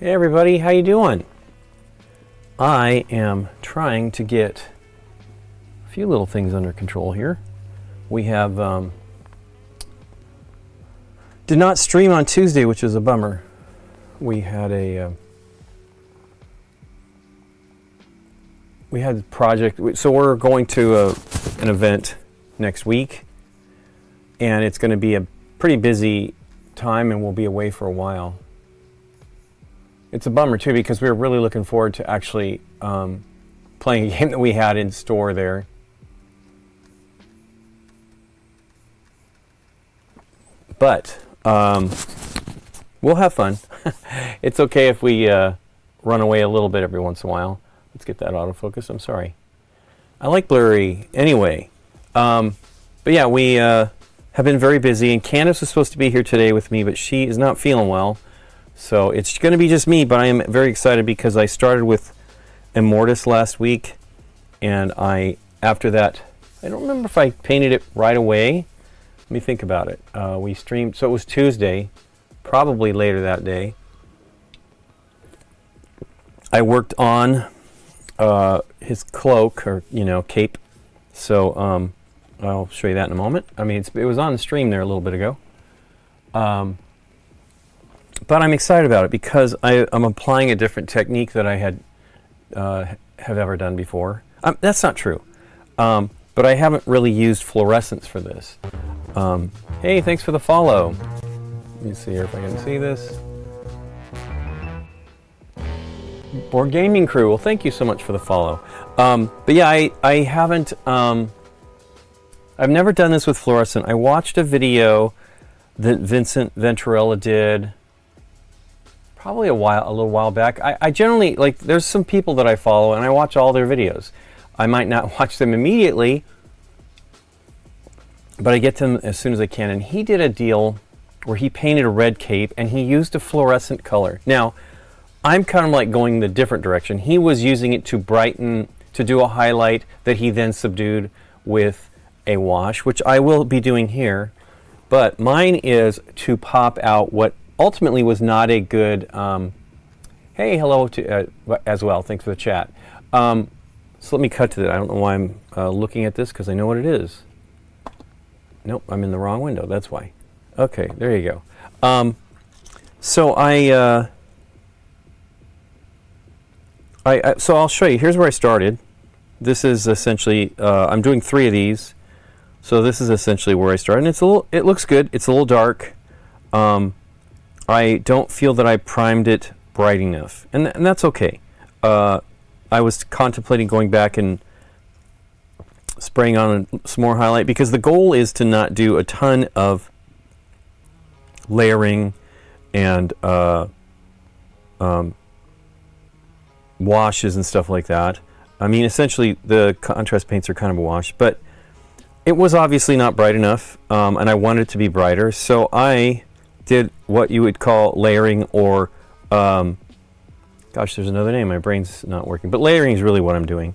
Hey everybody, how you doing? I am trying to get a few little things under control here. We have did not stream on Tuesday, which is a bummer. We had a project, so we're going to an event next week, and it's going to be a pretty busy time, and we'll be away for a while. It's a bummer too, because we were really looking forward to actually playing a game that we had in store there. But we'll have fun. It's okay if we run away a little bit every once in a while. Let's get that autofocus. I'm sorry. I like blurry. Anyway, but yeah, we have been very busy, and Candace was supposed to be here today with me, but she is not feeling well. So it's going to be just me, but I am very excited because I started with Immortus last week, and after that, I don't remember if I painted it right away. Let me think about it. We streamed, so it was Tuesday, probably later that day. I worked on his cloak, or cape. So I'll show you that in a moment. I mean, it was on the stream there a little bit ago. But I'm excited about it because I'm applying a different technique that I have ever done before. That's not true. But I haven't really used fluorescence for this. Hey, thanks for the follow. Let me see here if I can see this. Board Gaming Crew, well, thank you so much for the follow. But yeah, I haven't, I've never done this with fluorescent. I watched a video that Vincent Venturella did probably a little while back. I generally, there's some people that I follow and I watch all their videos. I might not watch them immediately, but I get to them as soon as I can. And he did a deal where he painted a red cape and he used a fluorescent color. Now, I'm kind of like going the different direction. He was using it to brighten, to do a highlight that he then subdued with a wash, which I will be doing here. But mine is to pop out what ultimately was not a good, hey, hello to as well, thanks for the chat. So let me cut to that. I don't know why I'm looking at this, because I know what it is. Nope, I'm in the wrong window, that's why. Okay, there you go. So so I'll show you. Here's where I started. This is essentially, I'm doing 3 of these. So this is essentially where I started. And it looks good. It's a little dark. I don't feel that I primed it bright enough, and that's okay. I was contemplating going back and spraying on some more highlight, because the goal is to not do a ton of layering and washes and stuff like that. I mean, essentially the contrast paints are kind of a wash, but it was obviously not bright enough, and I wanted it to be brighter, so I did what you would call layering, or gosh, there's another name, my brain's not working, but layering is really what I'm doing.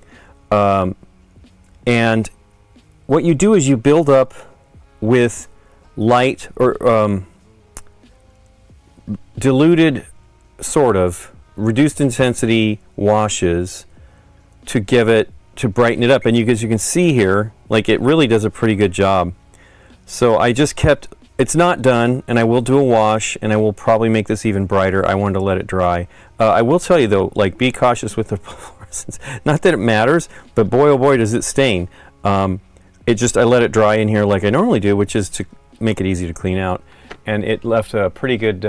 And what you do is you build up with light, or diluted, sort of reduced intensity washes to brighten it up. And as you can see here, it really does a pretty good job. So I just kept, it's not done, and I will do a wash, and I will probably make this even brighter. I wanted to let it dry. I will tell you though, be cautious with the fluorescence. Not that it matters, but boy oh boy does it stain. I let it dry in here like I normally do, which is to make it easy to clean out. And it left a pretty good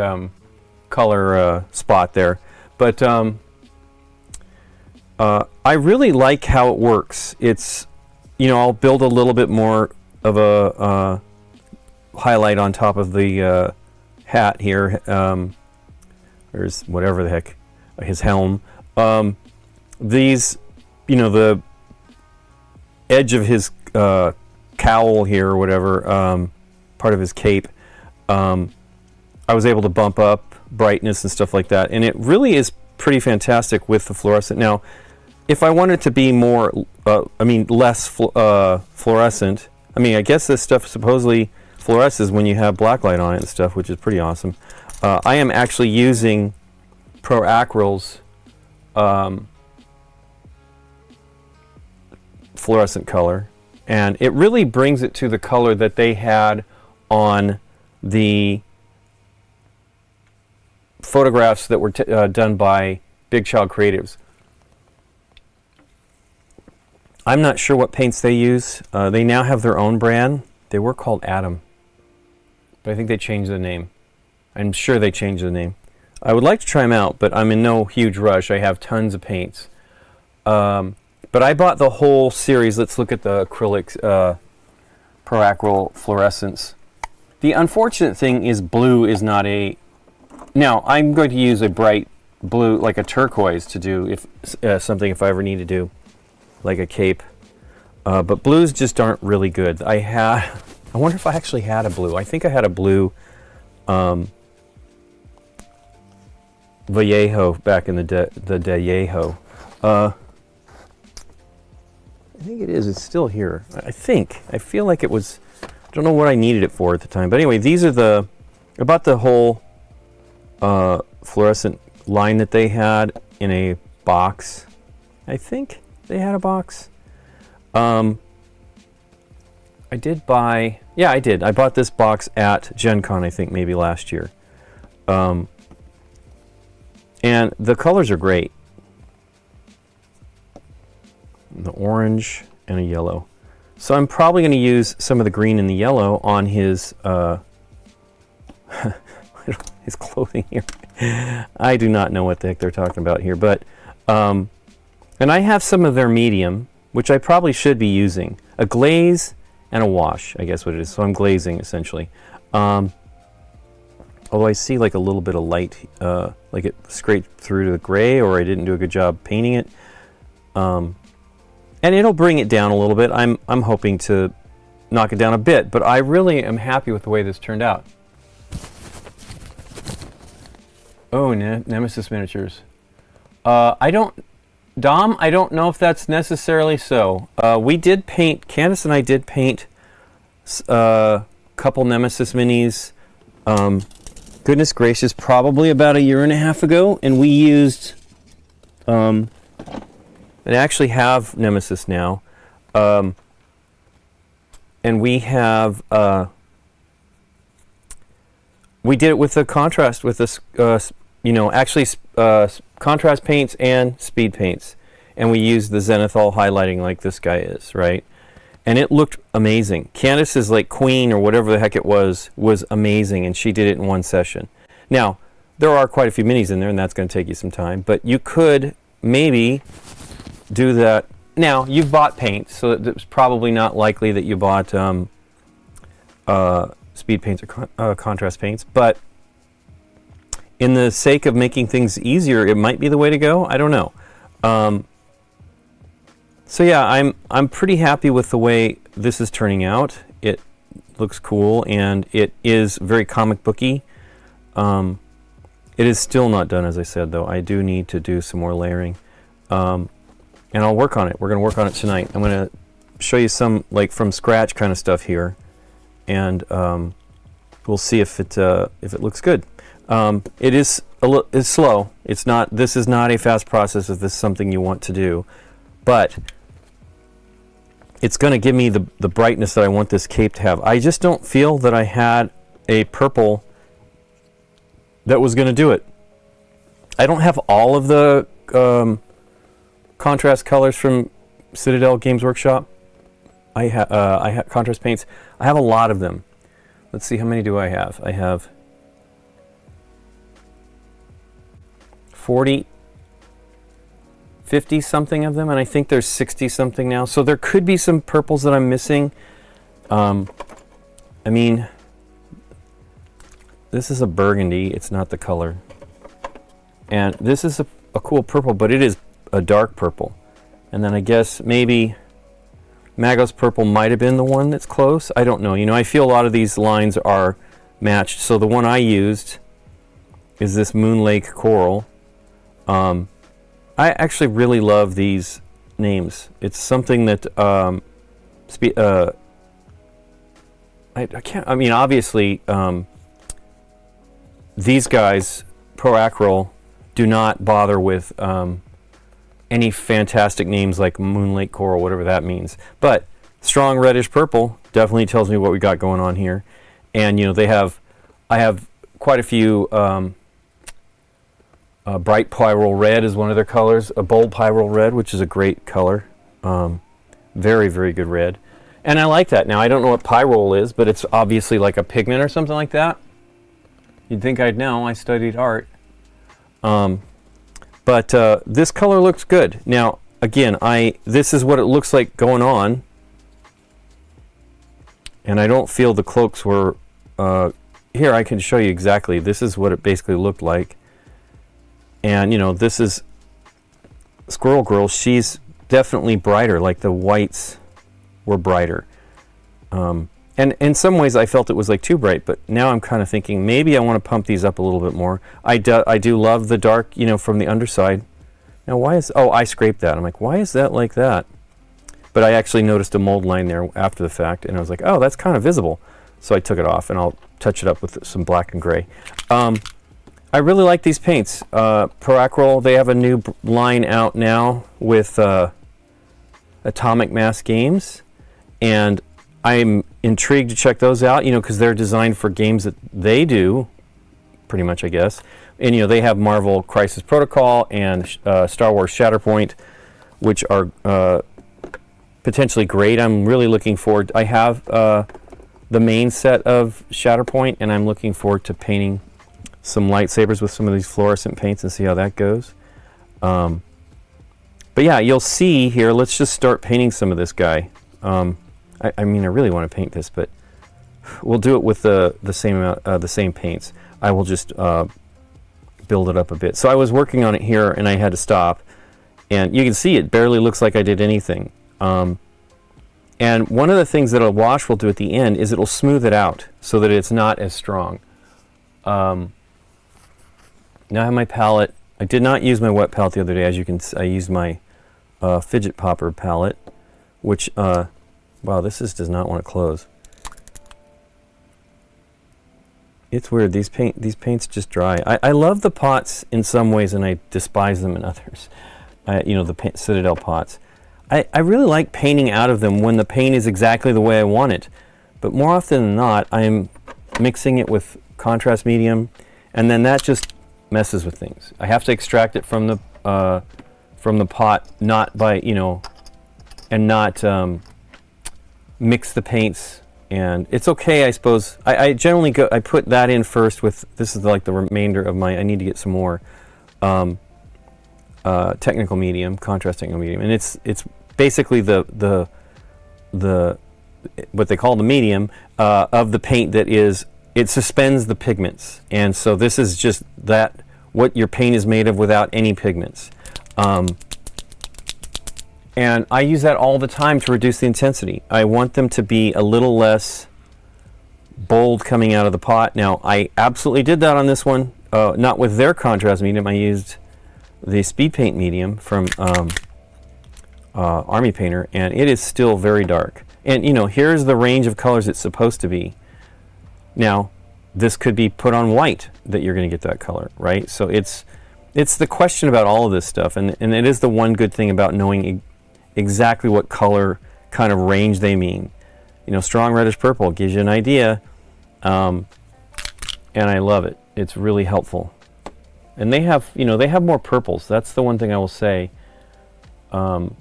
color spot there. But I really like how it works. It's, I'll build a little bit more of a highlight on top of the hat here. There's whatever the heck, his helm. These, the edge of his cowl here, or whatever, part of his cape, I was able to bump up brightness and stuff like that, and it really is pretty fantastic with the fluorescent. Now, if I wanted to be more, less fluorescent, I guess this stuff supposedly fluoresces when you have black light on it and stuff, which is pretty awesome. I am actually using Pro Acryl's fluorescent color, and it really brings it to the color that they had on the photographs that were done by Big Child Creatives. I'm not sure what paints they use. They now have their own brand. They were called Atom, but I think they changed the name. I'm sure they changed the name. I would like to try them out, but I'm in no huge rush. I have tons of paints. But I bought the whole series. Let's look at the acrylics, Pro Acryl Fluorescents. The unfortunate thing is blue is not a... Now, I'm going to use a bright blue, like a turquoise, to do if something if I ever need to do, like a cape. But blues just aren't really good. I wonder if I actually had a blue. I think I had a blue Vallejo back in the Vallejo. I think it is. It's still here. I think. I feel like it was... I don't know what I needed it for at the time. But anyway, these are about the whole fluorescent line that they had in a box. I think they had a box. I did buy... Yeah, I did. I bought this box at Gen Con, I think, maybe last year. And the colors are great. The orange and a yellow. So I'm probably going to use some of the green and the yellow on his his clothing here. I do not know what the heck they're talking about here, but and I have some of their medium, which I probably should be using. A glaze and a wash, I guess what it is. So I'm glazing essentially. Although I see like a little bit of light, like it scraped through to the gray, or I didn't do a good job painting it. And it'll bring it down a little bit. I'm hoping to knock it down a bit, but I really am happy with the way this turned out. Oh, Nemesis miniatures. I don't know if that's necessarily so. We did paint, Candace and I did paint a couple Nemesis minis, goodness gracious, probably about a year and a half ago, and we used, I actually have Nemesis now, and we have, we did it with the contrast, with this, actually contrast paints and speed paints, and we used the Zenithal highlighting like this guy is, right? And it looked amazing. Candace's like Queen or whatever the heck it was amazing, and she did it in one session. Now, there are quite a few minis in there, and that's going to take you some time, but you could maybe do that. Now, you've bought paint, so it's probably not likely that you bought speed paints or contrast paints, but in the sake of making things easier, it might be the way to go. I don't know. So yeah, I'm pretty happy with the way this is turning out. It looks cool, and it is very comic booky. It is still not done, as I said, though. I do need to do some more layering. And I'll work on it. We're going to work on it tonight. I'm going to show you some like from scratch kind of stuff here, and we'll see if it looks good. It is it's slow. It's not. This is not a fast process. If this is something you want to do, but it's going to give me the brightness that I want this cape to have. I just don't feel that I had a purple that was going to do it. I don't have all of the contrast colors from Citadel Games Workshop. I have contrast paints. I have a lot of them. Let's see, how many do I have? I have 40, 50 something of them, and I think there's 60 something now. So there could be some purples that I'm missing. I mean, this is a burgundy. It's not the color. And this is a cool purple, but it is a dark purple. And then I guess maybe Magos purple might have been the one that's close. I don't know. You know, I feel a lot of these lines are matched. So the one I used is this Moon Lake Coral. I actually really love these names. It's something that I can't. I mean, obviously, these guys, Pro Acryl, do not bother with any fantastic names like Moonlight Coral, whatever that means. But strong reddish purple definitely tells me what we got going on here. And you know, I have quite a few. Bright pyrrole red is one of their colors. A bold pyrrole red, which is a great color. Very, very good red. And I like that. Now, I don't know what pyrrole is, but it's obviously like a pigment or something like that. You'd think I'd know. I studied art. But this color looks good. Now, again, this is what it looks like going on. And I don't feel the cloaks were... here, I can show you exactly. This is what it basically looked like. And, you know, this is Squirrel Girl. She's definitely brighter, like the whites were brighter. And in some ways I felt it was like too bright, but now I'm kind of thinking maybe I want to pump these up a little bit more. I do love the dark, you know, from the underside. Now why is, oh, I scraped that. I'm like, why is that like that? But I actually noticed a mold line there after the fact, and I was like, oh, that's kind of visible. So I took it off, and I'll touch it up with some black and gray. I really like these paints. Paracrol, they have a new line out now with Atomic Mass Games, and I'm intrigued to check those out, you know, because they're designed for games that they do, pretty much, I guess. And, you know, they have Marvel Crisis Protocol and Star Wars Shatterpoint, which are potentially great. I'm really looking forward. I have the main set of Shatterpoint, and I'm looking forward to painting some lightsabers with some of these fluorescent paints and see how that goes. But yeah, you'll see here, let's just start painting some of this guy. I mean, I really want to paint this, but we'll do it with the same amount, the same paints. I will just build it up a bit. So I was working on it here, and I had to stop. And you can see it barely looks like I did anything. And one of the things that a wash will do at the end is it'll smooth it out so that it's not as strong. Now I have my palette. I did not use my wet palette the other day. As you can see, I used my fidget popper palette, which, wow, this does not want to close. It's weird. These paints just dry. I love the pots in some ways, and I despise them in others. You know, the Citadel pots. I really like painting out of them when the paint is exactly the way I want it. But more often than not, I'm mixing it with contrast medium, and then that just messes with things. I have to extract it from the pot, not by, you know, and not mix the paints. And it's okay, I suppose. I generally go. I put that in first with. This is like the remainder of my. I need to get some more technical medium, contrast technical medium, and it's basically the what they call the medium of the paint that is. It suspends the pigments, and so this is just that what your paint is made of without any pigments. And I use that all the time to reduce the intensity. I want them to be a little less bold coming out of the pot. Now, I absolutely did that on this one, not with their contrast medium. I used the speed paint medium from Army Painter, and it is still very dark. And, you know, here's the range of colors it's supposed to be. Now, this could be put on white that you're going to get that color, right? So it's the question about all of this stuff, and it is the one good thing about knowing exactly what color kind of range they mean. You know, strong reddish purple gives you an idea, and I love it. It's really helpful. And they have, you know, they have more purples. That's the one thing I will say. Well,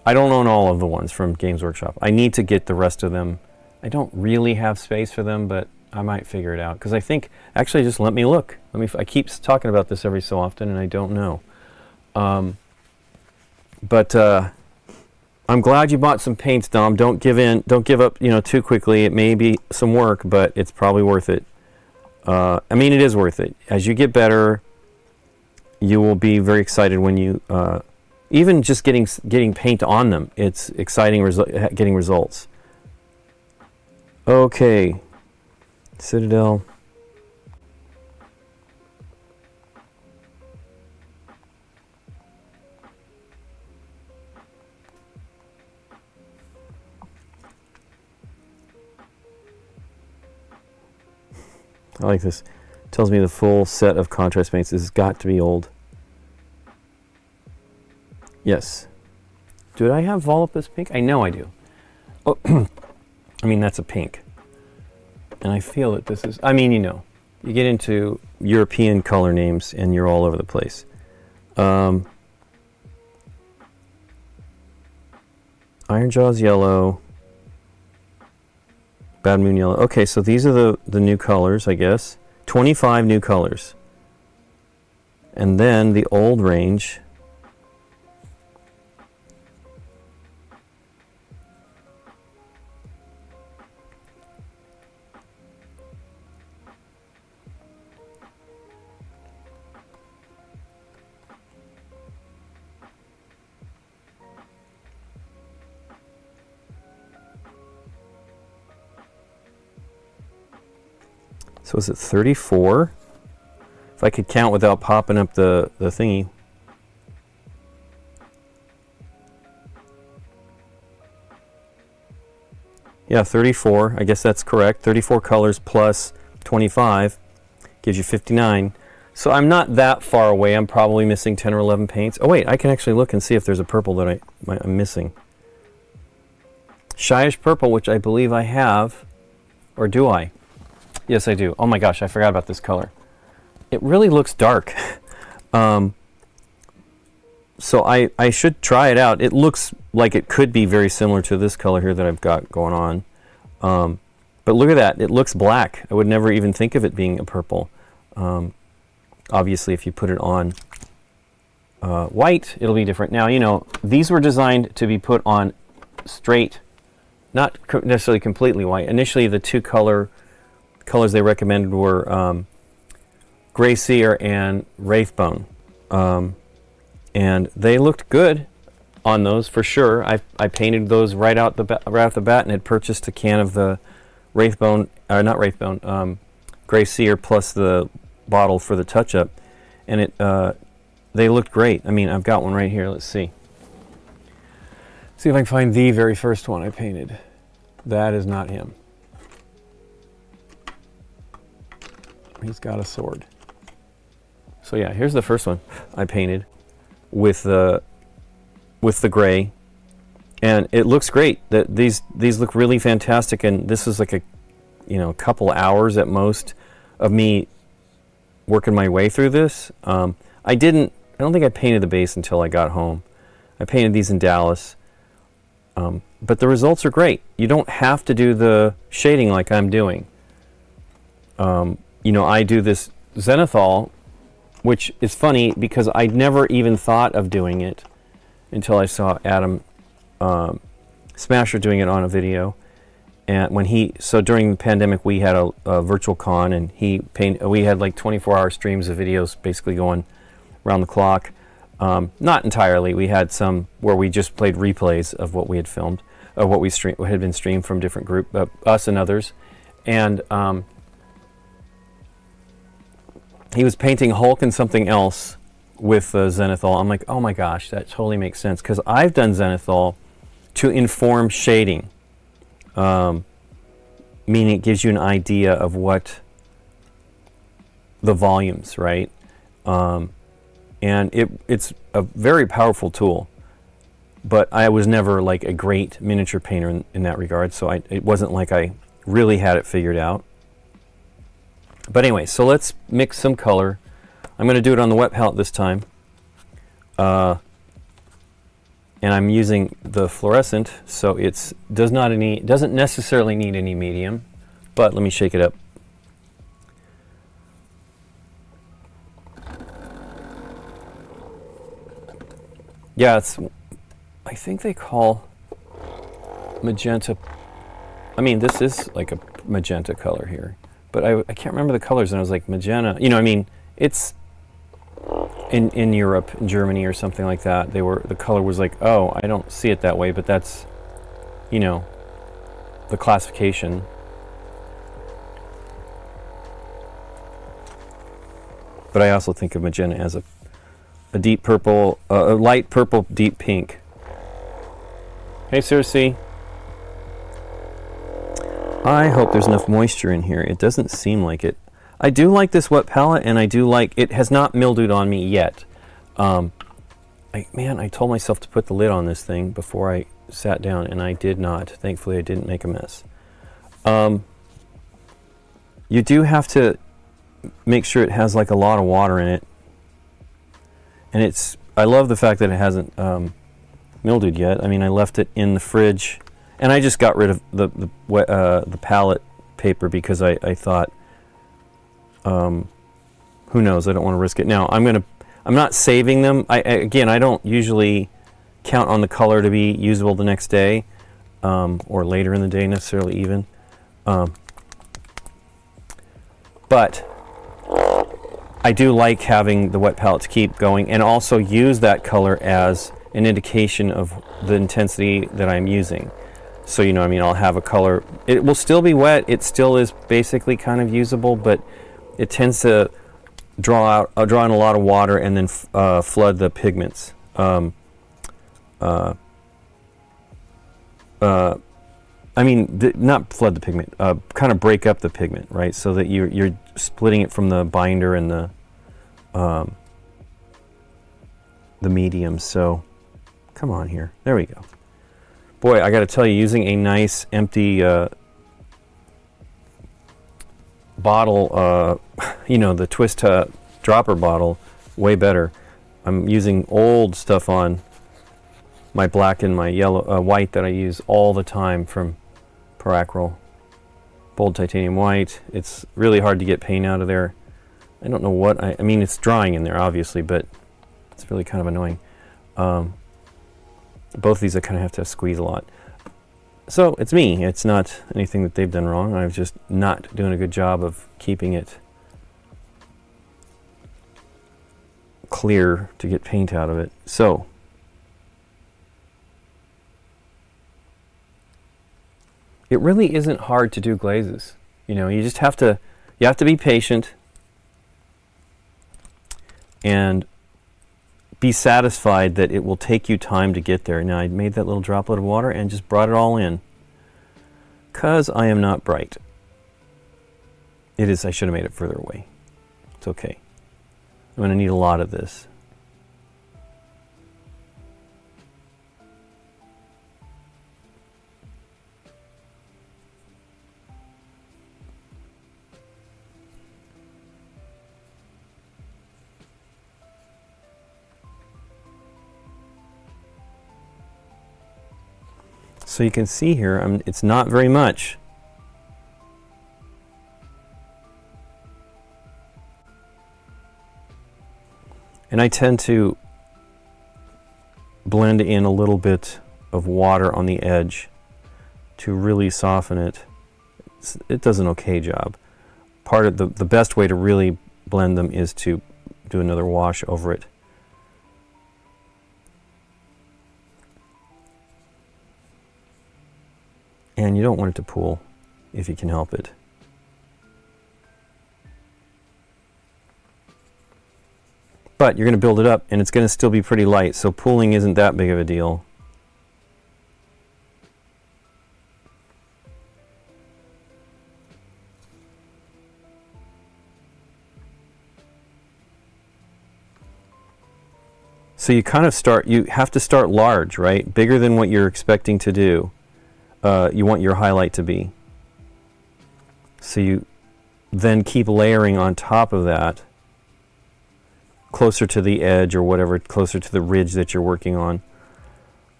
I don't own all of the ones from Games Workshop. I need to get the rest of them. I don't really have space for them, but I might figure it out. Because I think, actually, just let me look. I keep talking about this every so often, and I don't know. But I'm glad you bought some paints, Dom. Don't give up, you know, too quickly. It may be some work, but it's probably worth it. I mean, it is worth it. As you get better, you will be very excited when you, even just getting paint on them. It's exciting getting results. Okay, Citadel. I like this. Tells me the full set of contrast paints. This has got to be old. Yes. Did I have Volupus pink? I know I do. Oh, I mean, that's a pink. And I feel that this is, I mean, you know, you get into European color names and you're all over the place. Iron Jaws yellow. Bad Moon yellow. Okay, so these are the new colors, I guess. 25 new colors. And then the old range. So is it 34? If I could count without popping up the thingy. Yeah, 34. I guess that's correct. 34 colors plus 25 gives you 59. So I'm not that far away. I'm probably missing 10 or 11 paints. Oh wait, I can actually look and see if there's a purple that I'm missing. Shyish purple, which I believe I have. Or do I? Yes, I do. Oh my gosh, I forgot about this color. It really looks dark. So I should try it out. It looks like it could be very similar to this color here that I've got going on. But look at that. It looks black. I would never even think of it being a purple. Obviously, if you put it on white, it'll be different. Now, you know, these were designed to be put on straight, not necessarily completely white. Initially, the two colors they recommended were Gray Seer and Wraithbone. And they looked good on those for sure. I painted those right off the bat and had purchased a can of the Wraithbone, not Wraithbone, Gray Seer plus the bottle for the touch-up. And they looked great. I mean, I've got one right here. Let's see. See if I can find the very first one I painted. That is not him. He's got a sword. So yeah, here's the first one I painted with the gray, and it looks great. That these look really fantastic, and this is like a couple hours at most of me working my way through this. I don't think I painted the base until I got home. I painted these in Dallas, but the results are great. You don't have to do the shading like I'm doing. I do this Zenithal, which is funny because I never even thought of doing it until I saw Adam Smasher doing it on a video. And during the pandemic, we had a virtual con, and we had like 24-hour streams of videos basically going around the clock. Not entirely. We had some where we just played replays of what we had filmed, of what had been streamed from different group, us and others. And he was painting Hulk and something else with Zenithal. I'm like, oh my gosh, that totally makes sense, because I've done Zenithal to inform shading, meaning it gives you an idea of what the volumes, right? And it's a very powerful tool, but I was never like a great miniature painter in that regard, so it wasn't like I really had it figured out. But anyway, so let's mix some color. I'm going to do it on the wet palette this time. And I'm using the Fluorescent, so it doesn't necessarily need any medium, but let me shake it up. Yeah, I think they call magenta, I mean, this is like a magenta color here. But I can't remember the colors, and I was like, magenta. It's in Europe, in Germany or something like that. The color was like, oh, I don't see it that way, but that's, the classification. But I also think of magenta as a deep purple, a light purple, deep pink. Hey, Circe. I hope there's enough moisture in here. It doesn't seem like it. I do like this wet palette, and I do like, it has not mildewed on me yet. Man, I told myself to put the lid on this thing before I sat down, and I did not. Thankfully, I didn't make a mess. You do have to make sure it has like a lot of water in it. And I love the fact that it hasn't mildewed yet. I mean, I left it in the fridge, and I just got rid of the palette paper because I thought, who knows, I don't want to risk it. Now, I'm not saving them. Again, I don't usually count on the color to be usable the next day, or later in the day necessarily even. But I do like having the wet palette to keep going, and also use that color as an indication of the intensity that I'm using. So, you know, I mean, I'll have a color. It will still be wet. It still is basically kind of usable, but it tends to draw in a lot of water and then flood the pigments. I mean, not flood the pigment, kind of break up the pigment, right? So that you're splitting it from the binder and the medium. So, come on here. There we go. Boy, I got to tell you, using a nice empty bottle, you know, the twist dropper bottle, way better. I'm using old stuff on my black and my yellow, white that I use all the time from Paracryl. Bold titanium white. It's really hard to get paint out of there. I don't know what, I mean, it's drying in there obviously, but it's really kind of annoying. Both of these I kind of have to squeeze a lot. So it's me. It's not anything that they've done wrong. I'm just not doing a good job of keeping it clear to get paint out of it. So it really isn't hard to do glazes. You know, you just have to be patient and be satisfied that it will take you time to get there. Now, I made that little droplet of water and just brought it all in, because I am not bright. I should have made it further away. It's okay. I'm going to need a lot of this. So you can see here, it's not very much. And I tend to blend in a little bit of water on the edge to really soften it. It does an okay job. Part of the best way to really blend them is to do another wash over it. And you don't want it to pool if you can help it. But you're going to build it up, and it's going to still be pretty light, so pooling isn't that big of a deal. So you kind of you have to start large, right? Bigger than what you're expecting to do. You want your highlight to be. So you then keep layering on top of that, closer to the edge or whatever, closer to the ridge that you're working on.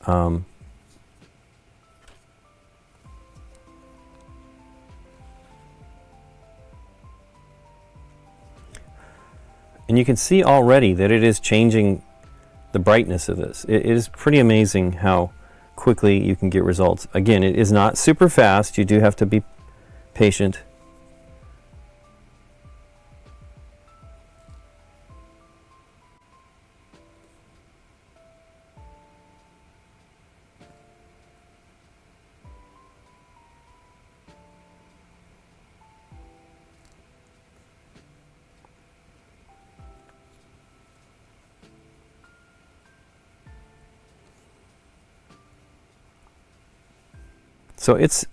And you can see already that it is changing the brightness of this. It is pretty amazing how quickly you can get results. Again, it is not super fast. You do have to be patient. So it's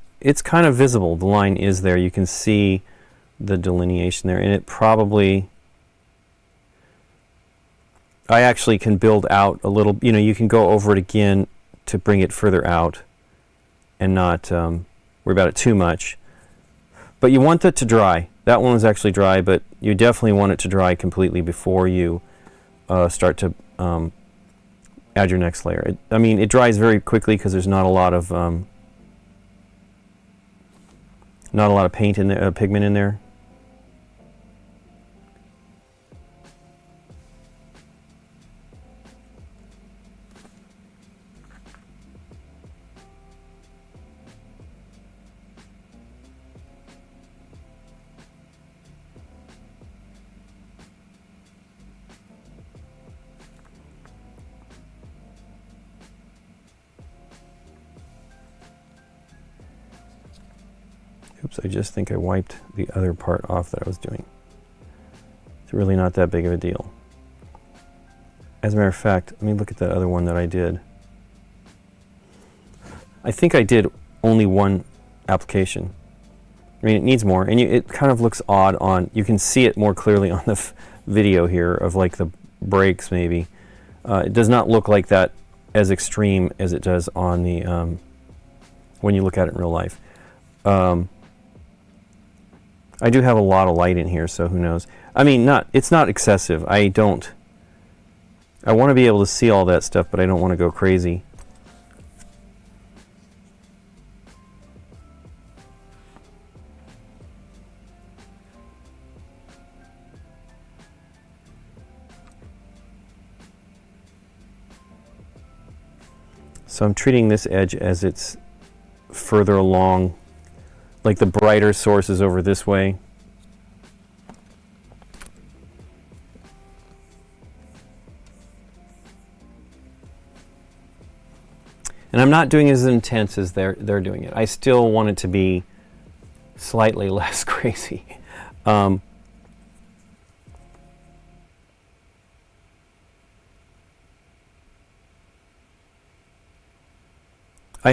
kind of visible. The line is there. You can see the delineation there, and it probably, I actually can build out a little, you know, you can go over it again to bring it further out and not worry about it too much. But you want that to dry. That one was actually dry, but you definitely want it to dry completely before you start to add your next layer. I mean, it dries very quickly because there's not a lot of paint in there, pigment in there. Oops, I just think I wiped the other part off that I was doing. It's really not that big of a deal. As a matter of fact, let me look at that other one that I did. I think I did only one application. I mean, it needs more, and it kind of looks odd on, you can see it more clearly on the video here of like the breaks maybe. It does not look like that as extreme as it does on the, when you look at it in real life. I do have a lot of light in here, so who knows. I mean, it's not excessive. I want to be able to see all that stuff, but I don't want to go crazy. So I'm treating this edge as it's further along, like the brighter source is over this way. And I'm not doing it as intense as they're doing it. I still want it to be slightly less crazy. I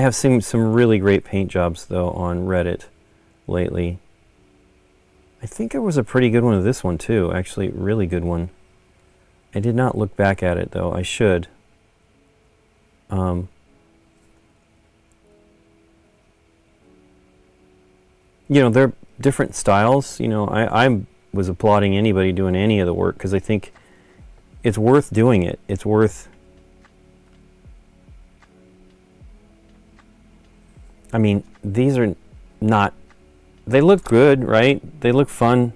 have seen some really great paint jobs though on Reddit lately. I think there was a pretty good one of this one too, actually, really good one. I did not look back at it though, I should. You know, they're different styles. You know, I was applauding anybody doing any of the work because I think it's worth doing it. It's worth, I mean, these are not, they look good, right? They look fun,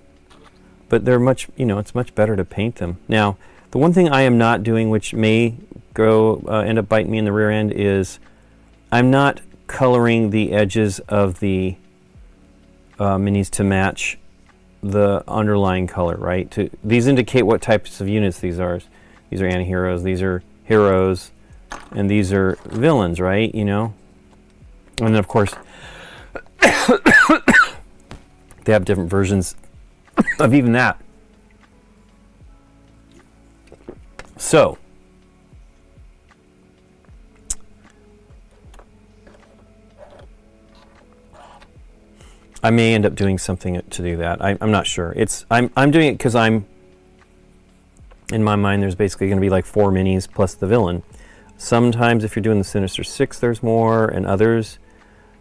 but they're much, you know, it's much better to paint them. Now, the one thing I am not doing, which may go end up biting me in the rear end, is I'm not coloring the edges of the minis to match the underlying color, right? These indicate what types of units these are. These are anti-heroes, these are heroes, and these are villains, right? You know? And then, of course, they have different versions of even that. So, I may end up doing something to do that. I'm not sure. I'm doing it because in my mind, there's basically going to be like 4 minis plus the villain. Sometimes if you're doing the Sinister Six, there's more, and others.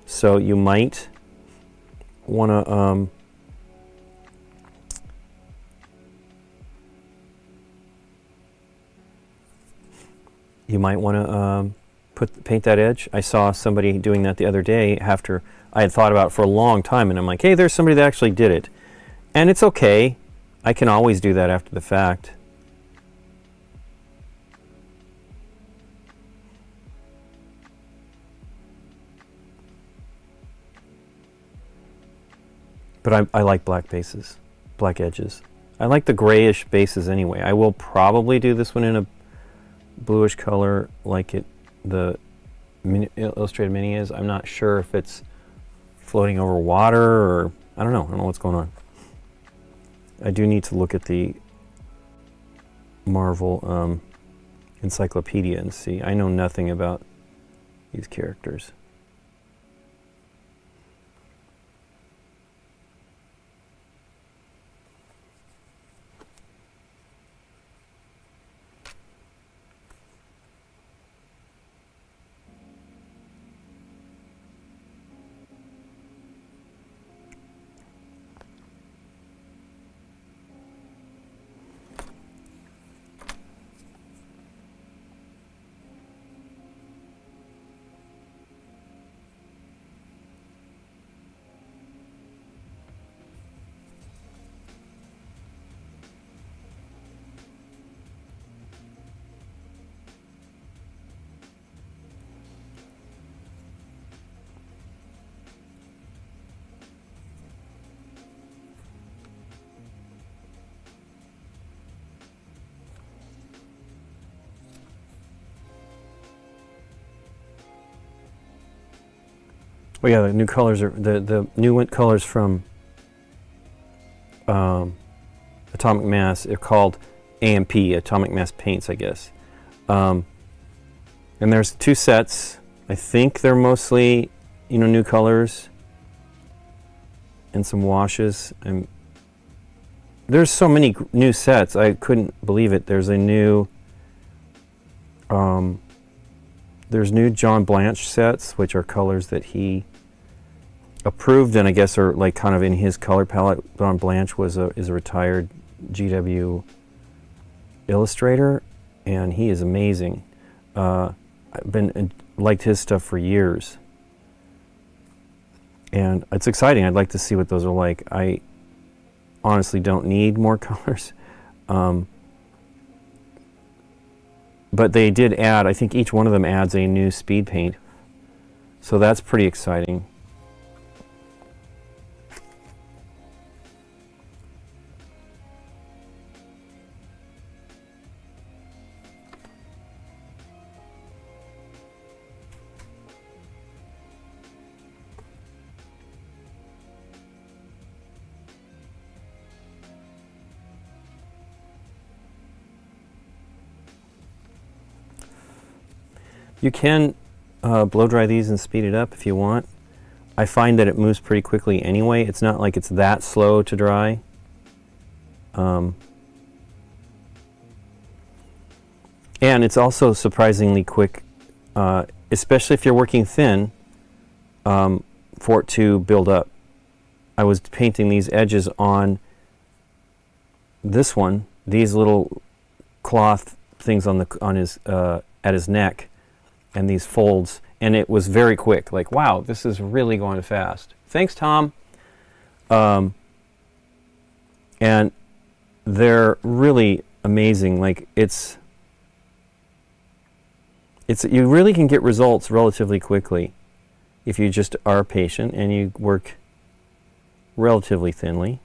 So you might want to paint that edge. I saw somebody doing that the other day after I had thought about it for a long time, and I'm like, hey, there's somebody that actually did it. And it's okay. I can always do that after the fact. But I like black bases, black edges. I like the grayish bases anyway. I will probably do this one in a bluish color like the Illustrated Mini is. I'm not sure if it's floating over water or I don't know what's going on. I do need to look at the Marvel encyclopedia and see. I know nothing about these characters. Oh yeah, the new colors are the new colors from Atomic Mass are called AMP, Atomic Mass Paints, I guess. And there's 2 sets. I think they're mostly, new colors and some washes. And there's so many new sets. I couldn't believe it. There's a new, there's new John Blanche sets, which are colors that he approved, and I guess are like kind of in his color palette. John Blanche is a retired GW illustrator, and he is amazing. I've been liked his stuff for years, and it's exciting. I'd like to see what those are like. I honestly don't need more colors, but they did add. I think each one of them adds a new speed paint, so that's pretty exciting. You can blow dry these and speed it up if you want. I find that it moves pretty quickly anyway. It's not like it's that slow to dry. And it's also surprisingly quick, especially if you're working thin, for it to build up. I was painting these edges on this one, these little cloth things on his at his neck, and these folds, and it was very quick. Like, wow, this is really going fast. Thanks, Tom. And they're really amazing. Like, it's you really can get results relatively quickly if you just are patient and you work relatively thinly.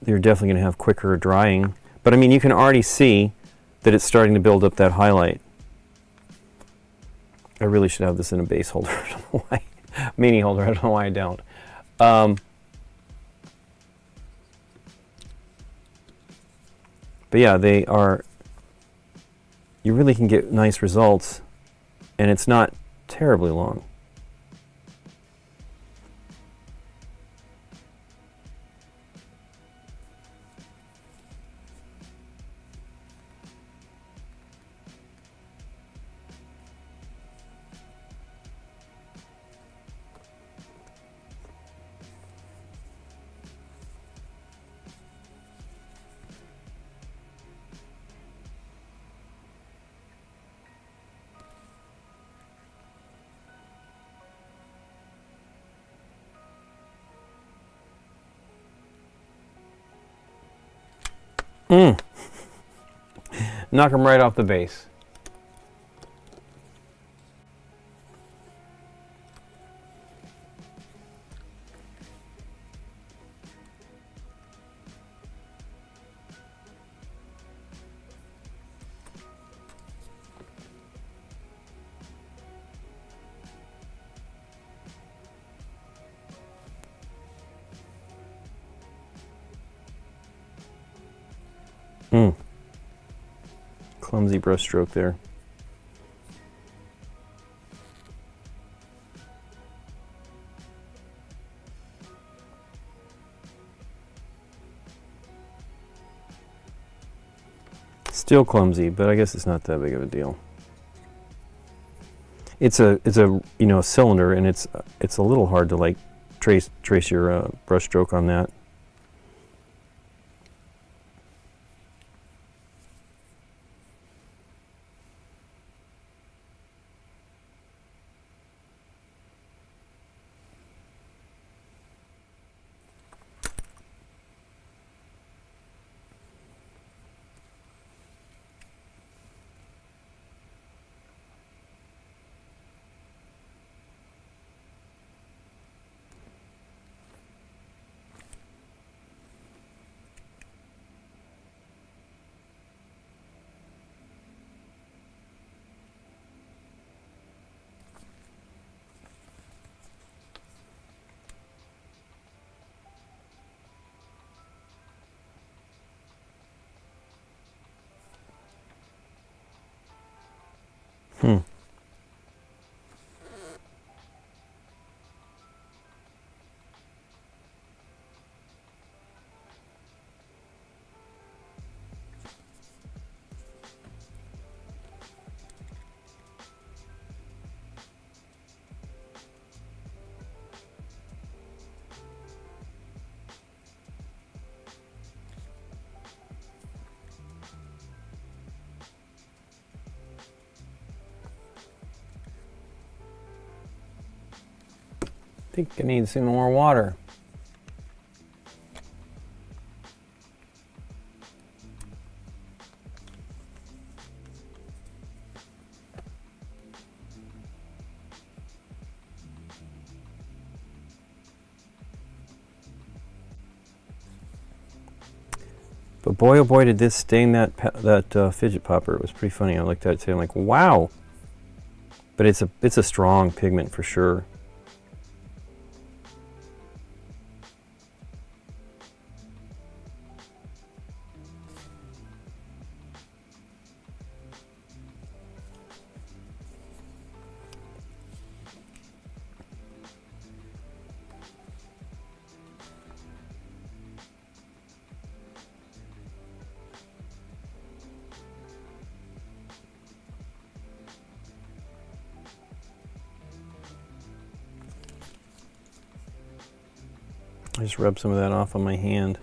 You're definitely going to have quicker drying, but I mean, you can already see that it's starting to build up that highlight. I really should have this in a base holder. I don't know why. Meanie holder. I don't know why I don't. But yeah, they are. You really can get nice results, and it's not terribly long. Knock them right off the base. Clumsy brush stroke there. Still clumsy, but I guess it's not that big of a deal. It's a cylinder, and it's a little hard to like trace your brush stroke on that. Hmm. I think I need some more water. But boy, oh boy, did this stain that fidget popper. It was pretty funny. I looked at it today. I'm like, wow. But it's a strong pigment for sure. I just rubbed some of that off on my hand.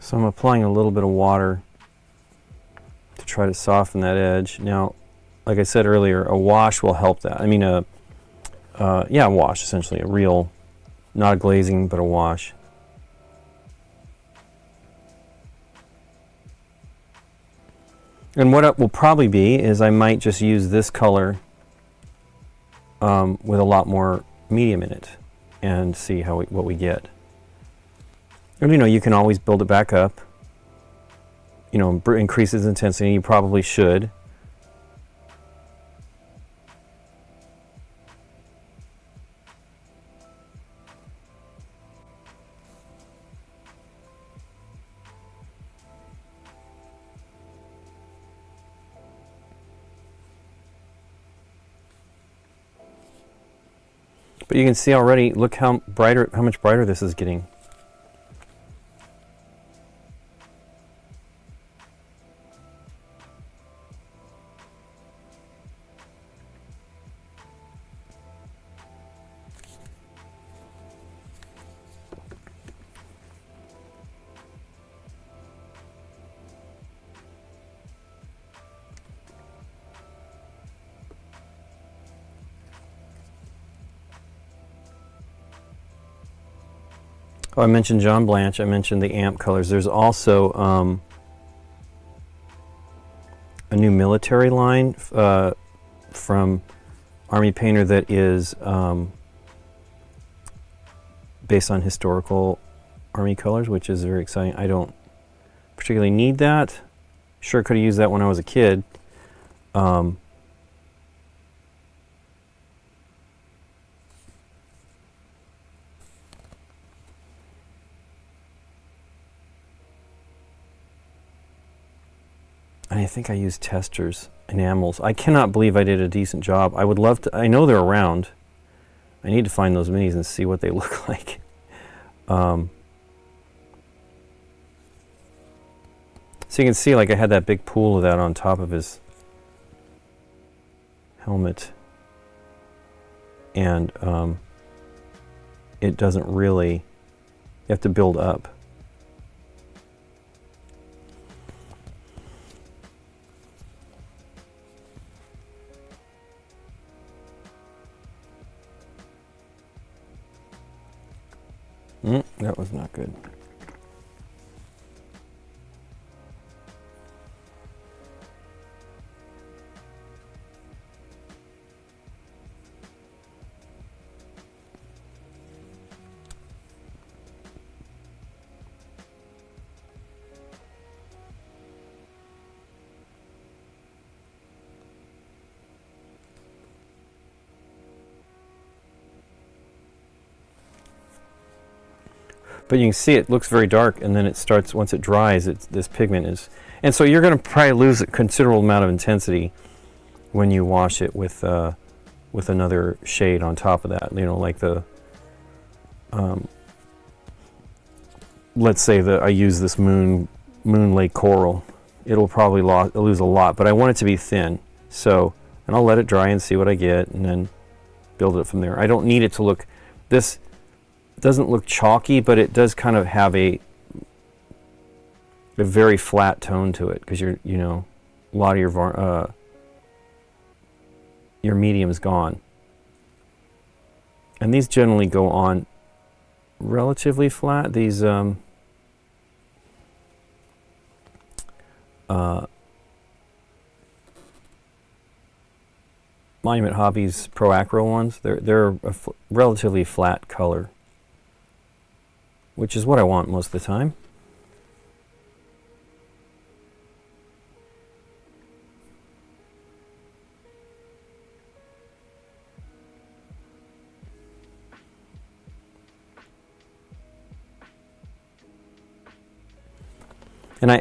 So I'm applying a little bit of water to try to soften that edge. Now, like I said earlier, a wash will help that. I mean, a wash, essentially. A real, not a glazing, but a wash. And what it will probably be is I might just use this color with a lot more medium in it and see what we get. And you can always build it back up. Increase its intensity. You probably should. But you can see already, look how much brighter this is getting. Oh, I mentioned John Blanche. I mentioned the amp colors. There's also a new military line from Army Painter that is based on historical Army colors, which is very exciting. I don't particularly need that. Sure could have used that when I was a kid. I think I used testers, enamels. I cannot believe I did a decent job. I would love to, I know they're around. I need to find those minis and see what they look like. So you can see, like, I had that big pool of that on top of his helmet, and it doesn't really, you have to build up. That was not good. But you can see it looks very dark, and then it starts, once it dries, this pigment is... And so you're going to probably lose a considerable amount of intensity when you wash it with another shade on top of that. You know, like the... let's say that I use this Moon Lake Coral. It'll probably lose a lot, but I want it to be thin. So, and I'll let it dry and see what I get, and then build it from there. I don't need it to look... This doesn't look chalky, but it does kind of have a very flat tone to it, because you know, a lot of your medium's gone. And these generally go on relatively flat. These Monument Hobbies Pro Acro ones, they're a relatively flat color, which is what I want most of the time. And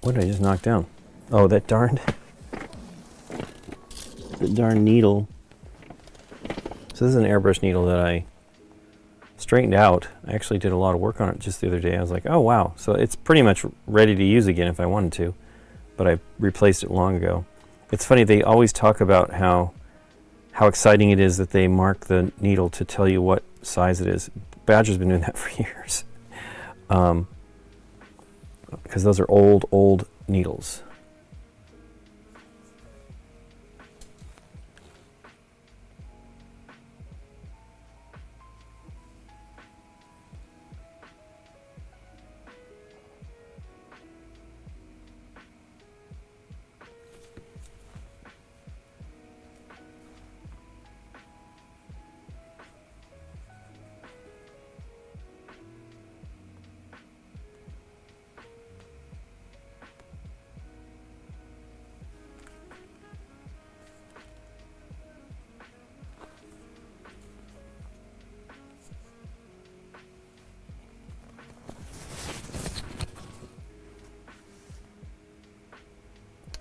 what did I just knock down? Oh, that darn needle. So this is an airbrush needle that I straightened out. I actually did a lot of work on it just the other day. I was like, oh wow. So it's pretty much ready to use again if I wanted to, but I replaced it long ago. It's funny, they always talk about how exciting it is that they mark the needle to tell you what size it is. Badger's been doing that for years. Because those are old needles.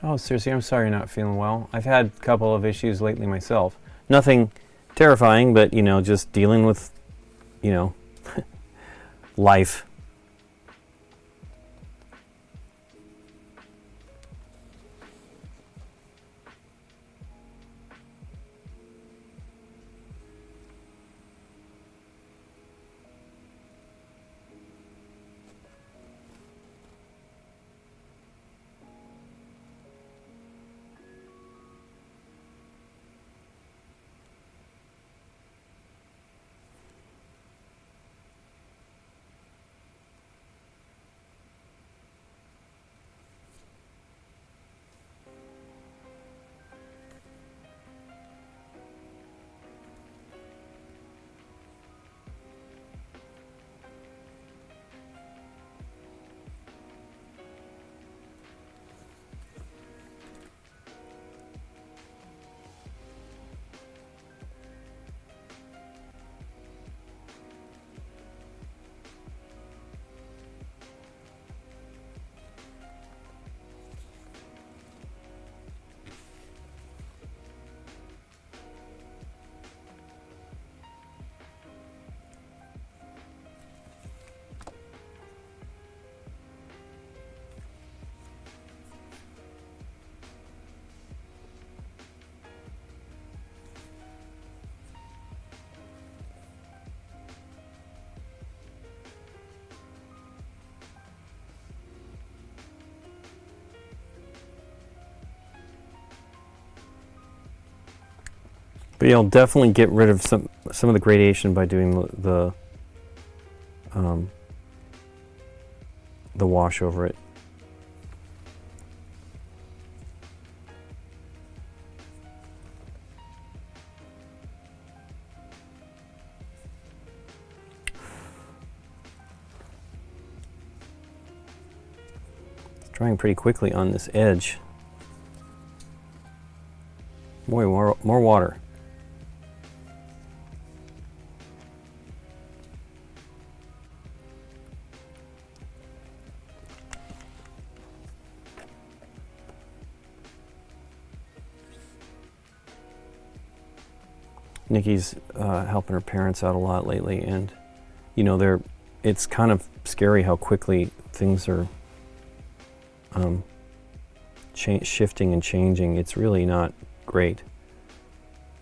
Oh, seriously, I'm sorry you're not feeling well. I've had a couple of issues lately myself. Nothing terrifying, but, you know, just dealing with, you know, life. You'll definitely get rid of some of the gradation by doing the wash over it. It's drying pretty quickly on this edge. Boy, more water. Nikki's helping her parents out a lot lately, and you know, it's kind of scary how quickly things are shifting and changing. It's really not great.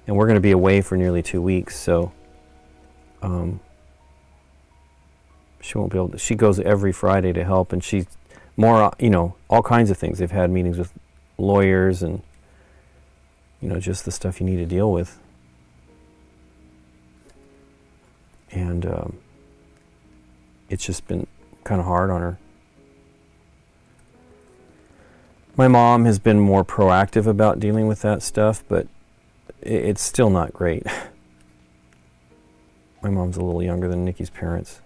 And we're going to be away for nearly 2 weeks, so she won't be able to. She goes every Friday to help, and she's more, you know, all kinds of things. They've had meetings with lawyers and, you know, just the stuff you need to deal with. And it's just been kind of hard on her. My mom has been more proactive about dealing with that stuff, but it's still not great. My mom's a little younger than Nikki's parents.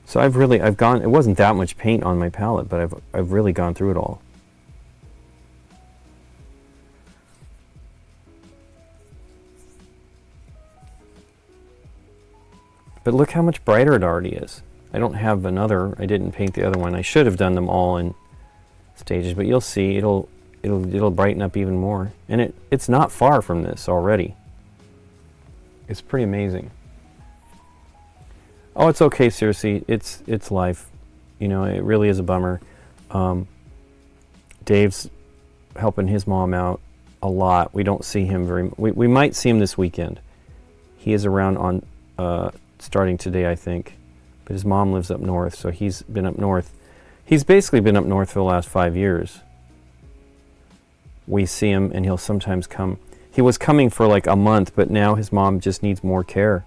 So I've gone, it wasn't that much paint on my palette, but I've really gone through it all. But look how much brighter it already is. I don't have another, I didn't paint the other one. I should have done them all in stages, but you'll see it'll brighten up even more. And it's not far from this already. It's pretty amazing. Oh, it's okay, seriously. It's life. You know, it really is a bummer. Dave's helping his mom out a lot. We don't see him very. We might see him this weekend. He is around on starting today, I think. But his mom lives up north, so he's been up north. He's basically been up north for the last 5 years. We see him, and he'll sometimes come. He was coming for like a month, but now his mom just needs more care.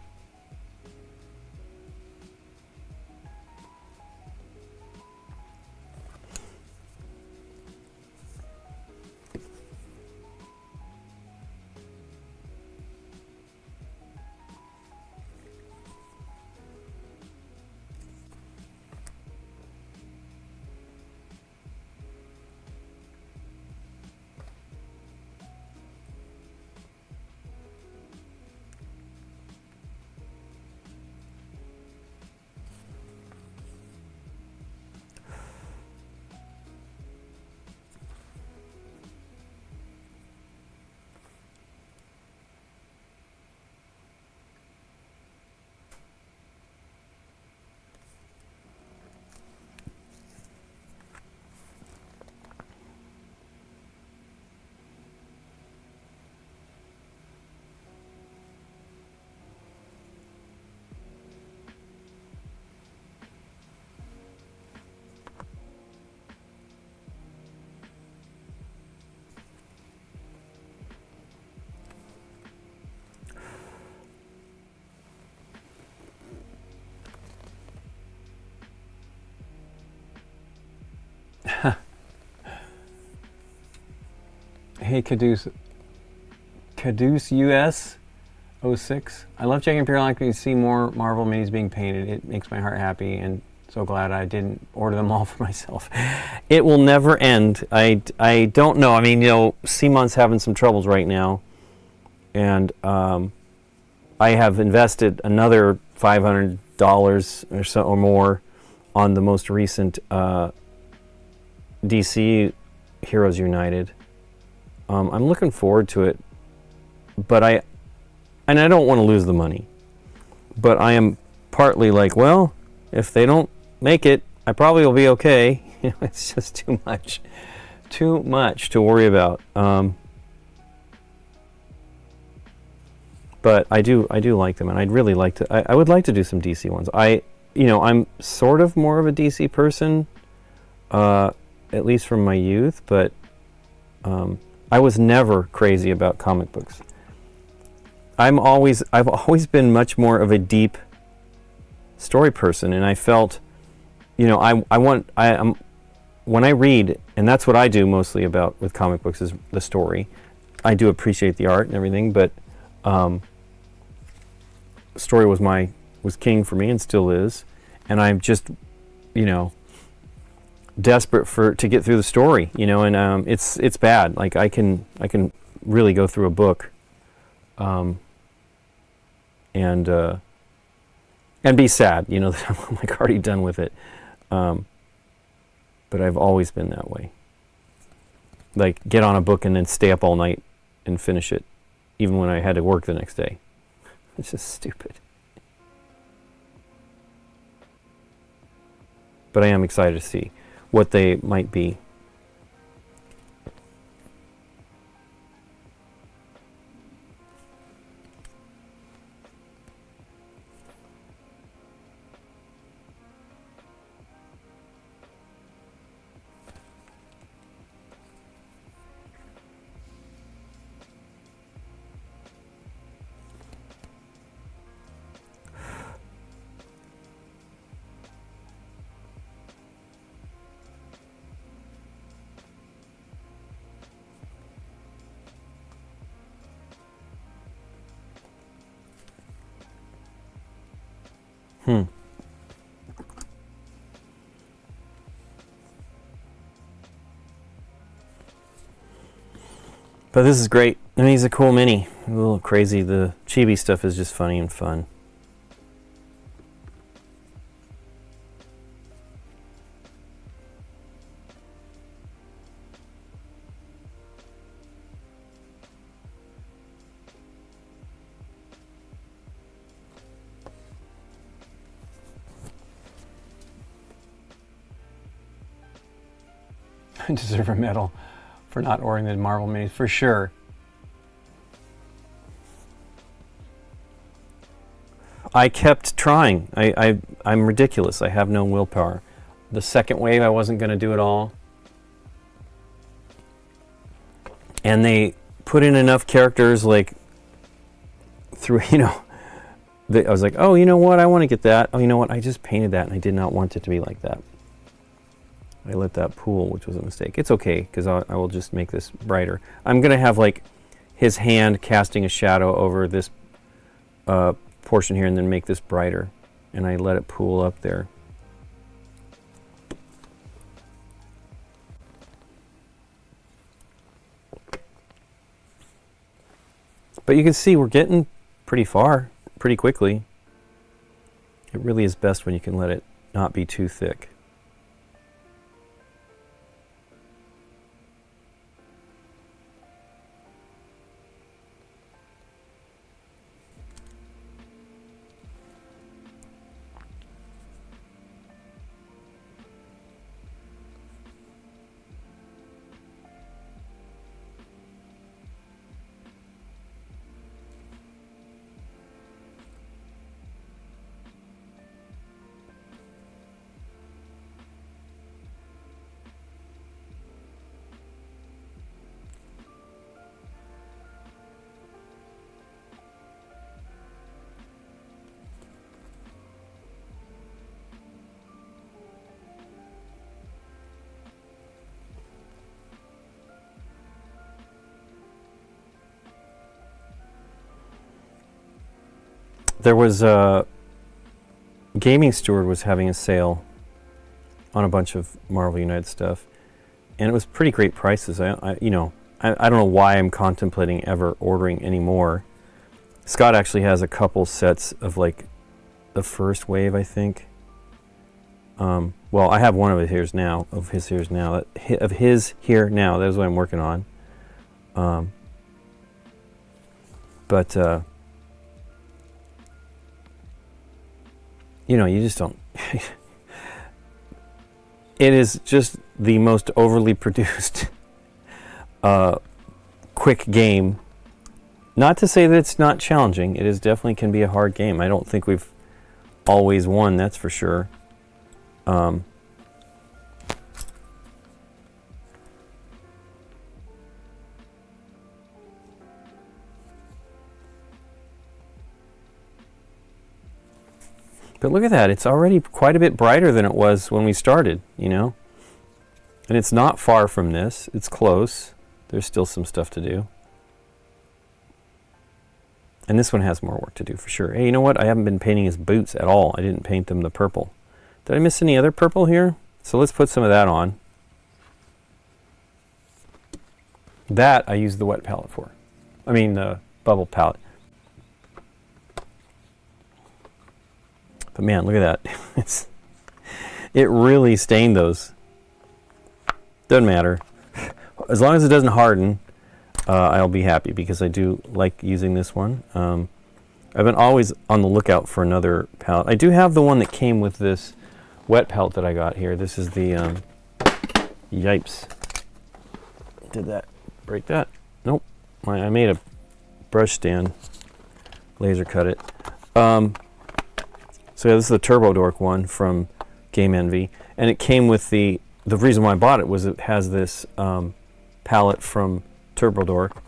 Hey, Caduce US 06. I love checking periodically to see more Marvel minis being painted. It makes my heart happy, and so glad I didn't order them all for myself. It will never end. I don't know. I mean, you know, Simon's having some troubles right now, and I have invested another $500 or so or more on the most recent DC Heroes United. I'm looking forward to it, but I don't want to lose the money. But I am partly like, well, if they don't make it, I probably will be okay. You know, it's just too much to worry about. but I do like them, and I'd really like to. I would like to do some DC ones. I'm sort of more of a DC person, at least from my youth, but I was never crazy about comic books. I've always been much more of a deep story person, and I felt, when I read, and that's what I do mostly about with comic books is the story. I do appreciate the art and everything, but story was king for me and still is, and I'm just, desperate to get through the story, and it's bad. Like I can really go through a book, and be sad, that I'm like already done with it. But I've always been that way. Like get on a book and then stay up all night and finish it, even when I had to work the next day. It's just stupid. But I am excited to see what they might be. But this is great. I mean, he's a cool mini. A little crazy. The chibi stuff is just funny and fun. I deserve a medal for not ordering the Marvel minis, for sure. I kept trying. I'm ridiculous. I have no willpower. The second wave, I wasn't going to do it all. And they put in enough characters, like, through, I was like, oh, you know what? I want to get that. Oh, you know what? I just painted that, and I did not want it to be like that. I let that pool, which was a mistake. It's okay, because I will just make this brighter. I'm going to have, like, his hand casting a shadow over this portion here and then make this brighter. And I let it pool up there. But you can see we're getting pretty far, pretty quickly. It really is best when you can let it not be too thick. There was a Gaming Steward was having a sale on a bunch of Marvel United stuff, and it was pretty great prices. I don't know why I'm contemplating ever ordering any more. Scott actually has a couple sets of like the first wave, I think. Well, I have one of his here now. That is what I'm working on. You just don't. It is just the most overly produced quick game not to say that it's not challenging. It is definitely can be a hard game. I don't think we've always won, that's for sure. But look at that, it's already quite a bit brighter than it was when we started, you know? And it's not far from this, it's close. There's still some stuff to do. And this one has more work to do for sure. Hey, you know what? I haven't been painting his boots at all. I didn't paint them the purple. Did I miss any other purple here? So let's put some of that on. That I use the wet palette for. I mean the bubble palette. But man, look at that. It really stained those. Doesn't matter. As long as it doesn't harden, I'll be happy because I do like using this one. I've been always on the lookout for another palette. I do have the one that came with this wet palette that I got here. This is the Yipes. Did that break that? Nope. I made a brush stand. Laser cut it. So yeah, this is the Turbo Dork one from Game Envy, and it came with the reason why I bought it was it has this palette from Turbo Dork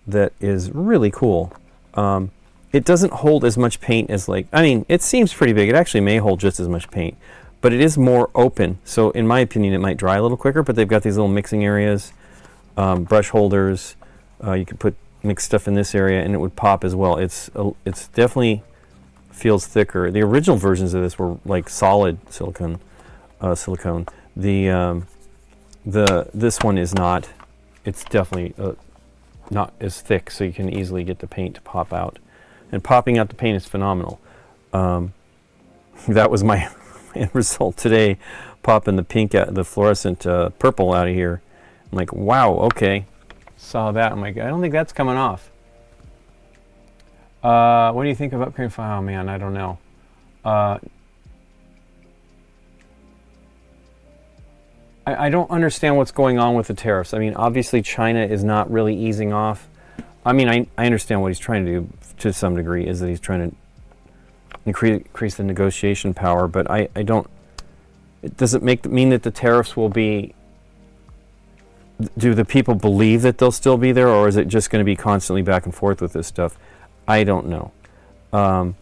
that is really cool. It doesn't hold as much paint as I mean, it seems pretty big. It actually may hold just as much paint, but it is more open. So in my opinion, it might dry a little quicker, but they've got these little mixing areas, brush holders. You could mix stuff in this area and it would pop as well. It's definitely feels thicker. The original versions of this were like solid silicone. This one is not. It's definitely not as thick, so you can easily get the paint to pop out. And popping out the paint is phenomenal. That was my end result today, popping the pink, the fluorescent purple out of here. I'm like, wow, okay. Saw that. I'm like, I don't think that's coming off. What do you think of upgrading? Oh man, I don't know. I don't understand what's going on with the tariffs. I mean, obviously China is not really easing off. I mean, I understand what he's trying to do to some degree, is that he's trying to increase the negotiation power, but I don't, does it mean that the tariffs will be, do the people believe that they'll still be there, or is it just going to be constantly back and forth with this stuff? I don't know. And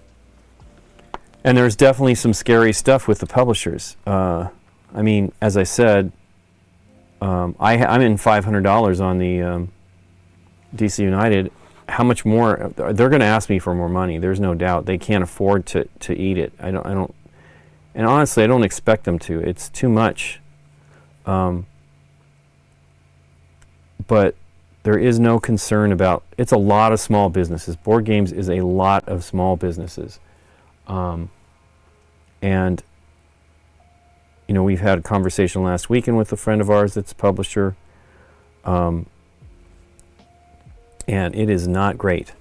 there's definitely some scary stuff with the publishers. I mean, as I said, I'm in $500 on the DC United. How much more? They're going to ask me for more money. There's no doubt. They can't afford to eat it. I don't. And honestly, I don't expect them to. It's too much. But there is no concern about. It's a lot of small businesses. Board games is a lot of small businesses, and you know, we've had a conversation last weekend with a friend of ours that's a publisher, and it is not great.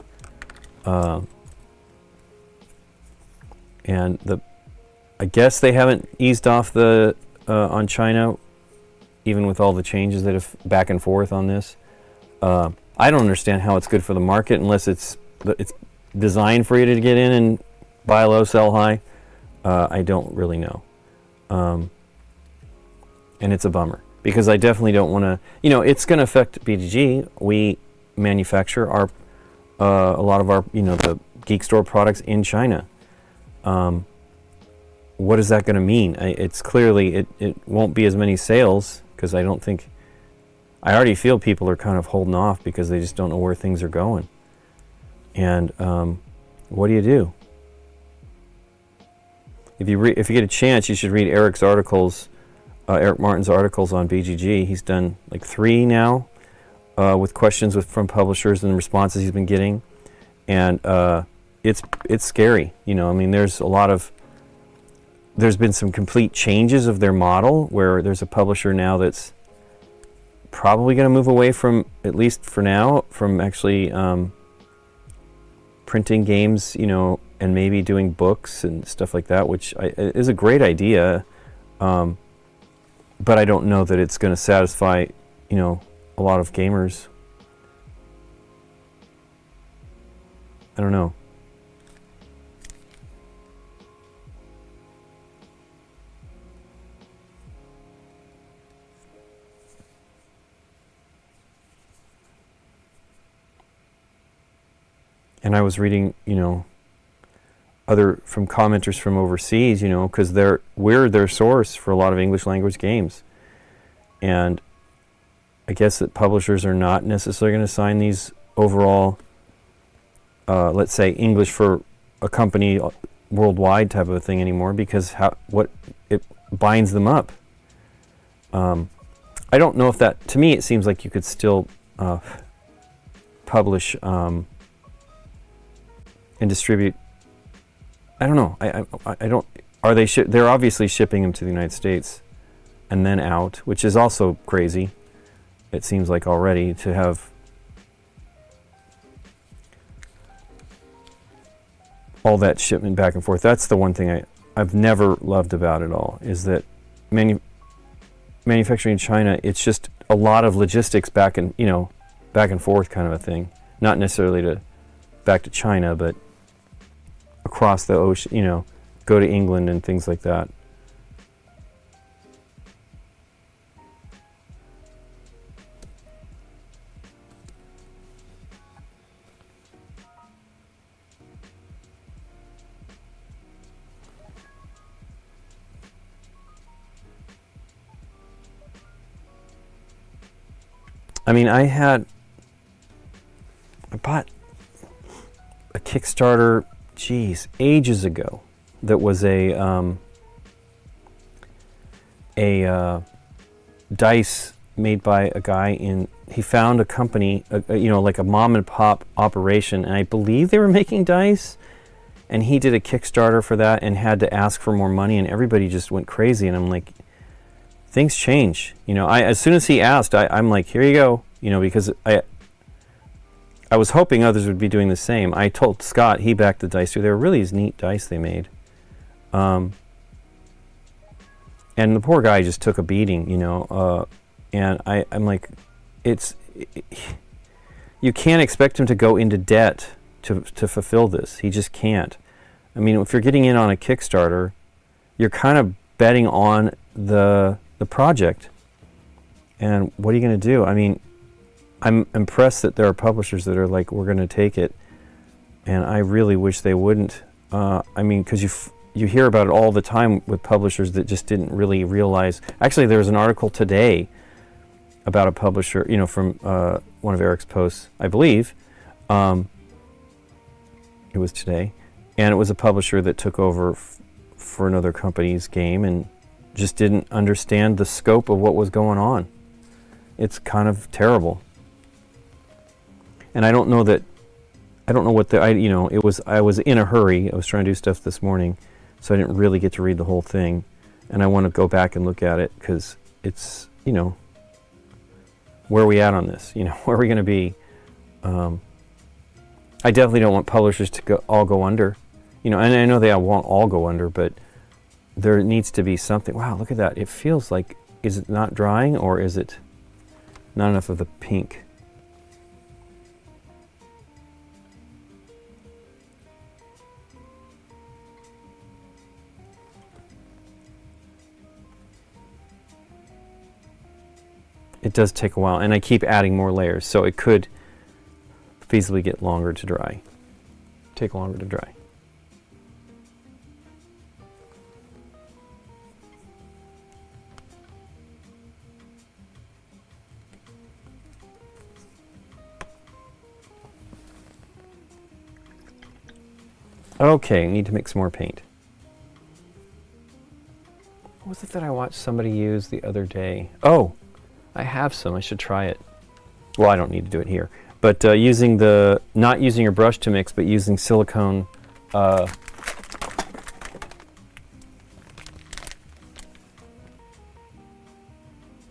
And I guess they haven't eased off the on China, even with all the changes that have back and forth on this. I don't understand how it's good for the market unless it's designed for you to get in and buy low, sell high. I don't really know. And it's a bummer because I definitely don't want to, you know, it's going to affect BGG. We manufacture a lot of our, you know, the Geek Store products in China. What is that going to mean? It's clearly, it won't be as many sales because I already feel people are kind of holding off because they just don't know where things are going. And what do you do? If you get a chance, you should read Eric's articles, Eric Martin's articles on BGG. He's done like 3 now with questions from publishers and the responses he's been getting, and it's scary. You know, I mean, there's been some complete changes of their model where there's a publisher now that's probably going to move away from, at least for now, from actually printing games, you know, and maybe doing books and stuff like that, which is a great idea, but I don't know that it's going to satisfy, you know, a lot of gamers. I don't know. And I was reading, you know, from commenters from overseas, you know, because we're their source for a lot of English language games. And I guess that publishers are not necessarily going to sign these overall, let's say, English for a company worldwide type of a thing anymore, because what it binds them up. I don't know if that, to me, it seems like you could still publish and distribute. I don't know. I don't. Are they? They're obviously shipping them to the United States and then out, which is also crazy. It seems like already to have all that shipment back and forth. That's the one thing I've never loved about it all, is that manufacturing in China, it's just a lot of logistics back and forth kind of a thing. Not necessarily back to China, but across the ocean, you know, go to England and things like that. I mean, I bought a Kickstarter, geez, ages ago, that was a dice made by a guy he found a company, you know, like a mom and pop operation, and I believe they were making dice, and he did a Kickstarter for that and had to ask for more money, and everybody just went crazy, and I'm like, things change, you know. As soon as he asked, I'm like, here you go, you know, because I was hoping others would be doing the same. I told Scott, he backed the dice too. They were really neat dice they made. And the poor guy just took a beating, you know. And I'm like, you can't expect him to go into debt to fulfill this. He just can't. I mean, if you're getting in on a Kickstarter, you're kind of betting on the project. And what are you going to do? I mean, I'm impressed that there are publishers that are like, we're going to take it, and I really wish they wouldn't. I mean, because you hear about it all the time with publishers that just didn't really realize. Actually, there was an article today about a publisher, you know, from one of Eric's posts, I believe. It was today, and it was a publisher that took over for another company's game and just didn't understand the scope of what was going on. It's kind of terrible. And I don't know what I was in a hurry. I was trying to do stuff this morning, so I didn't really get to read the whole thing. And I want to go back and look at it, because it's, you know, where are we at on this? You know, where are we going to be? I definitely don't want publishers to all go under. You know, and I know they won't all go under, but there needs to be something. Wow, look at that. It feels like, is it not drying, or is it not enough of the pink? It does take a while, and I keep adding more layers, so it could feasibly get longer to dry. Take longer to dry. Okay, need to mix more paint. What was it that I watched somebody use the other day? Oh, I have some. I should try it. Well, I don't need to do it here. But not using your brush to mix, but using silicone. Yeah,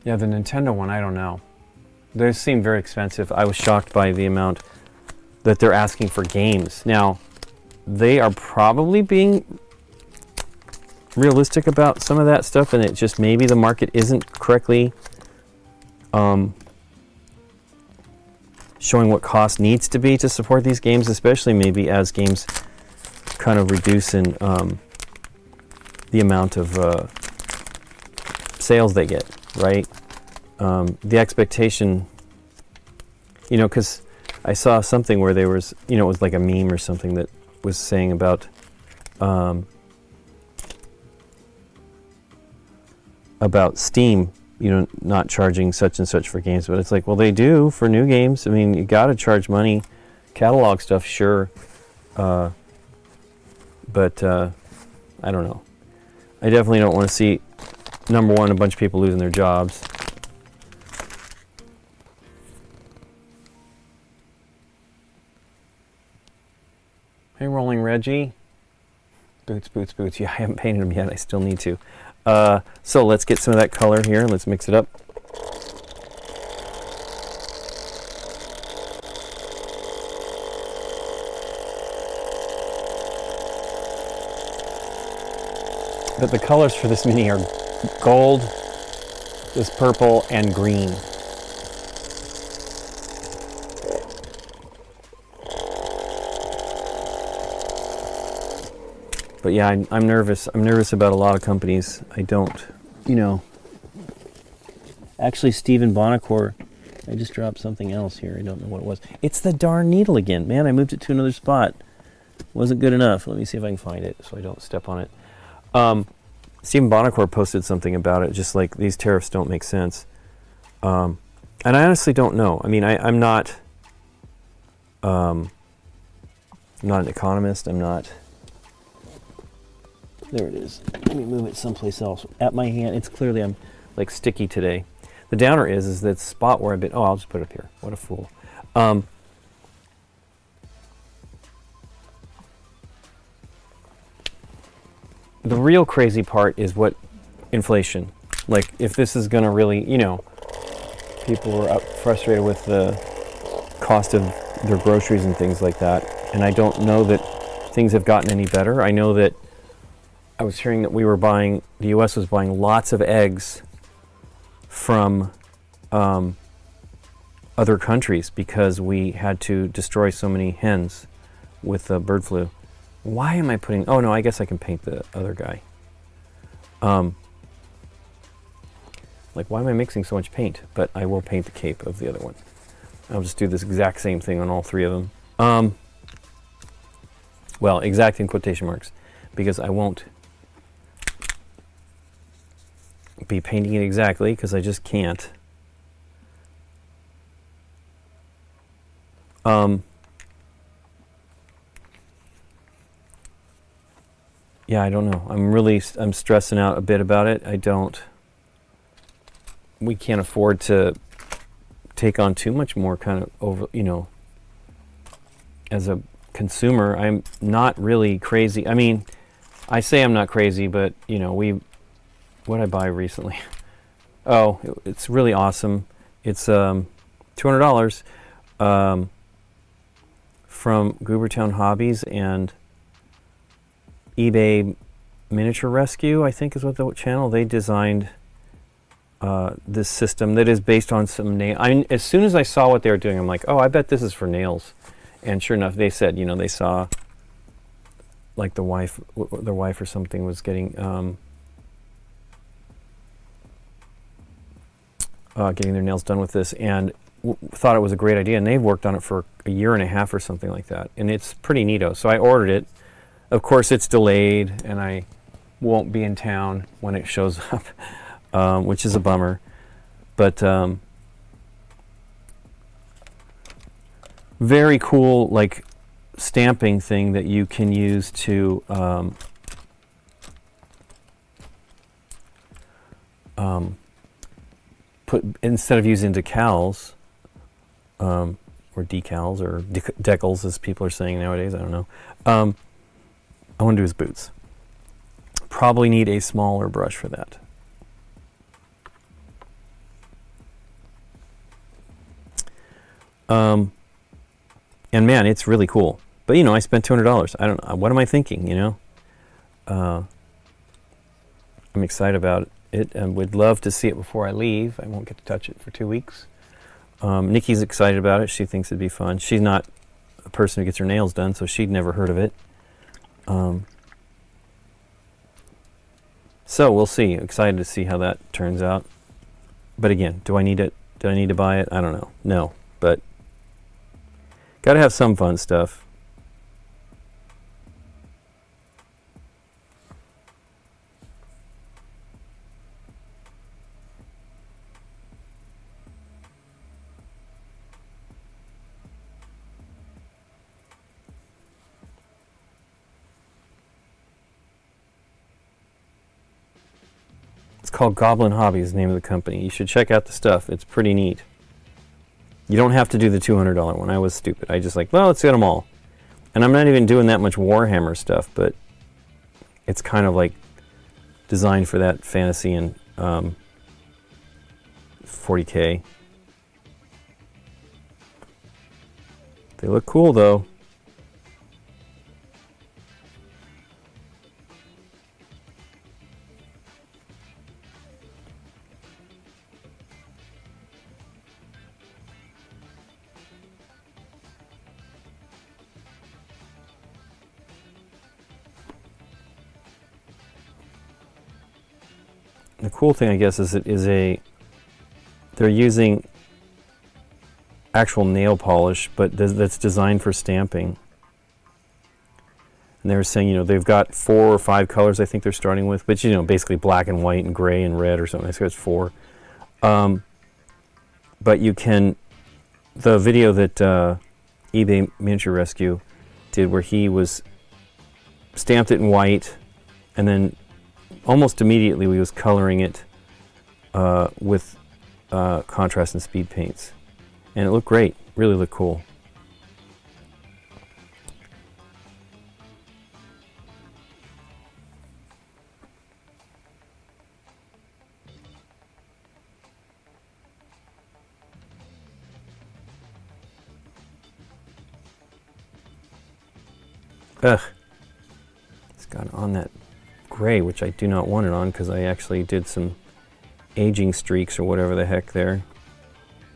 the Nintendo one, I don't know. They seem very expensive. I was shocked by the amount that they're asking for games. Now, they are probably being realistic about some of that stuff, and it just maybe the market isn't correctly showing what cost needs to be to support these games, especially maybe as games kind of reduce in the amount of sales they get, right? The expectation, you know, because I saw something where there was, you know, it was like a meme or something that was saying about Steam, you know, not charging such and such for games, but it's like, well, they do for new games. I mean, you got to charge money. Catalog stuff, sure, but I don't know. I definitely don't want to see, number one, a bunch of people losing their jobs. Hey, Rolling Reggie. Boots, boots, boots. Yeah, I haven't painted them yet. I still need to. So let's get some of that color here. Let's mix it up. But the colors for this mini are gold, this purple, and green. But yeah, I'm nervous. I'm nervous about a lot of companies. I don't, you know. Actually, Stephen Bonacore, I just dropped something else here. I don't know what it was. It's the darn needle again. Man, I moved it to another spot. Wasn't good enough. Let me see if I can find it so I don't step on it. Stephen Bonacore posted something about it, just like these tariffs don't make sense. And I honestly don't know. I mean, I'm not an economist. I'm not. There it is. Let me move it someplace else. At my hand, it's clearly, I'm like sticky today. The downer is that spot where I've been, oh, I'll just put it up here. What a fool. The real crazy part is what inflation. Like, if this is going to really, you know, people are frustrated with the cost of their groceries and things like that. And I don't know that things have gotten any better. I know that I was hearing that the U.S. was buying lots of eggs from other countries because we had to destroy so many hens with the bird flu. Why am I putting... Oh, no, I guess I can paint the other guy. Like, why am I mixing so much paint? But I will paint the cape of the other one. I'll just do this exact same thing on all three of them. Well, exact in quotation marks, because I won't be painting it exactly, because I just can't. Yeah, I don't know. I'm stressing out a bit about it. We can't afford to take on too much more kind of over, you know, as a consumer. I'm not really crazy. I mean, I say I'm not crazy, but, you know, what did I buy recently? Oh, it's really awesome. It's $200 from Goobertown Hobbies and eBay Miniature Rescue, I think is what the channel. They designed this system that is based on some nail. I mean, as soon as I saw what they were doing, I'm like, oh, I bet this is for nails. And sure enough, they said, you know, they saw like their wife or something was getting getting their nails done with this, and thought it was a great idea. And they've worked on it for a year and a half or something like that, and it's pretty neato. So I ordered it. Of course, it's delayed, and I won't be in town when it shows up, which is a bummer. But very cool, like, stamping thing that you can use to put, instead of using decals, or decals, or decals as people are saying nowadays, I don't know. I want to do his boots. Probably need a smaller brush for that. And man, it's really cool. But, you know, I spent $200. I don't know. What am I thinking, you know? I'm excited about it and would love to see it before I leave. I won't get to touch it for 2 weeks. Nikki's excited about it. She thinks it'd be fun. She's not a person who gets her nails done, so she'd never heard of it. So we'll see. Excited to see how that turns out. But again, do I need it? Do I need to buy it? I don't know. No, but got to have some fun stuff. It's called Goblin Hobby is the name of the company. You should check out the stuff. It's pretty neat. You don't have to do the $200 one. I was stupid. I just like, well, let's get them all. And I'm not even doing that much Warhammer stuff, but it's kind of like designed for that fantasy and 40K. They look cool though. The cool thing, I guess, is it is they're using actual nail polish, but that's designed for stamping. And they were saying, you know, they've got 4 or 5 colors I think they're starting with, but you know, basically black and white and gray and red or something. I think it's 4. But you can, the video that eBay Miniature Rescue did where he was stamped it in white and then almost immediately we was coloring it with contrast and speed paints. And it looked great, really looked cool. Ugh, it's got on that gray, which I do not want it on because I actually did some aging streaks or whatever the heck there.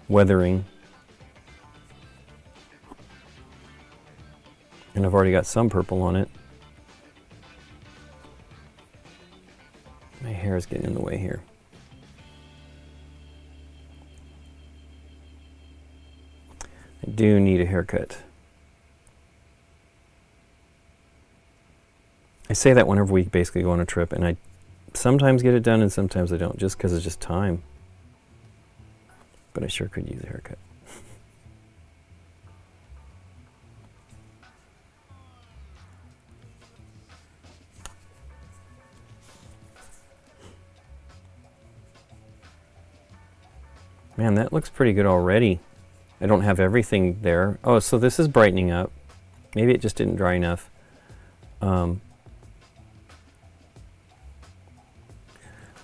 Weathering. And I've already got some purple on it. My hair is getting in the way here. I do need a haircut. I say that whenever we basically go on a trip, and I sometimes get it done and sometimes I don't, just because it's just time. But I sure could use a haircut. Man, that looks pretty good already. I don't have everything there. Oh, so this is brightening up. Maybe it just didn't dry enough.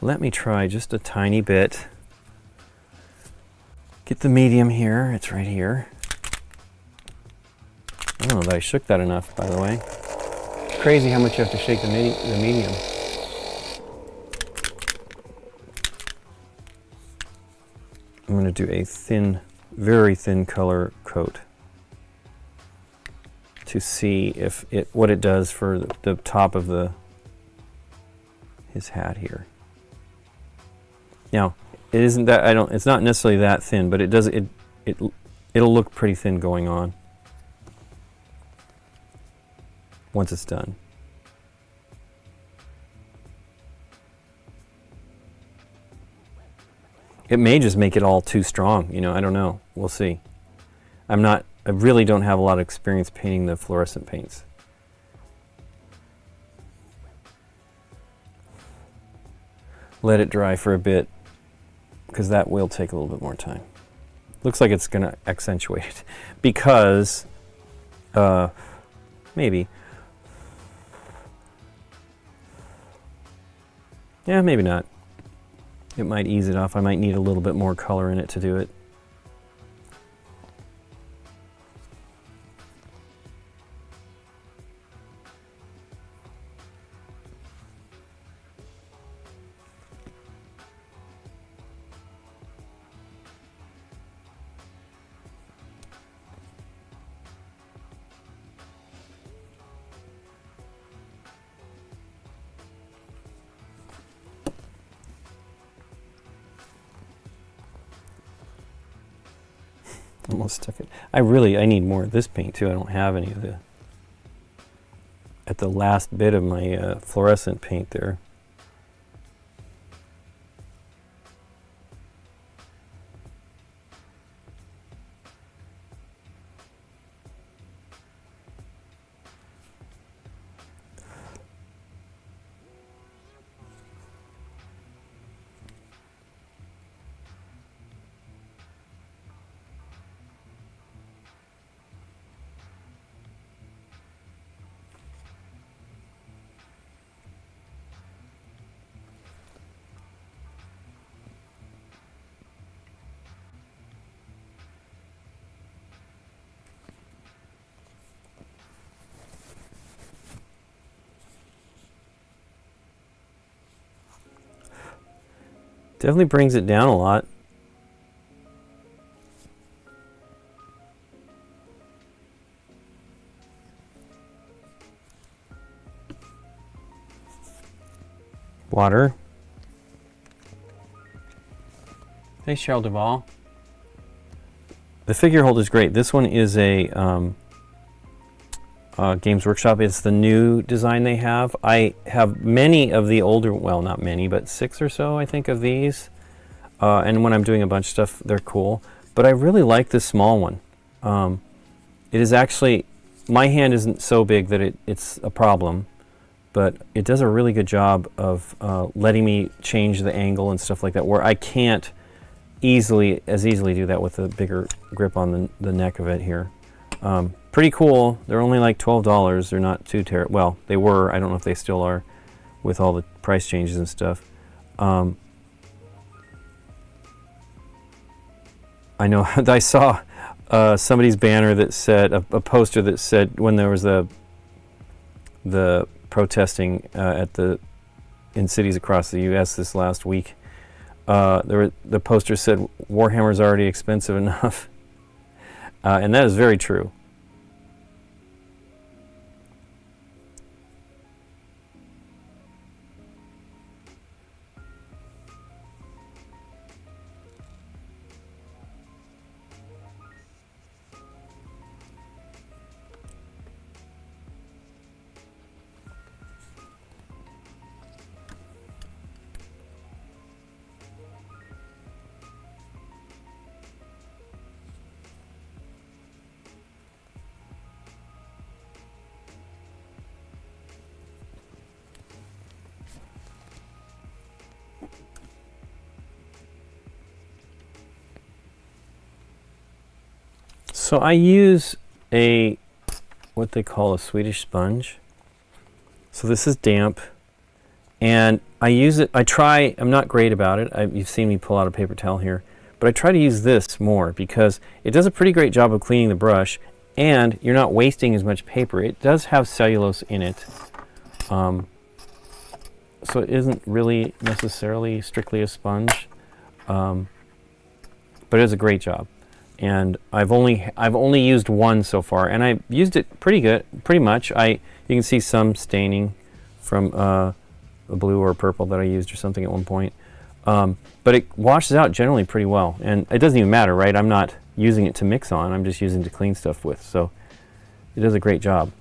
Let me try just a tiny bit. Get the medium here. It's right here. I don't know that I shook that enough, by the way. Crazy how much you have to shake the medium. I'm going to do a thin, very thin color coat to see if what it does for the top of his hat here. Now, it isn't that it's not necessarily that thin, but it'll look pretty thin going on once it's done. It may just make it all too strong, you know, I don't know. We'll see. I really don't have a lot of experience painting the fluorescent paints. Let it dry for a bit, because that will take a little bit more time. Looks like it's going to accentuate it, because, maybe. Yeah, maybe not. It might ease it off. I might need a little bit more color in it to do it. almost took it. I need more of this paint too. I don't have any of the, at the last bit of my fluorescent paint there. Definitely brings it down a lot. Water. Hey, Cheryl Duvall. The figure holder is great. This one is a Games Workshop. It's the new design they have. I have many of the older, well, not many, but 6 or so, I think, of these. And when I'm doing a bunch of stuff, they're cool. But I really like this small one. It is actually, my hand isn't so big that it's a problem, but it does a really good job of letting me change the angle and stuff like that, where I can't easily do that with a bigger grip on the neck of it here. Pretty cool. They're only like $12. They're not too terrible. Well, they were. I don't know if they still are with all the price changes and stuff. I know I saw somebody's banner that said, a poster that said, when there was the protesting in cities across the U.S. this last week, the poster said, Warhammer's already expensive enough. And that is very true. So I use what they call a Swedish sponge. So this is damp, and I use it, I'm not great about it. You've seen me pull out a paper towel here, but I try to use this more because it does a pretty great job of cleaning the brush, and you're not wasting as much paper. It does have cellulose in it, so it isn't really necessarily strictly a sponge, but it does a great job. And I've only used one so far, and I used it pretty much. You can see some staining from a blue or purple that I used or something at one point, but it washes out generally pretty well, and it doesn't even matter, right? I'm not using it to mix on. I'm just using it to clean stuff with, so it does a great job.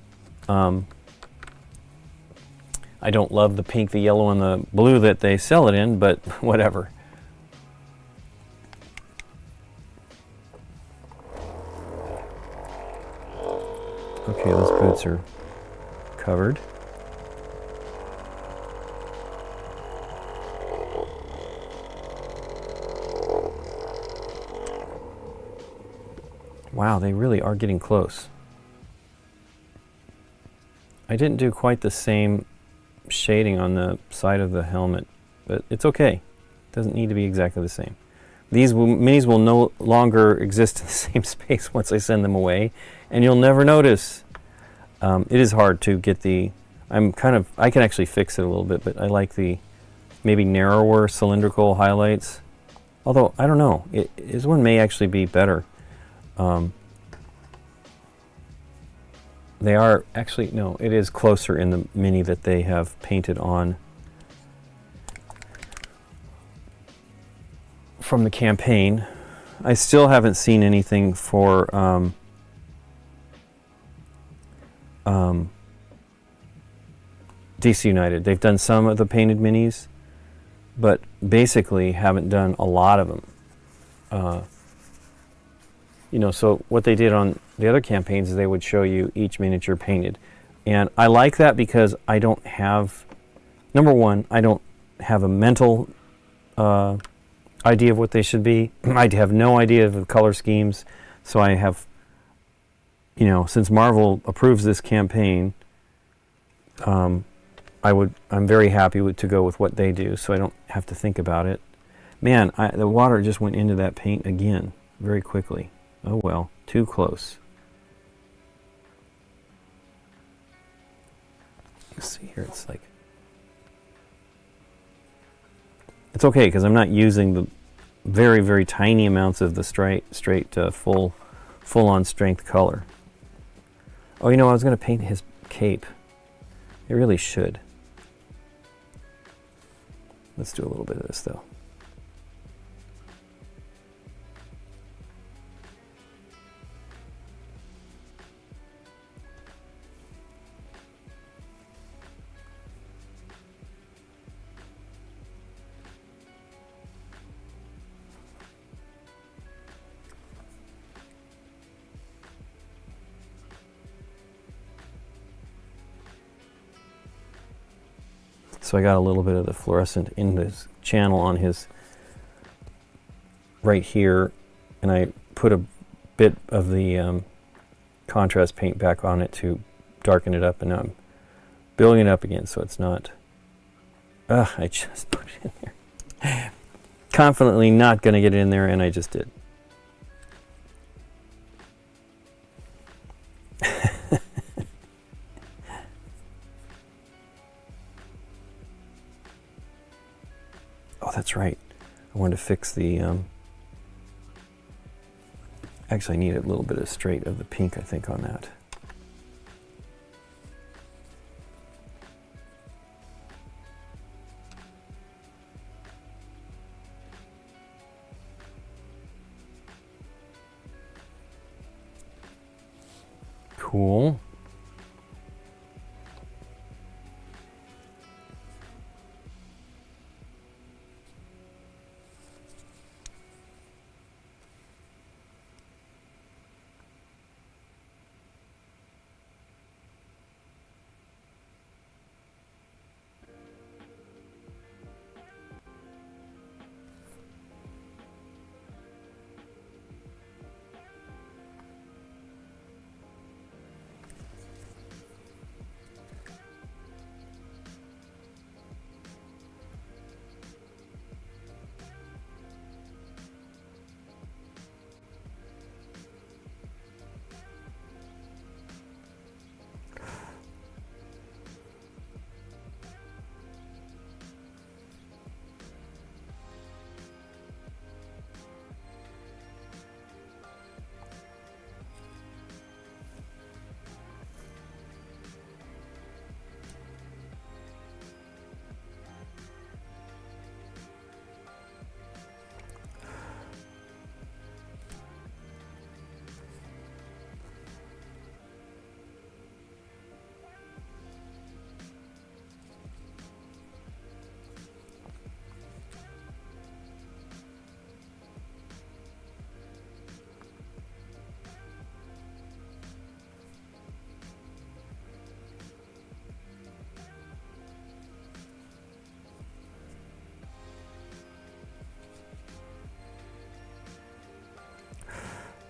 I don't love the pink, the yellow, and the blue that they sell it in, but whatever. Okay, those boots are covered. Wow, they really are getting close. I didn't do quite the same shading on the side of the helmet, but it's okay. It doesn't need to be exactly the same. These minis will no longer exist in the same space once I send them away, and you'll never notice. It is hard to get I can actually fix it a little bit, but I like the maybe narrower cylindrical highlights. Although, I don't know, this one may actually be better. They are actually, no, it is closer in the mini that they have painted on from the campaign. I still haven't seen anything for DC United. They've done some of the painted minis, but basically haven't done a lot of them. You know, so what they did on the other campaigns is they would show you each miniature painted. And I like that because I don't have, number one, I don't have a mental idea of what they should be. I have no idea of the color schemes. So I have, you know, since Marvel approves this campaign, I'm very happy to go with what they do, so I don't have to think about it. Man, the water just went into that paint again very quickly. Oh well, too close. Let's see here, it's like, it's okay because I'm not using the very, very tiny amounts of the straight full-on strength color. Oh, you know, I was going to paint his cape. I really should. Let's do a little bit of this though. So I got a little bit of the fluorescent in this channel on his right here, and I put a bit of the contrast paint back on it to darken it up, and now I'm building it up again so it's not... I just put it in there. Confidently not going to get it in there, and I just did. Oh, that's right. I wanted to fix the... Actually, I need a little bit of straight of the pink, I think, on that. Cool.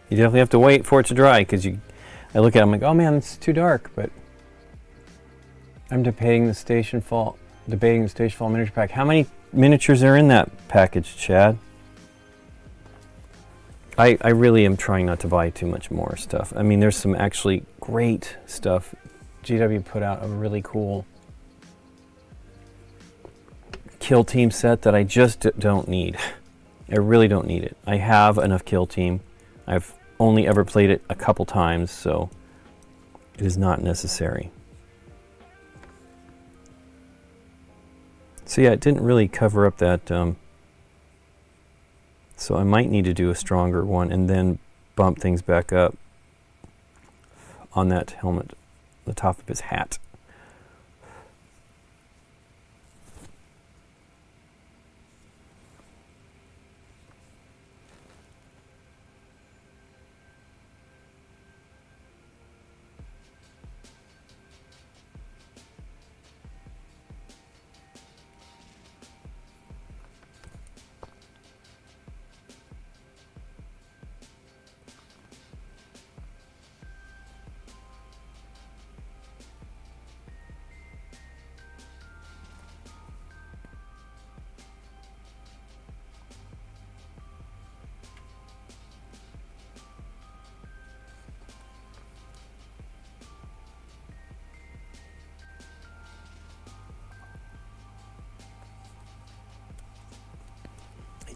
You definitely have to wait for it to dry, because I look at it, I'm like, oh man, it's too dark, but I'm debating the Station Fall miniature pack. How many miniatures are in that package, Chad? I really am trying not to buy too much more stuff. I mean, there's some actually great stuff. GW put out a really cool Kill Team set that I just don't need. I really don't need it. I have enough Kill Team. I've only ever played it a couple times, so it is not necessary. So yeah, it didn't really cover up that So I might need to do a stronger one and then bump things back up on that helmet, the top of his hat.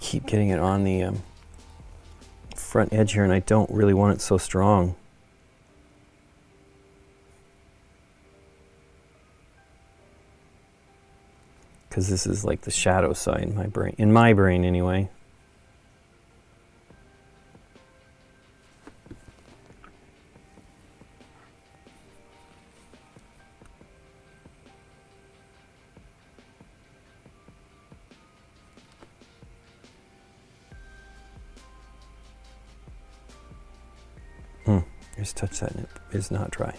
Keep getting it on the front edge here, and I don't really want it so strong. Because this is like the shadow side in my brain anyway. Just touch that and it is not dry.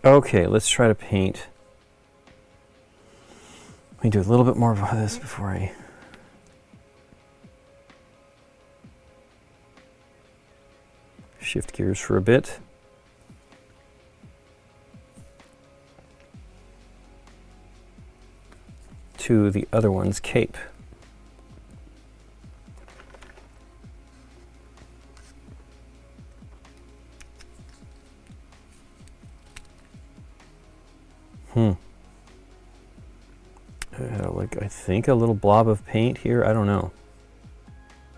Okay, let's try to paint. Let me do a little bit more of this before I shift gears for a bit. To the other one's cape. Like I think a little blob of paint here. I don't know.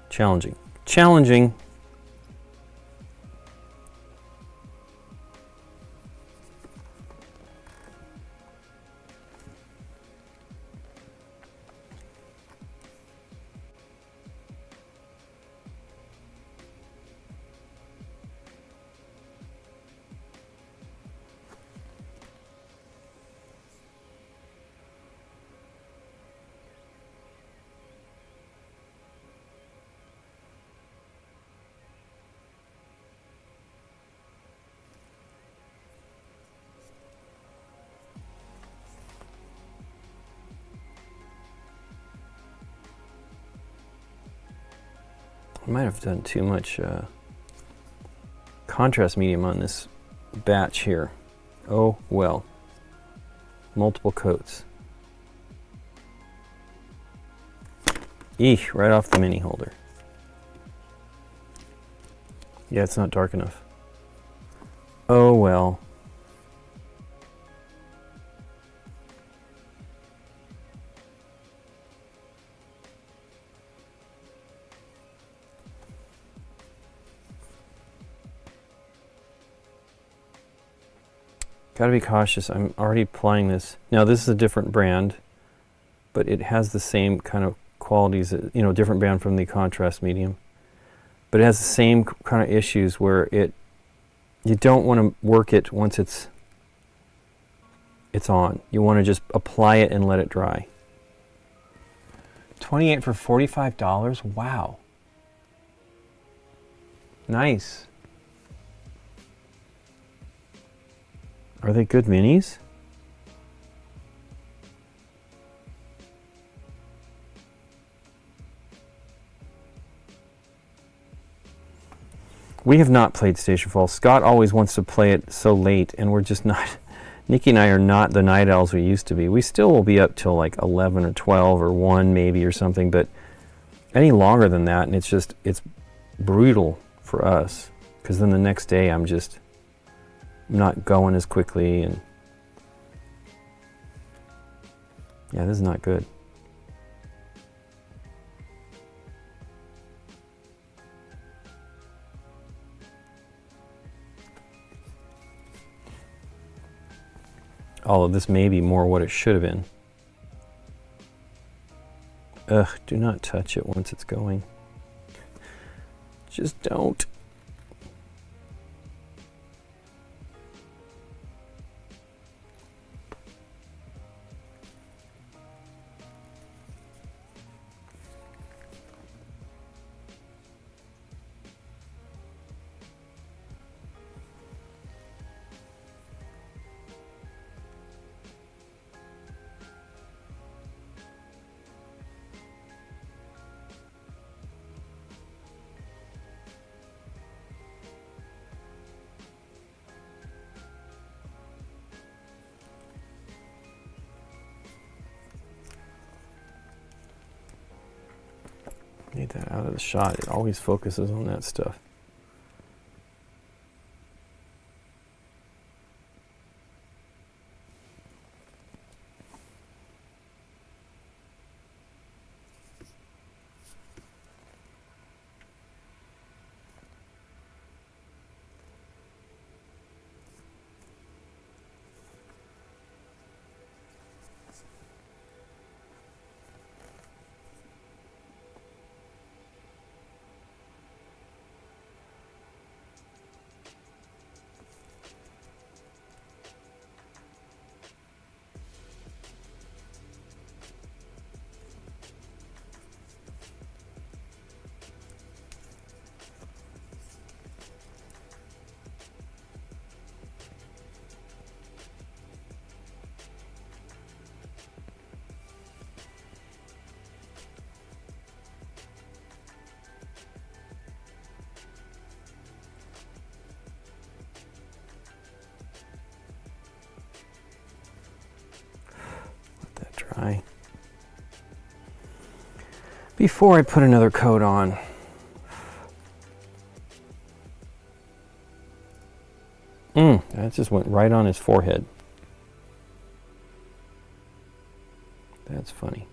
Challenging. Challenging. I might have done too much contrast medium on this batch here. Oh well. Multiple coats. Eek, right off the mini holder. Yeah, it's not dark enough. Oh well. Gotta be cautious. I'm already applying this. Now this is a different brand, but it has the same kind of qualities, you know, different brand from the contrast medium. But it has the same kind of issues where you don't want to work it once it's on. You want to just apply it and let it dry. 28 for $45? Wow. Nice. Are they good minis? We have not played Station Fall. Scott always wants to play it so late, and we're just not. Nikki and I are not the night owls we used to be. We still will be up till like 11 or 12 or 1 maybe or something, but any longer than that, and it's brutal for us, because then the next day I'm not going as quickly, and yeah, this is not good. All of this may be more what it should have been. Ugh, do not touch it once it's going. Just don't. Need that out of the shot. It always focuses on that stuff. Dry. Before I put another coat on. That just went right on his forehead. That's funny.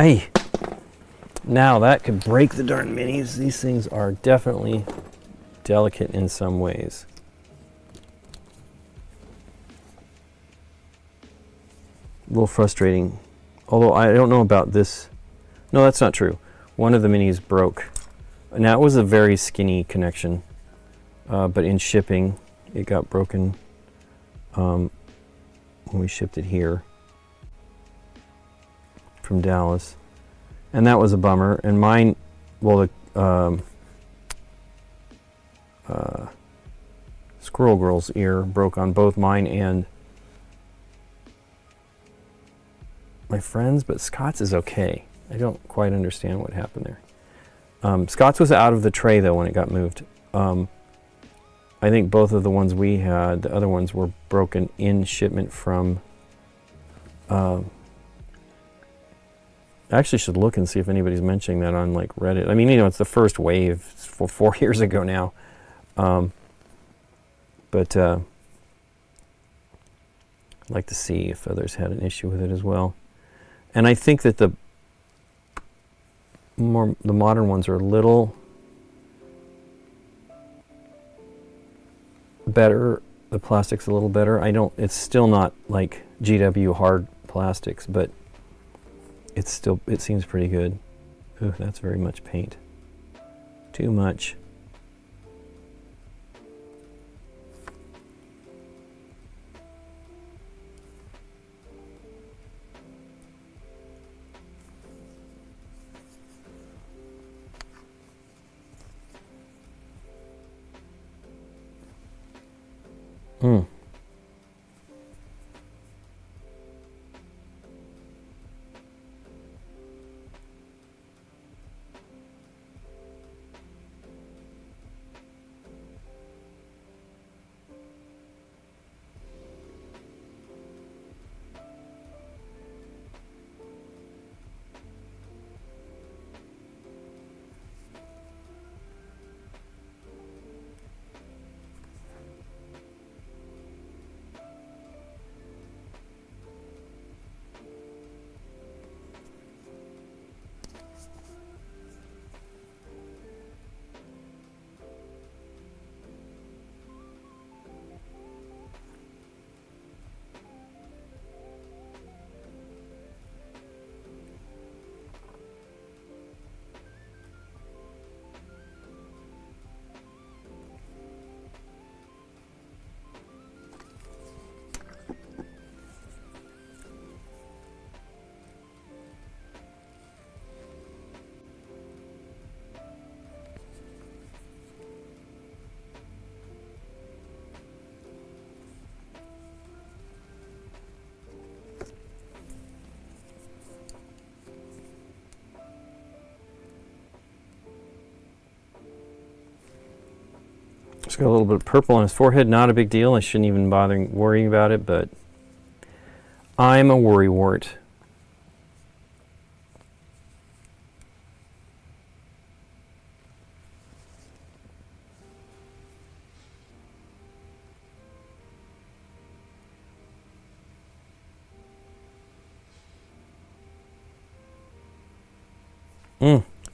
Hey, now that could break the darn minis. These things are definitely delicate in some ways. A little frustrating. Although I don't know about this. No, that's not true. One of the minis broke. Now it was a very skinny connection, but in shipping it got broken when we shipped it here from Dallas, and that was a bummer. And mine, well, the Squirrel Girl's ear broke on both mine and my friend's, but Scott's is okay. I don't quite understand what happened there. Scott's was out of the tray though when it got moved. I think both of the ones we had, the other ones were broken in shipment from. I actually should look and see if anybody's mentioning that on like Reddit. I mean, you know, it's the first wave. It's 4 years ago now. But I'd like to see if others had an issue with it as well. And I think that the modern ones are a little better. The plastic's a little better. It's still not like GW hard plastics, but it seems pretty good. Ooh, that's very much paint. Too much. Hmm. Just got a little bit of purple on his forehead. Not a big deal. I shouldn't even bother worrying about it, but I'm a worrywart.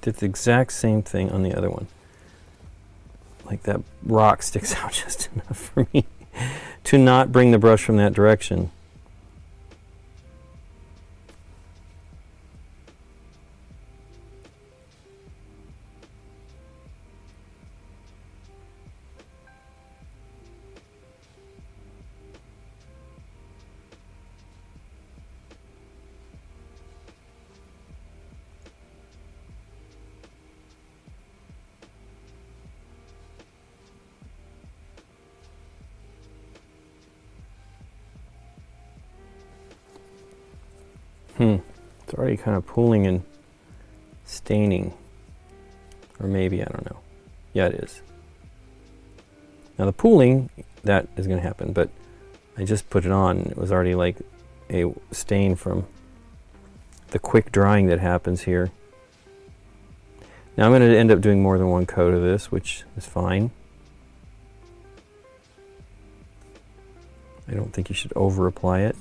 Did the exact same thing on the other one. Like that rock sticks out just enough for me to not bring the brush from that direction. It's already kind of pooling and staining. Or maybe, I don't know. Yeah, it is. Now the pooling, that is going to happen, but I just put it on. It was already like a stain from the quick drying that happens here. Now I'm going to end up doing more than one coat of this, which is fine. I don't think you should over apply it.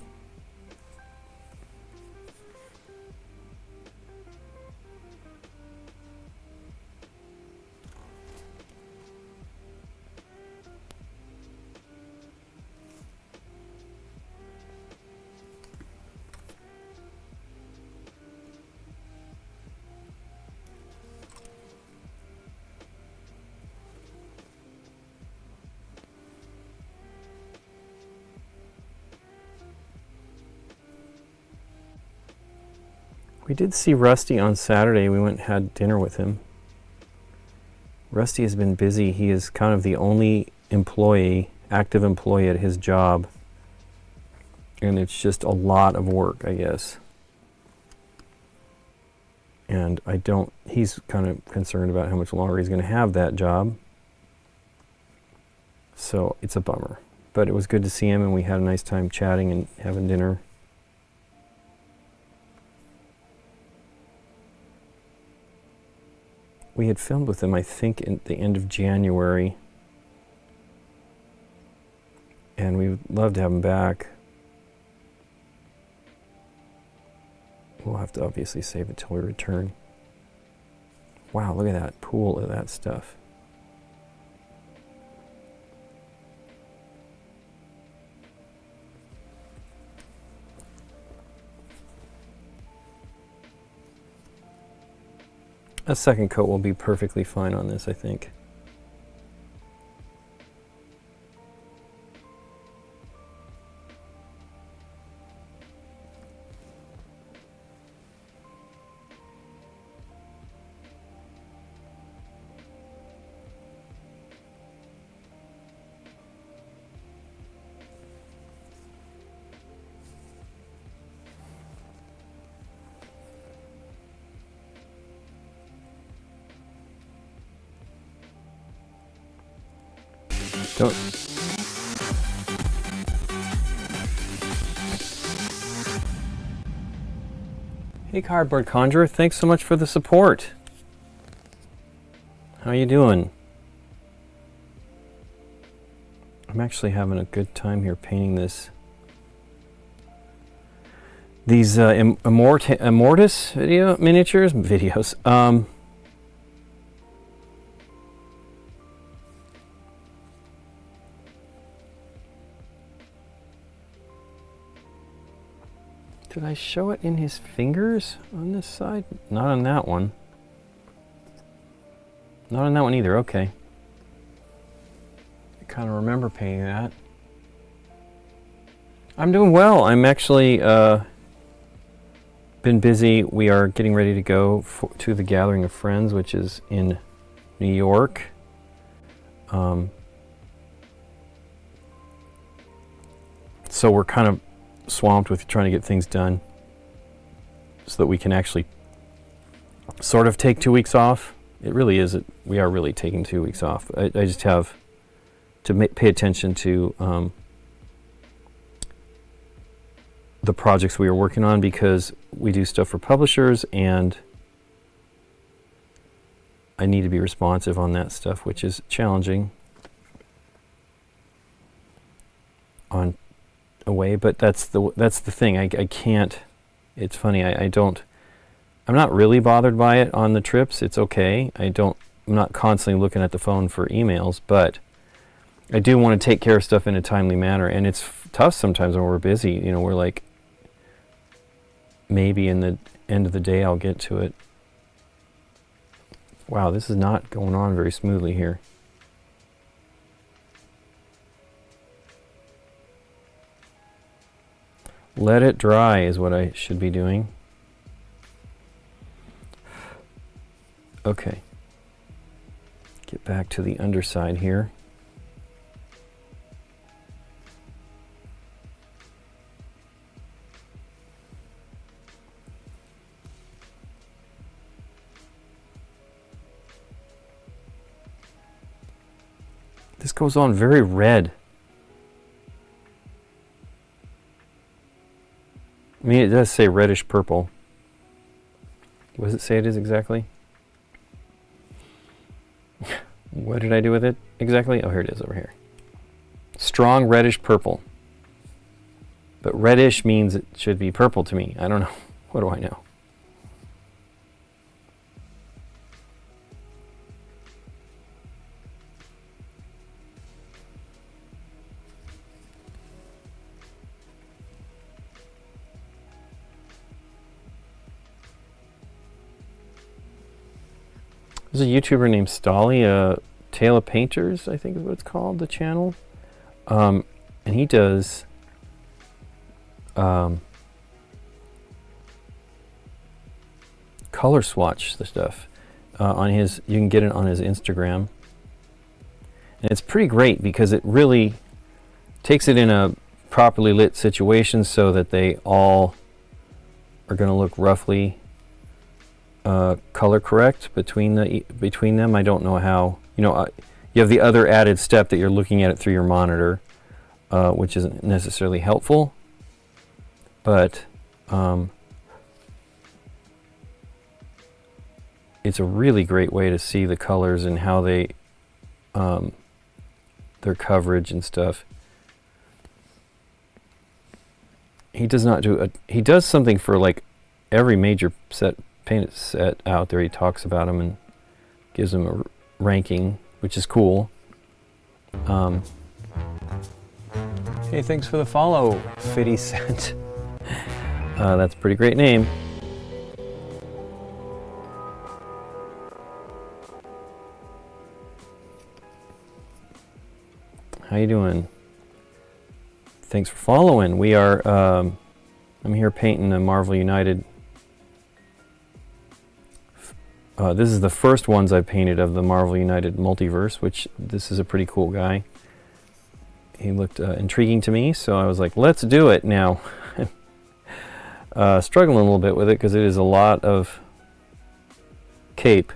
We did see Rusty on Saturday. We went and had dinner with him. Rusty has been busy. He is kind of the only employee, active employee at his job. And it's just a lot of work, I guess. And he's kind of concerned about how much longer he's going to have that job. So it's a bummer. But it was good to see him, and we had a nice time chatting and having dinner. We had filmed with him, I think, at the end of January. And we would love to have him back. We'll have to obviously save it till we return. Wow, look at that pool of that stuff. A second coat will be perfectly fine on this, I think. Don't. Hey Cardboard Conjurer, thanks so much for the support. How you doing? I'm actually having a good time here painting this. These Immortus videos. Did I show it in his fingers on this side? Not on that one. Not on that one either, okay. I kind of remember painting that. I'm doing well. I'm actually been busy. We are getting ready to go to the Gathering of Friends, which is in New York. So we're kind of swamped with trying to get things done so that we can actually sort of take 2 weeks off. It really is. We are really taking 2 weeks off. I just have to pay attention to the projects we are working on, because we do stuff for publishers and I need to be responsive on that stuff, which is challenging on a way, but that's the thing. I can't. It's funny. I'm not really bothered by it on the trips. It's okay. I'm not constantly looking at the phone for emails, but I do want to take care of stuff in a timely manner, and it's tough sometimes when we're busy. You know, we're like, maybe in the end of the day I'll get to it. Wow, this is not going on very smoothly here. Let it dry is what I should be doing. Okay. Get back to the underside here. This goes on very red. I mean, it does say reddish purple. What does it say it is exactly? What did I do with it exactly? Oh, here it is over here. Strong reddish purple. But reddish means it should be purple to me. I don't know. What do I know? There's a YouTuber named Stolly, Tale of Painters, I think is what it's called, the channel. And he does color swatch the stuff on his. You can get it on his Instagram, and it's pretty great because it really takes it in a properly lit situation so that they all are going to look roughly color correct between them. I don't know how, you have the other added step that you're looking at it through your monitor, which isn't necessarily helpful, but it's a really great way to see the colors and how they their coverage and stuff. He does not do he does something for like every major painted set out there. He talks about them and gives them a ranking, which is cool. Hey, thanks for the follow, 50 Cent. That's a pretty great name. How you doing? Thanks for following. We are, I'm here painting the Marvel United. This is the first ones I've painted of the Marvel United Multiverse, which this is a pretty cool guy. He looked intriguing to me, so I was like, let's do it now. Struggling a little bit with it because it is a lot of cape,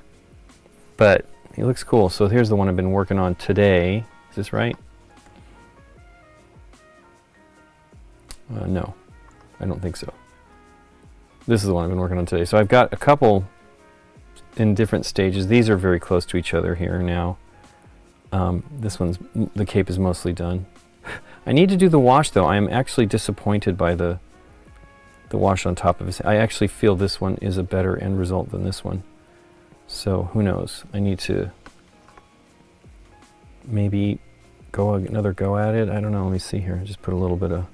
but he looks cool. So here's the one I've been working on today. Is this right? No, I don't think so. This is the one I've been working on today. So I've got a couple in different stages. These are very close to each other here now. This one's, the cape is mostly done. I need to do the wash though. I am actually disappointed by the wash on top of his. I actually feel this one is a better end result than this one. So who knows? I need to maybe go another go at it. I don't know. Let me see here. Just put a little bit of.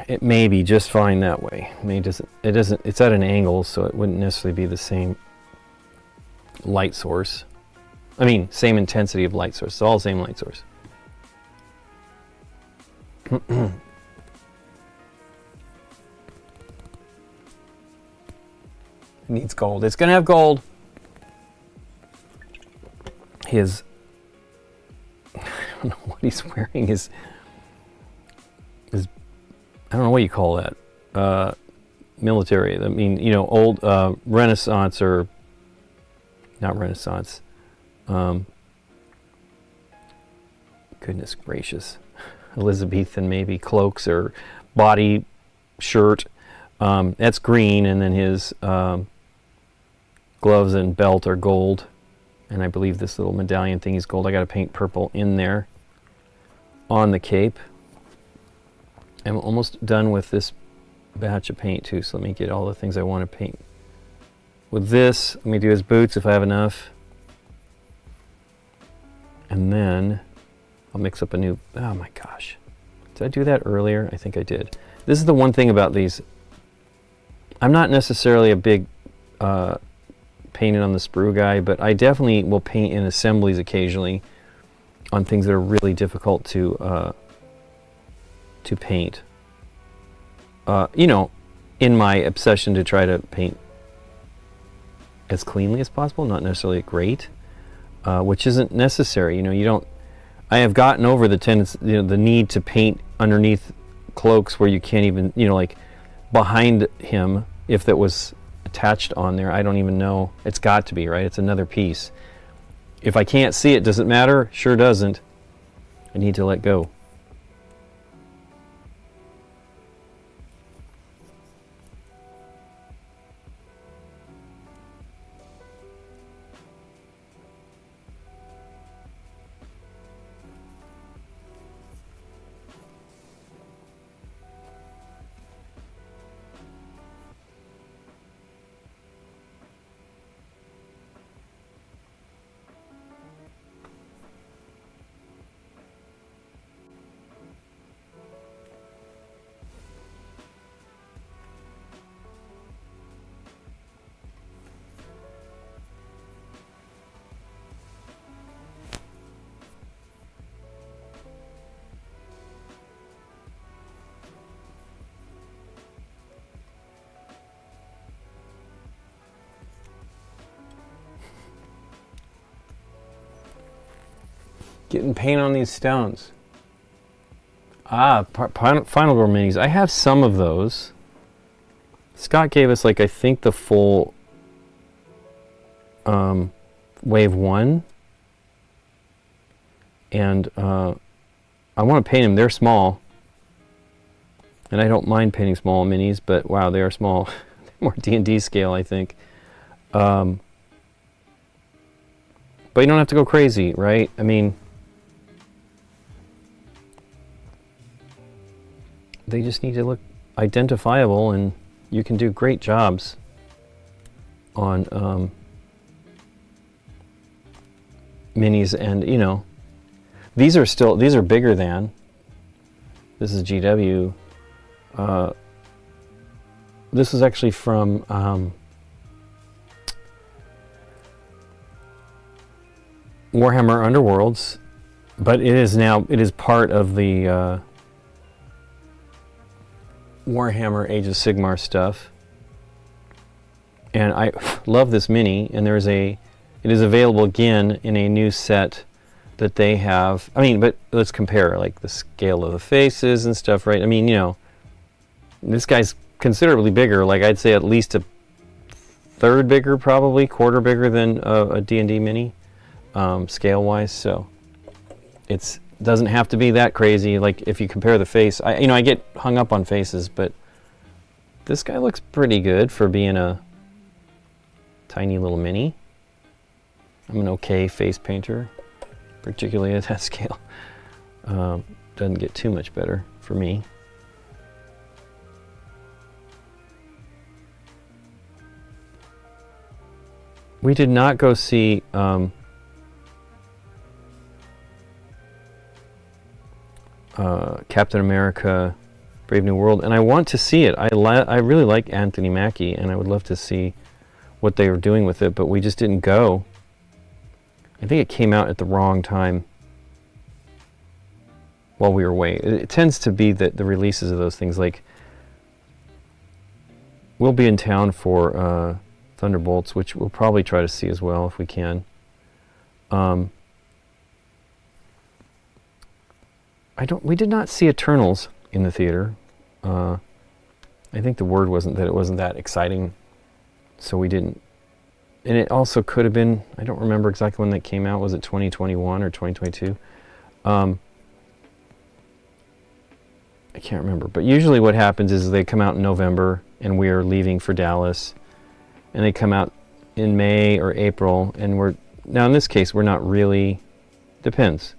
It may be just fine that way. It's at an angle, so it wouldn't necessarily be the same light source. I mean, same intensity of light source. It's all the same light source. It needs gold. It's gonna have gold. His, I don't know what he's wearing. His I don't know what you call that. Military. I mean, old Renaissance, or not Renaissance. Goodness gracious. Elizabethan maybe, cloaks or body shirt. That's green, and then his gloves and belt are gold. And I believe this little medallion thing is gold. I got to paint purple in there on the cape. I'm almost done with this batch of paint too, so let me get all the things I want to paint. With this, let me do his boots if I have enough. And then I'll mix up a new, oh my gosh. Did I do that earlier? I think I did. This is the one thing about these. I'm not necessarily a big painted on the sprue guy, but I definitely will paint in assemblies occasionally on things that are really difficult to paint. In my obsession to try to paint as cleanly as possible, not necessarily great, which isn't necessary. You don't. I have gotten over the tendency, the need to paint underneath cloaks where you can't even, like behind him, if that was attached on there. I don't even know. It's got to be, right? It's another piece. If I can't see it, does it matter? Sure doesn't. I need to let go. Getting paint on these stones. Ah, Final Girl minis. I have some of those. Scott gave us, like, I think the full wave 1. And I want to paint them. They're small. And I don't mind painting small minis, but wow, they are small. More D&D scale, I think. But you don't have to go crazy, right? I mean, they just need to look identifiable, and you can do great jobs on minis. And you know, these are bigger than. This is GW. This is actually from Warhammer Underworlds, but it is part of the Warhammer Age of Sigmar stuff. And I love this mini, and it is available again in a new set that they have. I mean, but let's compare, like, the scale of the faces and stuff, right? I mean, you know, this guy's considerably bigger, like I'd say at least a third bigger, probably quarter bigger than a D&D mini, scale-wise. So it doesn't have to be that crazy. Like, if you compare the face, I get hung up on faces, but this guy looks pretty good for being a tiny little mini. I'm an okay face painter, particularly at that scale. Doesn't get too much better for me. We did not go see Captain America Brave New World, and I want to see it. I really like Anthony Mackie, and I would love to see what they were doing with it, but we just didn't go. I think it came out at the wrong time while we were away. It tends to be that the releases of those things, like, we'll be in town for Thunderbolts, which we'll probably try to see as well if we can. We did not see Eternals in the theater. I think the word wasn't that it wasn't that exciting, so we didn't. And it also could have been, I don't remember exactly when that came out. Was it 2021 or 2022? I can't remember. But usually what happens is they come out in November, and we are leaving for Dallas. And they come out in May or April, and now in this case, we're not really, depends.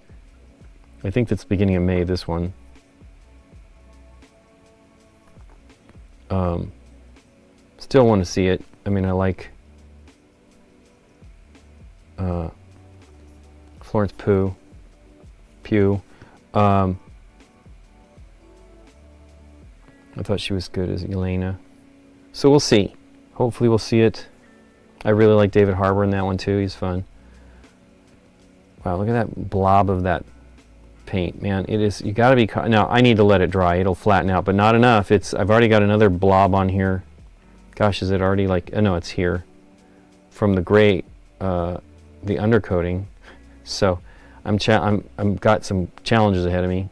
I think that's the beginning of May, this one. Still want to see it. I mean, I like Florence Pugh. I thought she was good as Elena. So we'll see. Hopefully we'll see it. I really like David Harbour in that one too. He's fun. Wow, look at that blob of that paint, man. It is, you gotta be, now I need to let it dry. It'll flatten out, but not enough. I've already got another blob on here. Gosh, is it already like, oh no, it's here. From the gray, the undercoating. So I'm got some challenges ahead of me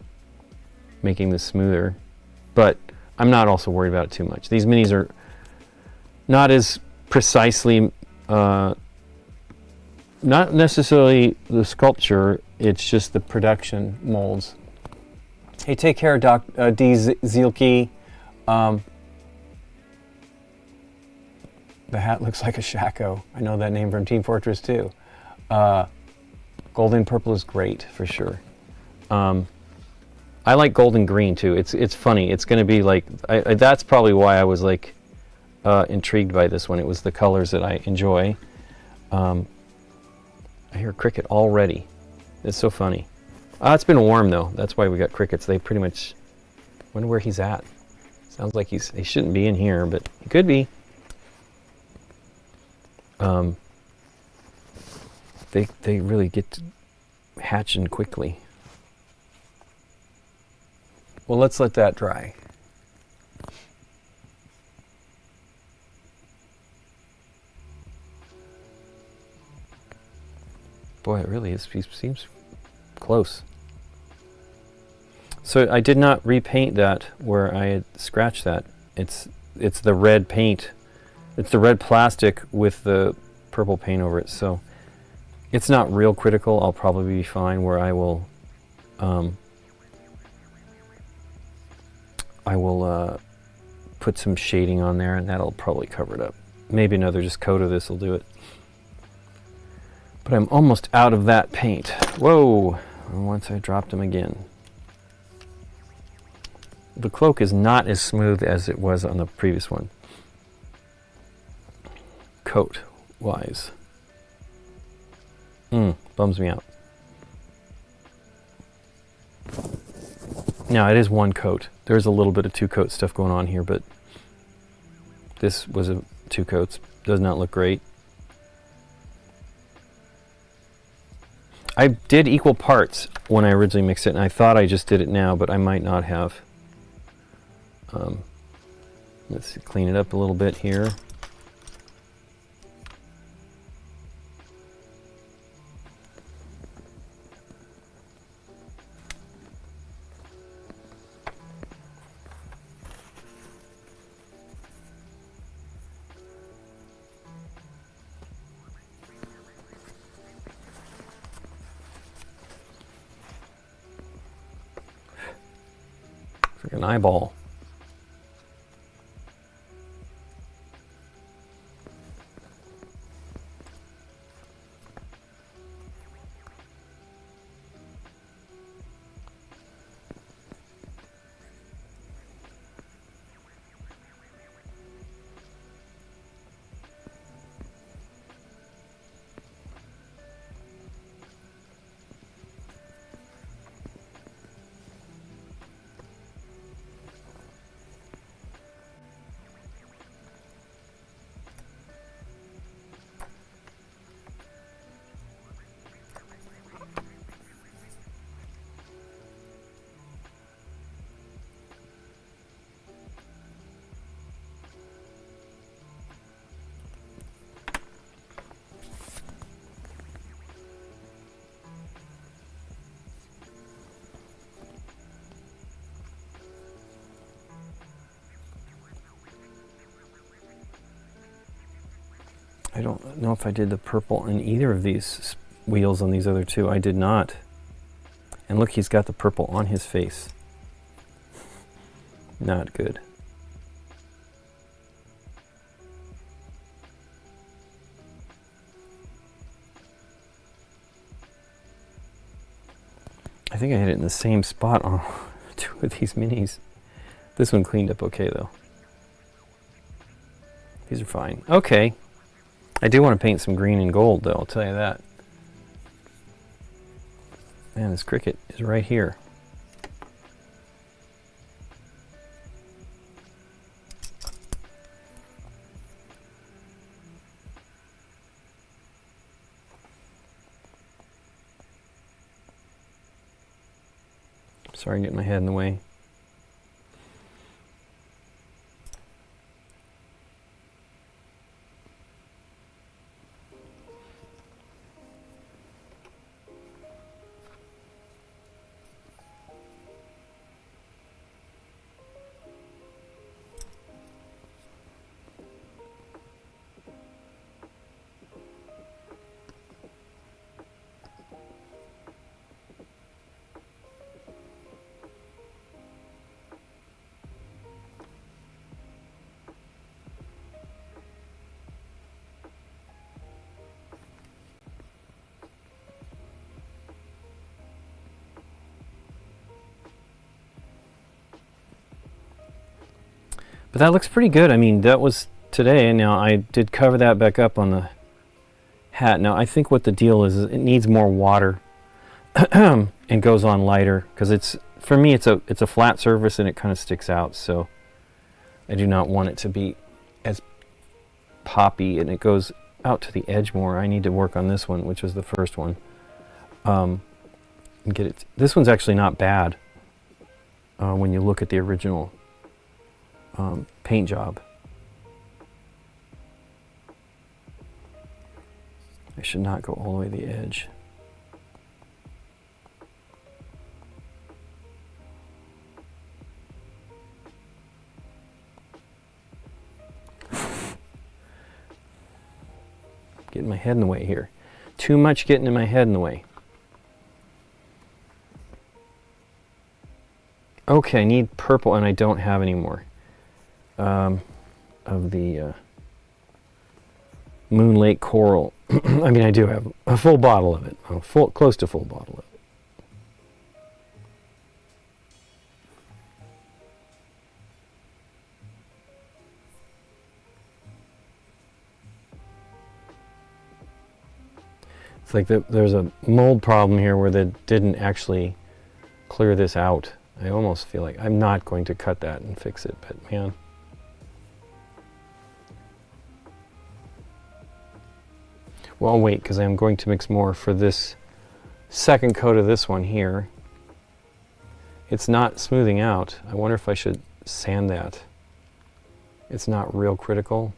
making this smoother, but I'm not also worried about it too much. These minis are not as precisely, not necessarily the sculpture, it's just the production molds. Hey, take care, D. Zielke. The hat looks like a Shaco. I know that name from Team Fortress 2. Golden purple is great for sure. I like golden green too. It's funny. It's going to be like, that's probably why I was like intrigued by this one. It was the colors that I enjoy. I hear cricket already. It's so funny. It's been warm though. That's why we got crickets. They pretty much, wonder where he's at. Sounds like he shouldn't be in here, but he could be. They really get to hatching quickly. Well, let's let that dry. Boy, it really is. He seems close. So I did not repaint that where I had scratched that. It's the red paint. It's the red plastic with the purple paint over it. So it's not real critical. I'll probably be fine where I will put some shading on there, and that'll probably cover it up. Maybe another just coat of this will do it. But I'm almost out of that paint. Whoa! And once I dropped them again. The cloak is not as smooth as it was on the previous one. Coat-wise. Bums me out. Now, it is one coat. There's a little bit of two-coat stuff going on here, but this was a two coats. Does not look great. I did equal parts when I originally mixed it, and I thought I just did it now, but I might not have. Let's clean it up a little bit here. Like an eyeball. I don't know if I did the purple in either of these wheels on these other two. I did not. And look, he's got the purple on his face. Not good. I think I hit it in the same spot on two of these minis. This one cleaned up okay though. These are fine. Okay. I do want to paint some green and gold though, I'll tell you that. Man, this cricket is right here. Sorry, I'm getting my head in the way. But that looks pretty good. I mean, that was today, and now I did cover that back up on the hat. Now, I think what the deal is it needs more water and goes on lighter, because it's, for me, it's a flat surface and it kind of sticks out, so I do not want it to be as poppy, and it goes out to the edge more. I need to work on this one, which was the first one. And get it. This one's actually not bad when you look at the original paint job. I should not go all the way to the edge. Getting my head in the way here. Too much getting in my head in the way. Okay, I need purple, and I don't have any more of the Moon Lake Coral. I mean, I do have a full bottle of it, close to full bottle of it. It's like there's a mold problem here where they didn't actually clear this out. I almost feel like I'm not going to cut that and fix it, but man. Well, I'll wait, because I'm going to mix more for this second coat of this one here. It's not smoothing out. I wonder if I should sand that. It's not real critical.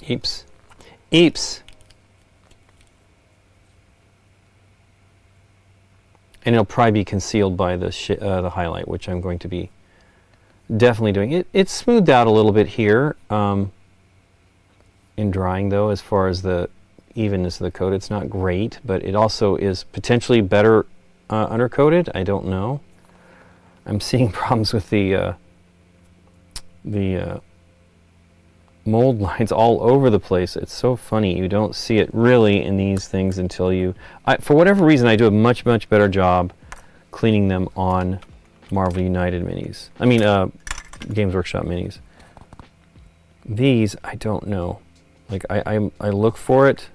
Eeps. Eeps! And it'll probably be concealed by the highlight, which I'm going to be definitely doing. It's smoothed out a little bit here in drying, though, as far as the evenness of the coat. It's not great, but it also is potentially better undercoated. I don't know. I'm seeing problems with the mold lines all over the place. It's so funny. You don't see it really in these things until you... for whatever reason, I do a much, much better job cleaning them on Marvel United minis. I mean, Games Workshop minis. These, I don't know. Like, I look for it.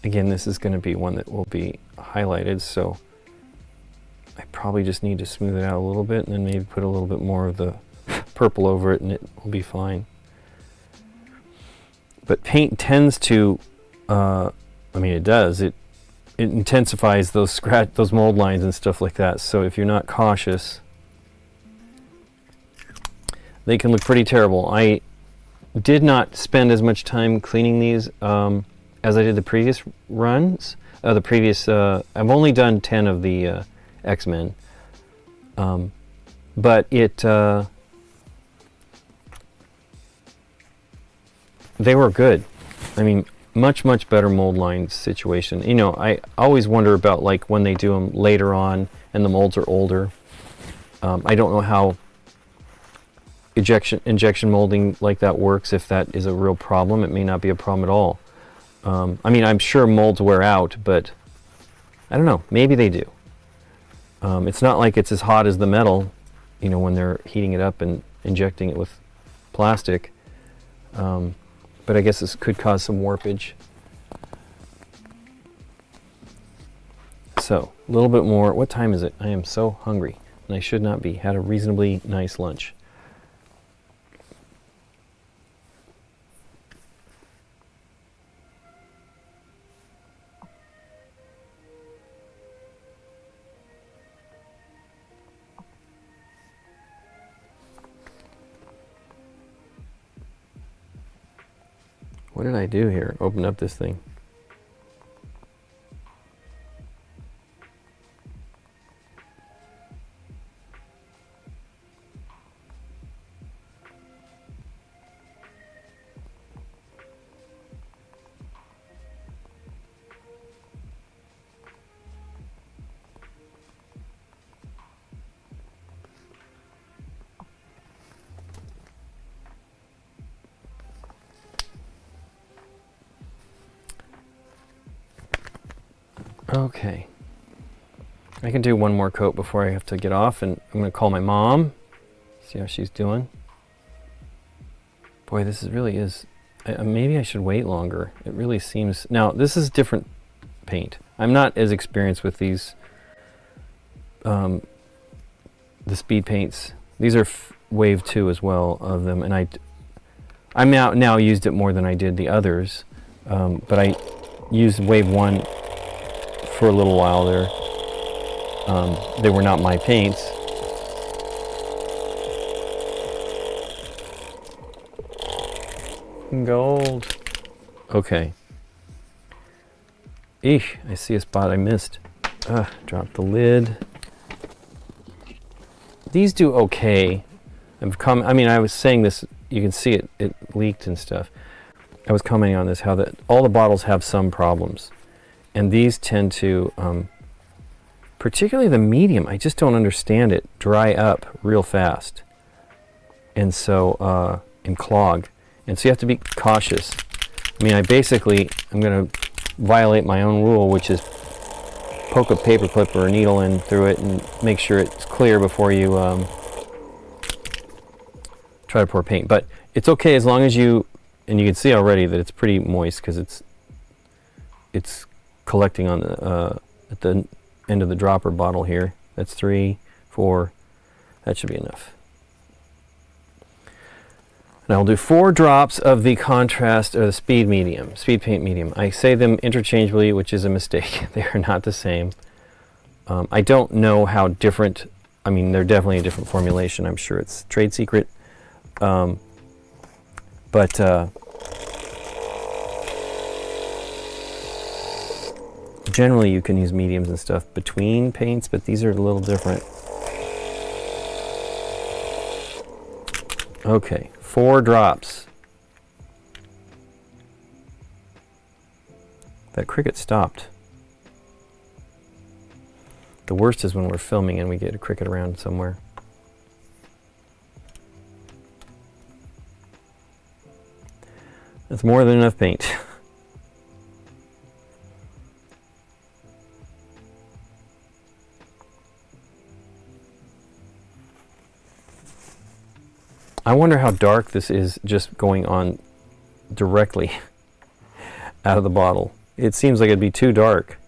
Again, this is going to be one that will be highlighted, so I probably just need to smooth it out a little bit and then maybe put a little bit more of the purple over it and it will be fine. But paint tends to, I mean it does, it intensifies those mold lines and stuff like that, so if you're not cautious, they can look pretty terrible. I did not spend as much time cleaning these as I did the previous runs. I've only done 10 of the X-Men, but they were good. I mean, much better mold line situation. You know, I always wonder about like when they do them later on and the molds are older. I don't know how injection molding like that works, if that is a real problem. It may not be a problem at all. I mean, I'm sure molds wear out, but I don't know, maybe they do. It's not like it's as hot as the metal, you know, when they're heating it up and injecting it with plastic. But I guess this could cause some warpage. So, a little bit more. What time is it? I am so hungry, and I should not be. Had a reasonably nice lunch. What did I do here? Open up this thing. Okay, I can do one more coat before I have to get off, and I'm going to call my mom, see how she's doing. Boy, this really is, maybe I should wait longer. It really seems, now this is different paint. I'm not as experienced with these, the speed paints. These are wave 2 as well of them, and I'm now used it more than I did the others, but I used wave 1 for a little while there. They were not my paints. Gold. Okay. Eesh, I see a spot I missed. Drop the lid. These do okay. I mean, I was saying this, you can see it leaked and stuff. I was commenting on this, how that all the bottles have some problems. And these tend to, particularly the medium, I just don't understand it, dry up real fast. And so, and clog. And so you have to be cautious. I mean, I'm going to violate my own rule, which is poke a paper clip or a needle in through it and make sure it's clear before you try to pour paint. But it's okay as long as you, and you can see already that it's pretty moist because it's collecting on the at the end of the dropper bottle here. That's 3, 4, that should be enough. And I'll do 4 drops of the contrast or the speed paint medium. I say them interchangeably, which is a mistake. They are not the same. I don't know how different, I mean, they're definitely a different formulation. I'm sure it's trade secret. Generally you can use mediums and stuff between paints, but these are a little different. Okay, 4 drops. That cricket stopped. The worst is when we're filming and we get a cricket around somewhere. That's more than enough paint. I wonder how dark this is just going on directly out of the bottle. It seems like it'd be too dark.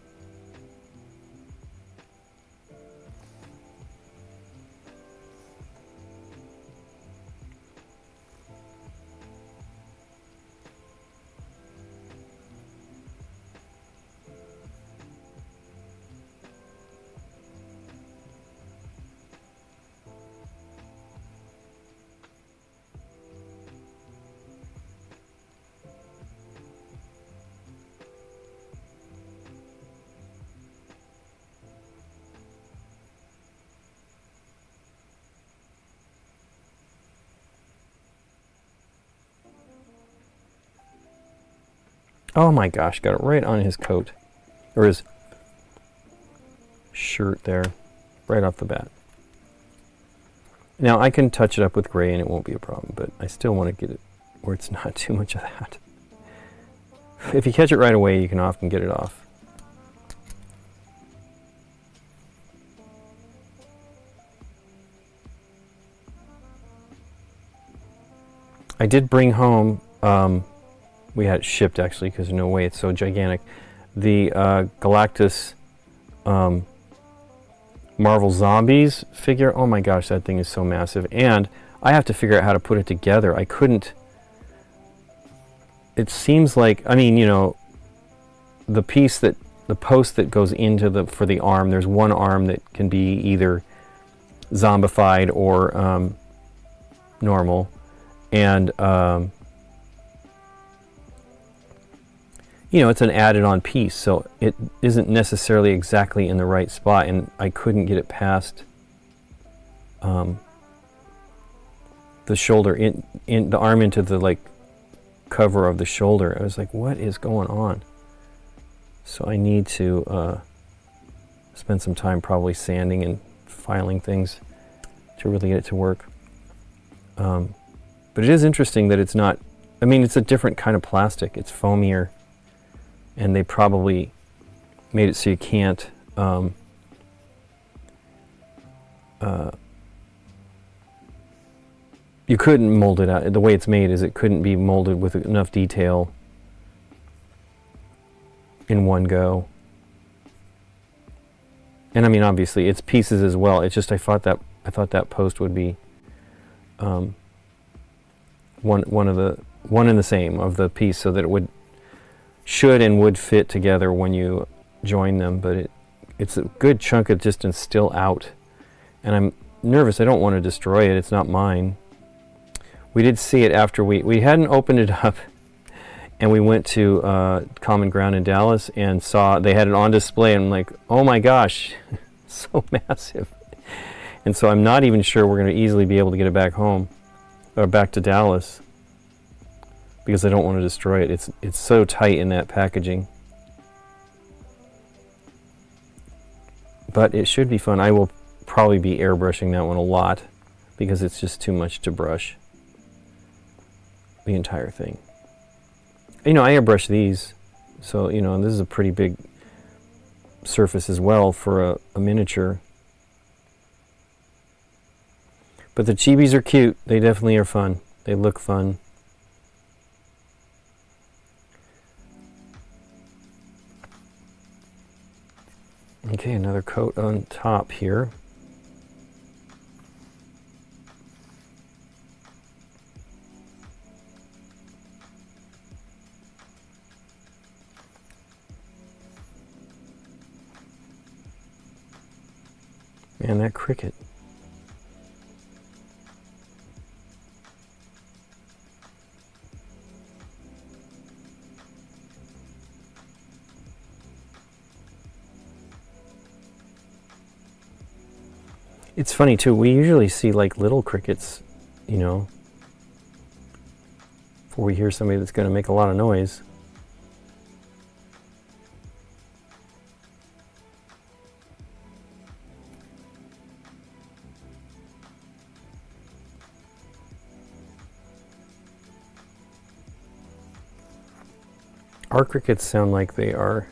Oh my gosh, got it right on his coat, or his shirt there, right off the bat. Now I can touch it up with gray and it won't be a problem, but I still want to get it where it's not too much of that. If you catch it right away, you can often get it off. I did bring home, we had it shipped actually because there's no way it's so gigantic, the Galactus Marvel Zombies figure. Oh my gosh, that thing is so massive. And I have to figure out how to put it together. I couldn't, it seems like, I mean, you know, the piece that, the post that goes into the, for the arm, there's one arm that can be either zombified or normal. And you know, it's an added on piece, so it isn't necessarily exactly in the right spot, and I couldn't get it past the shoulder, in the arm into the like cover of the shoulder. I was like, what is going on? So I need to spend some time probably sanding and filing things to really get it to work. But it is interesting that it's not, I mean, it's a different kind of plastic. It's foamier. And they probably made it so you can't you couldn't mold it out. The way it's made is it couldn't be molded with enough detail in one go. And I mean, obviously it's pieces as well. It's just I thought that post would be one and the same of the piece, so that it should and would fit together when you join them, but it's a good chunk of distance still out, and I'm nervous. I don't want to destroy it. It's not mine. We did see it after we hadn't opened it up and we went to Common Ground in Dallas and saw they had it on display, and I'm like, oh my gosh, so massive. And so I'm not even sure we're going to easily be able to get it back home, or back to Dallas, because I don't want to destroy it. It's so tight in that packaging. But it should be fun. I will probably be airbrushing that one a lot, because it's just too much to brush the entire thing. You know, I airbrush these, so, you know, this is a pretty big surface as well for a miniature. But the chibis are cute. They definitely are fun. They look fun. Okay, another coat on top here. Man, that cricket. It's funny too, we usually see like little crickets, you know, before we hear somebody that's going to make a lot of noise. Our crickets sound like they are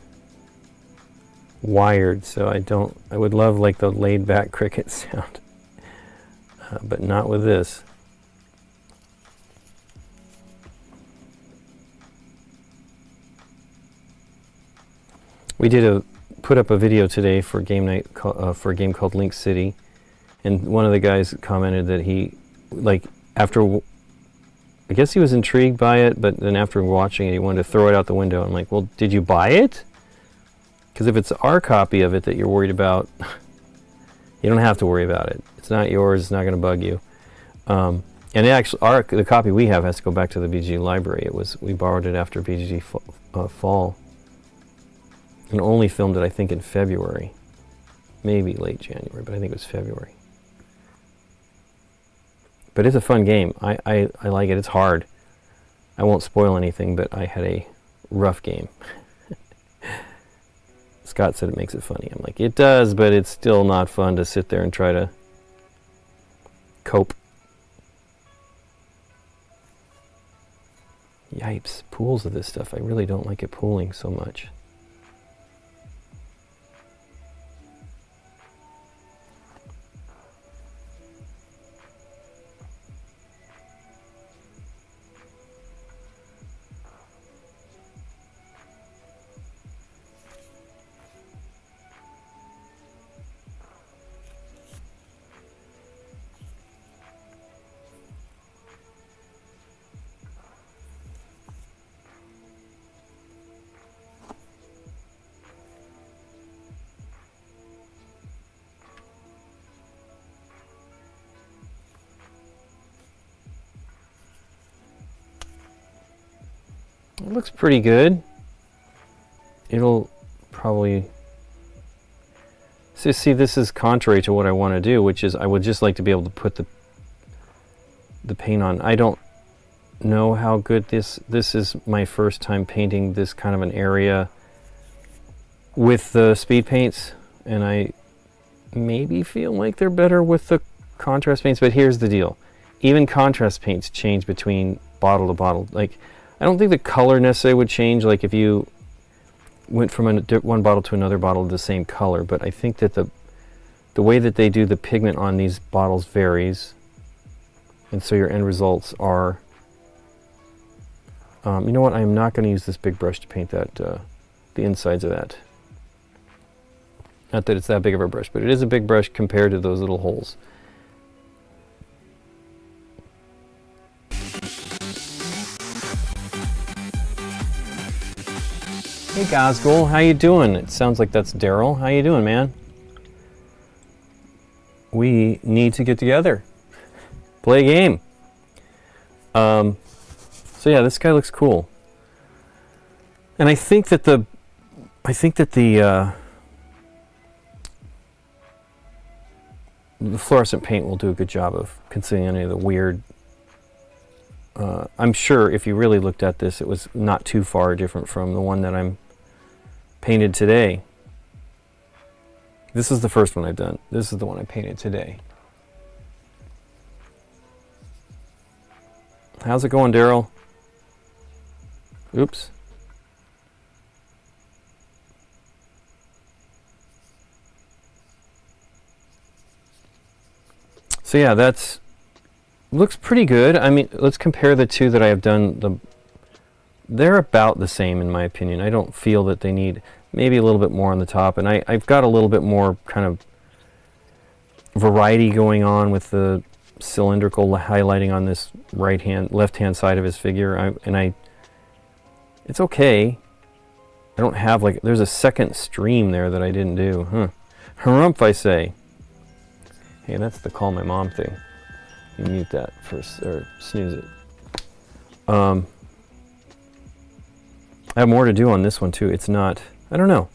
wired, so I would love like the laid back cricket sound, but not with this. We did put up a video today for GameNight for a game called Link City, and one of the guys commented that he, like, after, I guess he was intrigued by it, but then after watching it he wanted to throw it out the window. I'm like, well, did you buy it? Because if it's our copy of it that you're worried about, you don't have to worry about it. It's not yours. It's not going to bug you. And actually, the copy we have has to go back to the BG library. We borrowed it after BG fall, and only filmed it, I think, in February, maybe late January, but I think it was February. But it's a fun game. I like it. It's hard. I won't spoil anything, but I had a rough game. Scott said it makes it funny. I'm like, it does, but it's still not fun to sit there and try to cope. Yipes, pools of this stuff. I really don't like it pooling so much. It looks pretty good. It'll probably... So see, this is contrary to what I want to do, which is I would just like to be able to put the paint on. I don't know how good this is my first time painting this kind of an area with the speed paints, and I maybe feel like they're better with the contrast paints, but here's the deal. Even contrast paints change between bottle to bottle. Like, I don't think the color necessarily would change, like if you went from one bottle to another bottle of the same color, but I think that the way that they do the pigment on these bottles varies, and so your end results are... you know what, I'm not going to use this big brush to paint that, the insides of that. Not that it's that big of a brush, but it is a big brush compared to those little holes. Hey Gosgoal, how you doing? It sounds like that's Daryl. How you doing, man? We need to get together. Play a game. So yeah, this guy looks cool. And I think that the fluorescent paint will do a good job of concealing any of the weird. I'm sure if you really looked at this, it was not too far different from the one that I'm painted today. This is the first one I've done. This is the one I painted today. How's it going, Daryl? Oops. So yeah, that's looks pretty good. I mean, let's compare the two that I have done. They're about the same in my opinion. I don't feel that they need maybe a little bit more on the top, and I've got a little bit more kind of variety going on with the cylindrical highlighting on this left hand side of his figure. It's okay. I don't have like, there's a second stream there that I didn't do. Harumph, I say. Hey, that's the call my mom thing. You mute that first, or snooze it. I have more to do on this one too. It's not, I don't know.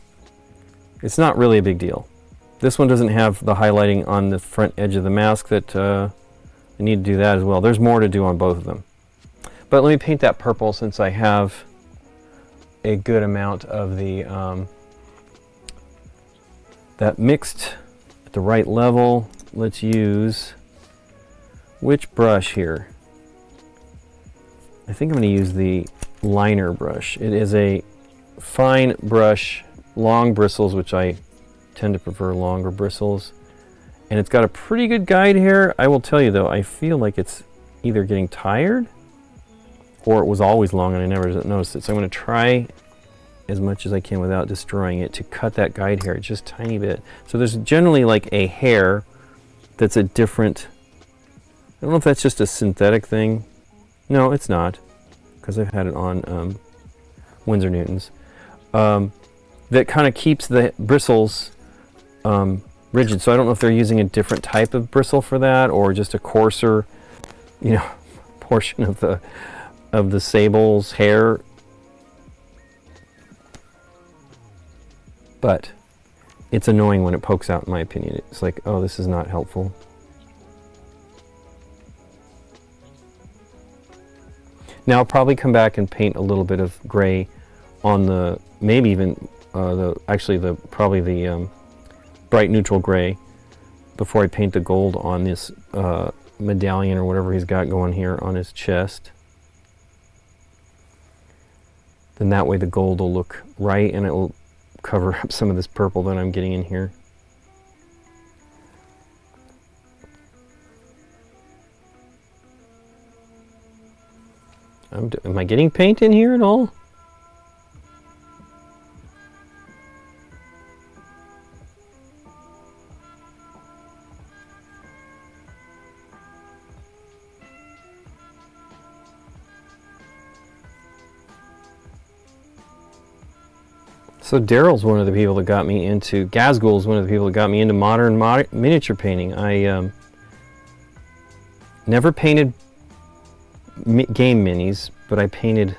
It's not really a big deal. This one doesn't have the highlighting on the front edge of the mask that I need to do that as well. There's more to do on both of them. But let me paint that purple since I have a good amount of the that mixed at the right level. Let's use which brush here? I think I'm going to use the liner brush. It is a fine brush, long bristles, which I tend to prefer longer bristles. And it's got a pretty good guide here. I will tell you though, I feel like it's either getting tired or it was always long and I never noticed it. So I'm going to try as much as I can without destroying it to cut that guide hair just a tiny bit. So there's generally like a hair that's a different, I don't know if that's just a synthetic thing. No, it's not, because I've had it on Winsor Newtons. That kind of keeps the bristles rigid. So I don't know if they're using a different type of bristle for that, or just a coarser, you know, portion of the sable's hair. But it's annoying when it pokes out, in my opinion. It's like, oh, this is not helpful. Now I'll probably come back and paint a little bit of gray on the, maybe even probably the bright neutral gray before I paint the gold on this medallion or whatever he's got going here on his chest. Then that way the gold will look right and it will cover up some of this purple that I'm getting in here. Am I getting paint in here at all? So Daryl's one of the people that got me into, Gazgul's one of the people that got me into modern miniature painting. I never painted game minis, but I painted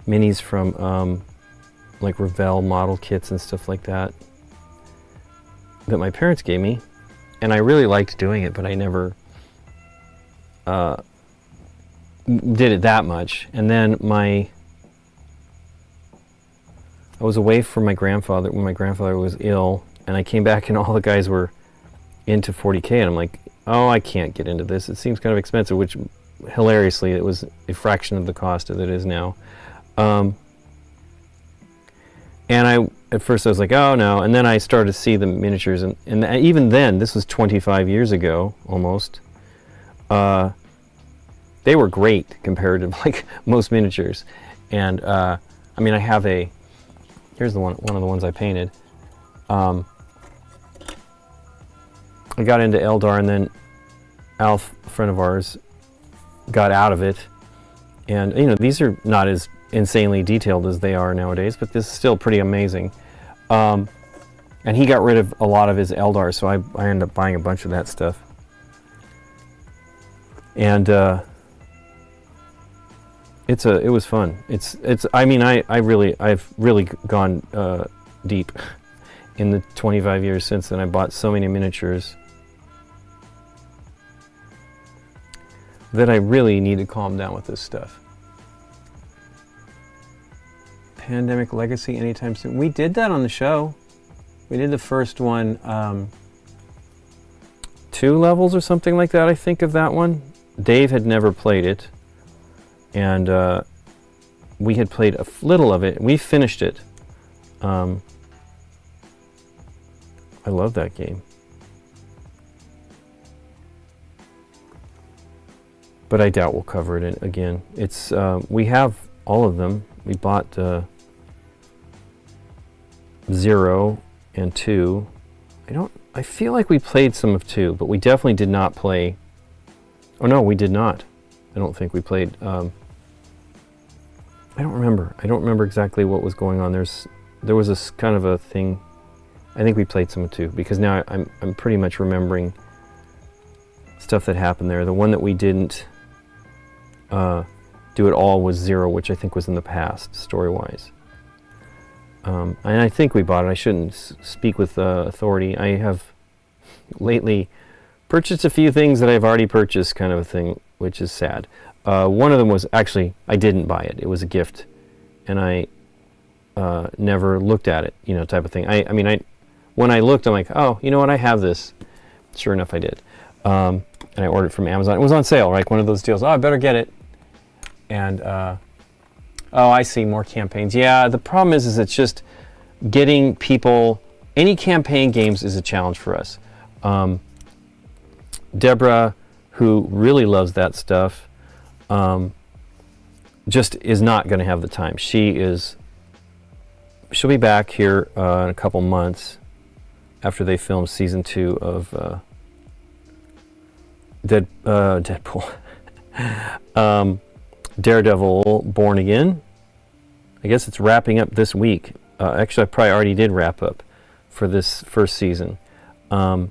minis from like Revell model kits and stuff like that that my parents gave me, and I really liked doing it, but I never did it that much. And then I was away from my grandfather when my grandfather was ill, and I came back and all the guys were into 40K, and I'm like, oh, I can't get into this. It seems kind of expensive, which hilariously it was a fraction of the cost that it is now. And at first I was like, oh no, and then I started to see the miniatures, and even then, this was 25 years ago almost, they were great compared to like most miniatures. And I mean, I have here's one of the ones I painted. I got into Eldar, and then Alf, a friend of ours, got out of it. And you know, these are not as insanely detailed as they are nowadays, but this is still pretty amazing. And he got rid of a lot of his Eldar, so I ended up buying a bunch of that stuff. And it was fun. I mean, I've really gone deep in the 25 years since then. I bought so many miniatures that I really need to calm down with this stuff. Pandemic Legacy anytime soon. We did that on the show. We did the first one, 2 levels or something like that, I think, of that one. Dave had never played it, and we had played a little of it. We finished it. I love that game. But I doubt we'll cover it again. It's we have all of them. We bought 0 and 2. I feel like we played some of 2, but we definitely did not play. Oh no, we did not. I don't think we played. I don't remember. I don't remember exactly what was going on. There was a kind of a thing. I think we played some of 2 because now I'm pretty much remembering stuff that happened there. The one that we didn't do at all was 0, which I think was in the past, story-wise. And I think we bought it. I shouldn't speak with authority. I have lately purchased a few things that I've already purchased, kind of a thing, which is sad. One of them was actually, I didn't buy it. It was a gift, and I never looked at it, type of thing. I mean, when I looked, I'm like, oh, you know what? I have this. Sure enough, I did. And I ordered it from Amazon. It was on sale, right? One of those deals. Oh, I better get it. And oh, I see, more campaigns. Yeah, the problem is it's just getting people. Any campaign games is a challenge for us. Deborah, who really loves that stuff, just is not going to have the time. She'll be back here in a couple months after they film season 2 of Deadpool. Daredevil Born Again. I guess it's wrapping up this week. Actually, I probably already did wrap up for this first season. And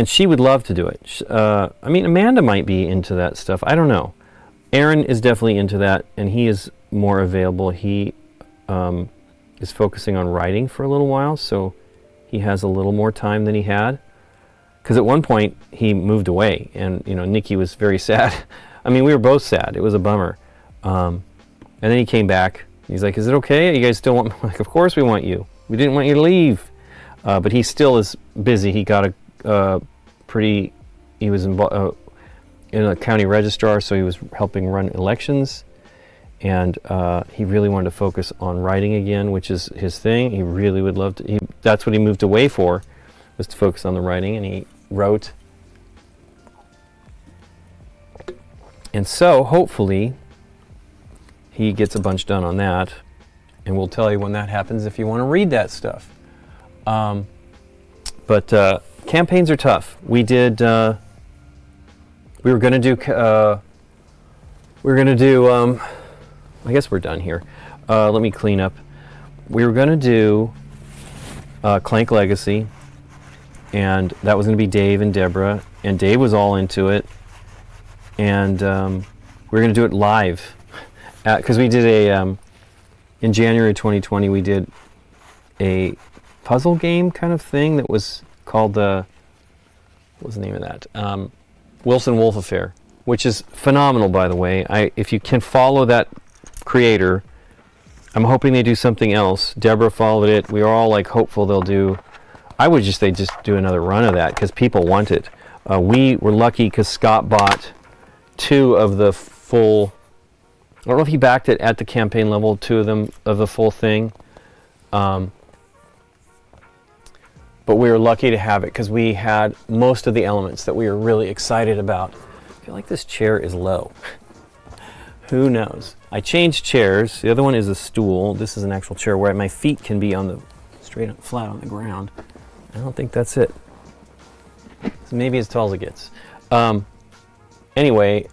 she would love to do it. I mean, Amanda might be into that stuff. I don't know. Aaron is definitely into that, and he is more available. He is focusing on writing for a little while, so he has a little more time than he had. Because at one point, he moved away, and Nikki was very sad. I mean, we were both sad. It was a bummer. And then he came back. He's like, is it okay? You guys still want me? I'm like, of course we want you. We didn't want you to leave. But he still is busy. He got he was in a county registrar, so he was helping run elections. And he really wanted to focus on writing again, which is his thing. He really would love to. That's what he moved away for, was to focus on the writing, and he wrote. And so, hopefully, he gets a bunch done on that, and we'll tell you when that happens if you want to read that stuff. But campaigns are tough. We did. We were going to do. I guess we're done here. Let me clean up. We were going to do Clank Legacy, and that was going to be Dave and Deborah, and Dave was all into it. And we were going to do it live because we did in January 2020 we did a puzzle game kind of thing that was called what was the name of that? Wilson Wolf Affair, which is phenomenal, by the way. If you can follow that creator, I'm hoping they do something else. Deborah followed it. We are all like hopeful they'll do. I would just they just do another run of that because people want it. We were lucky because Scott bought 2 of the full. I don't know if he backed it at the campaign level, 2 of them of the full thing. But we were lucky to have it because we had most of the elements that we were really excited about. I feel like this chair is low. Who knows? I changed chairs. The other one is a stool. This is an actual chair where my feet can be on the straight up flat on the ground. I don't think that's it. So maybe as tall as it gets. Anyway,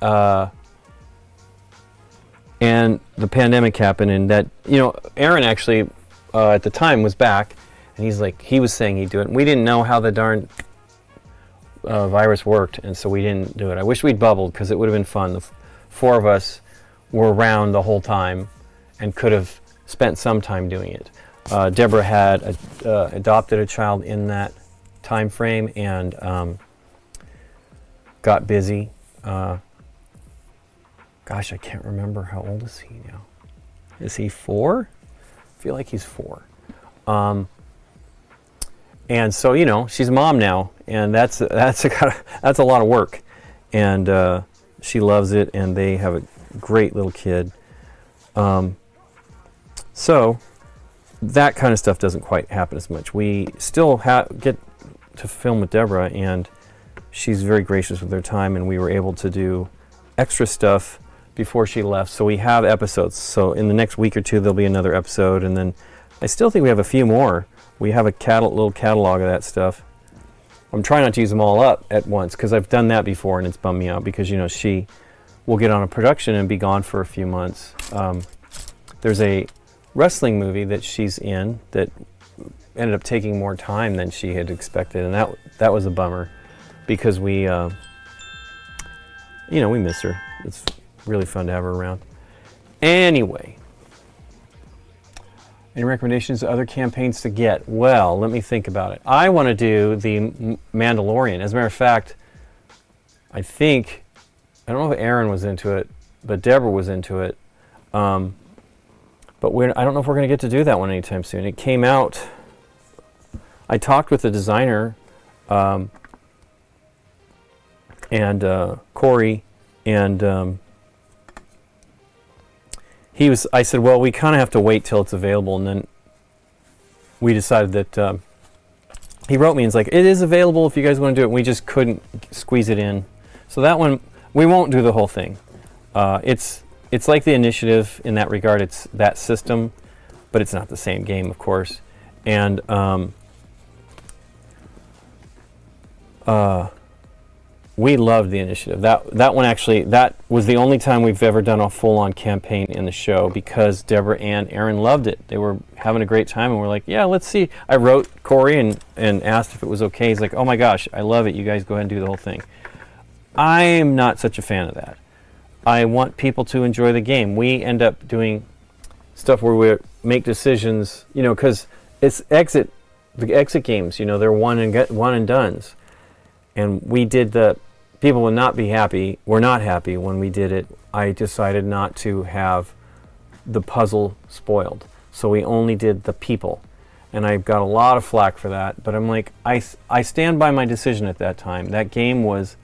and the pandemic happened, and that, Aaron actually at the time was back, and he was saying he'd do it. And we didn't know how the darn virus worked, and so we didn't do it. I wish we'd bubbled because it would have been fun. The 4 of us were around the whole time and could have spent some time doing it. Deborah had adopted a child in that time frame and got busy. Gosh, I can't remember. How old is he now? Is he 4? I feel like he's 4. And so, you know, she's a mom now, and that's a lot of work. And she loves it, and they have a great little kid. So that kind of stuff doesn't quite happen as much. We still get to film with Deborah, and she's very gracious with her time, and we were able to do extra stuff before she left. So we have episodes. So in the next week or two, there'll be another episode, and then I still think we have a few more. We have a little catalog of that stuff. I'm trying not to use them all up at once because I've done that before, and it's bummed me out because, you know, she will get on a production and be gone for a few months. There's a wrestling movie that she's in that ended up taking more time than she had expected, and that was a bummer because we, you know, we miss her. It's really fun to have her around. Anyway, any recommendations of other campaigns to get? Well, let me think about it. I want to do the Mandalorian. As a matter of fact, I don't know if Aaron was into it, but Deborah was into it. But I don't know if we're going to get to do that one anytime soon. It came out. I talked with the designer and Corey, and I said, well, we kind of have to wait till it's available, and then we decided that he wrote me and was like, it is available if you guys want to do it. We just couldn't squeeze it in. So that one, we won't do the whole thing. It's like the Initiative in that regard. It's that system, but it's not the same game, of course. And we loved the Initiative. That one actually, that was the only time we've ever done a full-on campaign in the show because Deborah and Aaron loved it. They were having a great time, and we're like, yeah, let's see. I wrote Corey and asked if it was okay. He's like, oh my gosh, I love it. You guys go ahead and do the whole thing. I'm not such a fan of that. I want people to enjoy the game. We end up doing stuff where we make decisions, you know, because it's the exit games, you know, they're one and dones. And we did people will not be happy. We're not happy when we did it. I decided not to have the puzzle spoiled. So we only did the people. And I got a lot of flack for that. But I'm like, I stand by my decision at that time. That game was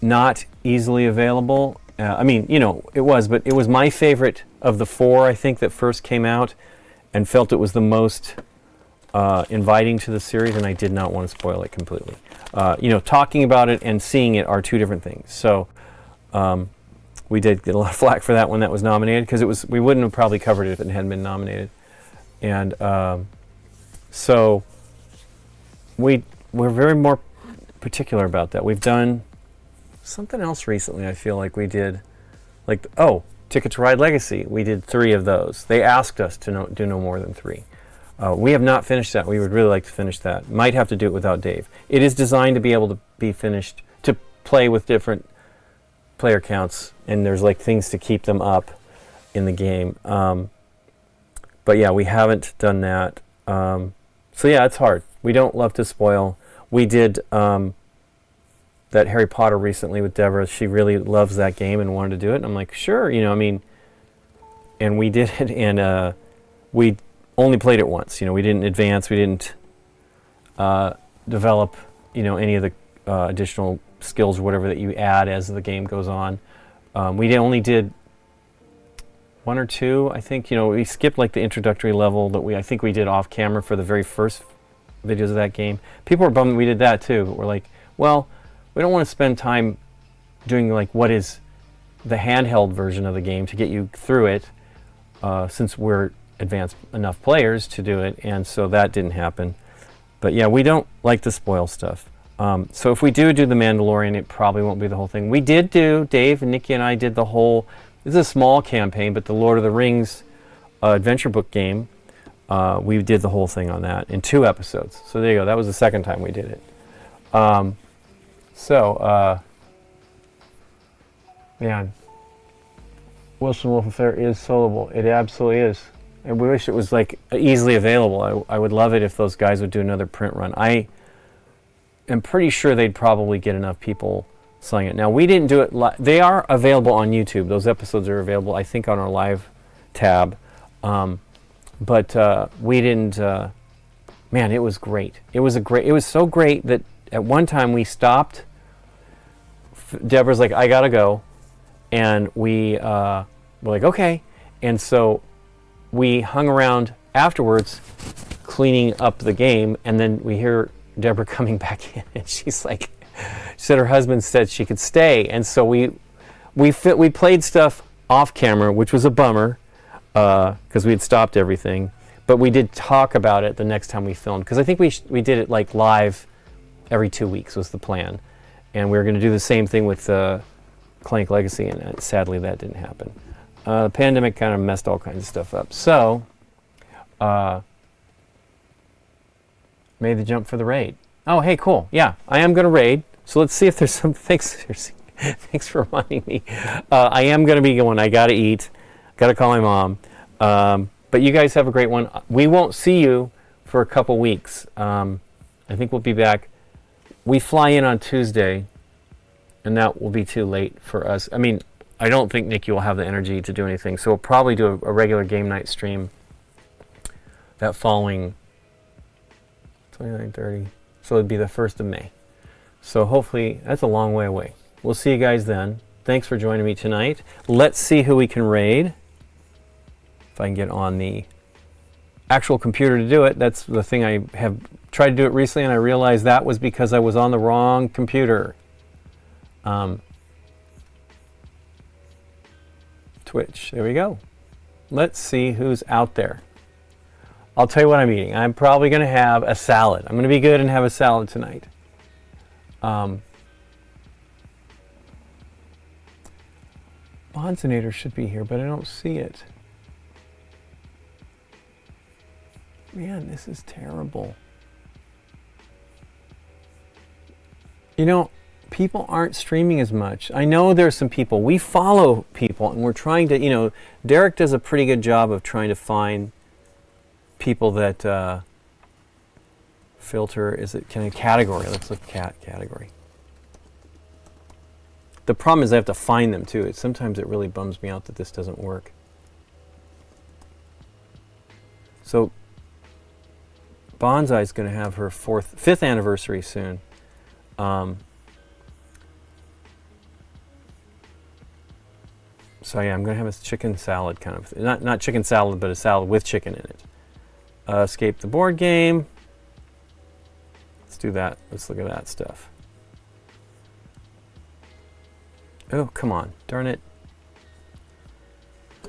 not easily available. I mean, you know, it was, but it was my favorite of the 4, I think, that first came out, and felt it was the most inviting to the series, and I did not want to spoil it completely. You know, talking about it and seeing it are two different things. So we did get a lot of flack for that when that was nominated, because we wouldn't have probably covered it if it hadn't been nominated. And so we're very more particular about that. We've done something else recently. I feel like we did, like, Ticket to Ride Legacy. We did 3 of those. They asked us to do no more than 3. We have not finished that. We would really like to finish that. Might have to do it without Dave. It is designed to be able to be finished, to play with different player counts, and there's like things to keep them up in the game. But yeah, we haven't done that. So yeah, it's hard. We don't love to spoil. We did that Harry Potter recently with Deborah. She really loves that game and wanted to do it. And I'm like, sure, you know, I mean, and we did it, and we only played it once. You know, we didn't advance. We didn't develop, you know, any of the additional skills or whatever that you add as the game goes on. We only did 1 or 2, I think. You know, we skipped like the introductory level that I think we did off camera for the very first videos of that game. People were bummed we did that too, but we're like, well, we don't want to spend time doing like what is the handheld version of the game to get you through it, since we're advanced enough players to do it, and so that didn't happen. But yeah, we don't like to spoil stuff. So if we do the Mandalorian, it probably won't be the whole thing. We did do, Dave and Nikki and I did the whole, this is a small campaign, but the Lord of the Rings adventure book game, we did the whole thing on that in 2 episodes. So there you go, that was the second time we did it. Man, Wilson Wolf Affair is soloable. It absolutely is. And we wish it was like easily available. I would love it if those guys would do another print run. I am pretty sure they'd probably get enough people selling it. Now, we didn't do it they are available on YouTube. Those episodes are available, I think, on our live tab. But we didn't. Man, it was great. It was so great that at one time we stopped. Deborah's like, I gotta go, and we were like, okay, and so we hung around afterwards, cleaning up the game, and then we hear Deborah coming back in, and she's like, she said her husband said she could stay, and so we played stuff off camera, which was a bummer, because we had stopped everything, but we did talk about it the next time we filmed, because I think we did it like live every 2 weeks was the plan, and we were going to do the same thing with Clank Legacy, and sadly that didn't happen. The pandemic kind of messed all kinds of stuff up. So, made the jump for the raid. Oh, hey, cool. Yeah, I am going to raid. So let's see if there's some. Thanks for reminding me. I am going to be going. I got to eat. Got to call my mom. But you guys have a great one. We won't see you for a couple weeks. I think we'll be back. We fly in on Tuesday, and that will be too late for us. I mean, I don't think Nikki will have the energy to do anything, so we'll probably do a regular game night stream that following 29:30. So it'd be the 1st of May. So hopefully, that's a long way away. We'll see you guys then. Thanks for joining me tonight. Let's see who we can raid. If I can get on the actual computer to do it. That's the thing. I have tried to do it recently, and I realized that was because I was on the wrong computer. Twitch. There we go. Let's see who's out there. I'll tell you what I'm eating. I'm probably going to have a salad. I'm going to be good and have a salad tonight. Bonzonator should be here, but I don't see it. Man, this is terrible. You know, people aren't streaming as much. I know there's some people. We follow people, and we're trying to, you know, Derek does a pretty good job of trying to find people that filter, is it kind of category? Let's look at category. The problem is I have to find them too. Sometimes it really bums me out that this doesn't work. So Bonsai's going to have her 5th anniversary soon. So yeah, I'm going to have a chicken salad kind of, not chicken salad, but a salad with chicken in it. Escape the board game. Let's do that. Let's look at that stuff. Oh, come on. Darn it.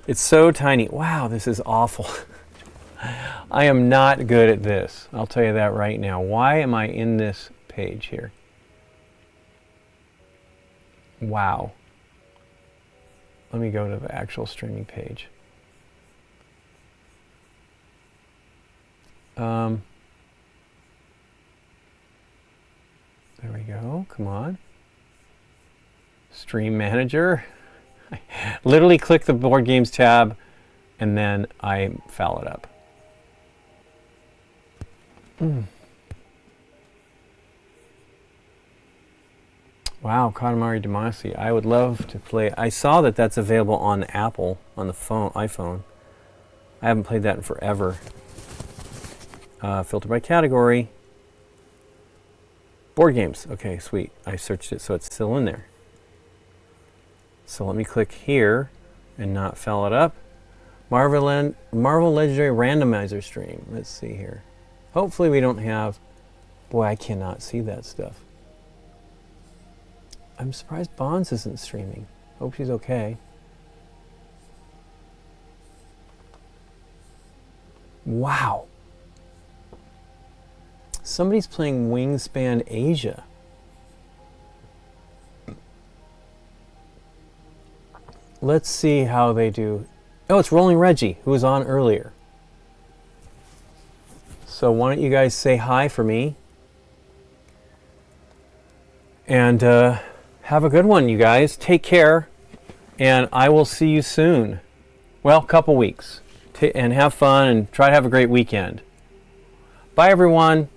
It's so tiny. Wow, this is awful. I am not good at this. I'll tell you that right now. Why am I in this page here? Wow. Let me go to the actual streaming page. There we go. Come on. Stream Manager. I literally click the Board Games tab, and then I foul it up. Wow, Katamari Damacy. I would love to play. I saw that that's available on Apple, on the phone, iPhone. I haven't played that in forever. Filter by category. Board games. Okay, sweet. I searched it, so it's still in there. So let me click here and not foul it up. Marvel Legendary Randomizer stream. Let's see here. Hopefully we don't have... Boy, I cannot see that stuff. I'm surprised Bonds isn't streaming. Hope she's okay. Wow. Somebody's playing Wingspan Asia. Let's see how they do. Oh, it's Rolling Reggie, who was on earlier. So why don't you guys say hi for me? And have a good one, you guys. Take care. and I will see you soon. Well, couple weeks. And have fun and try to have a great weekend. Bye, everyone.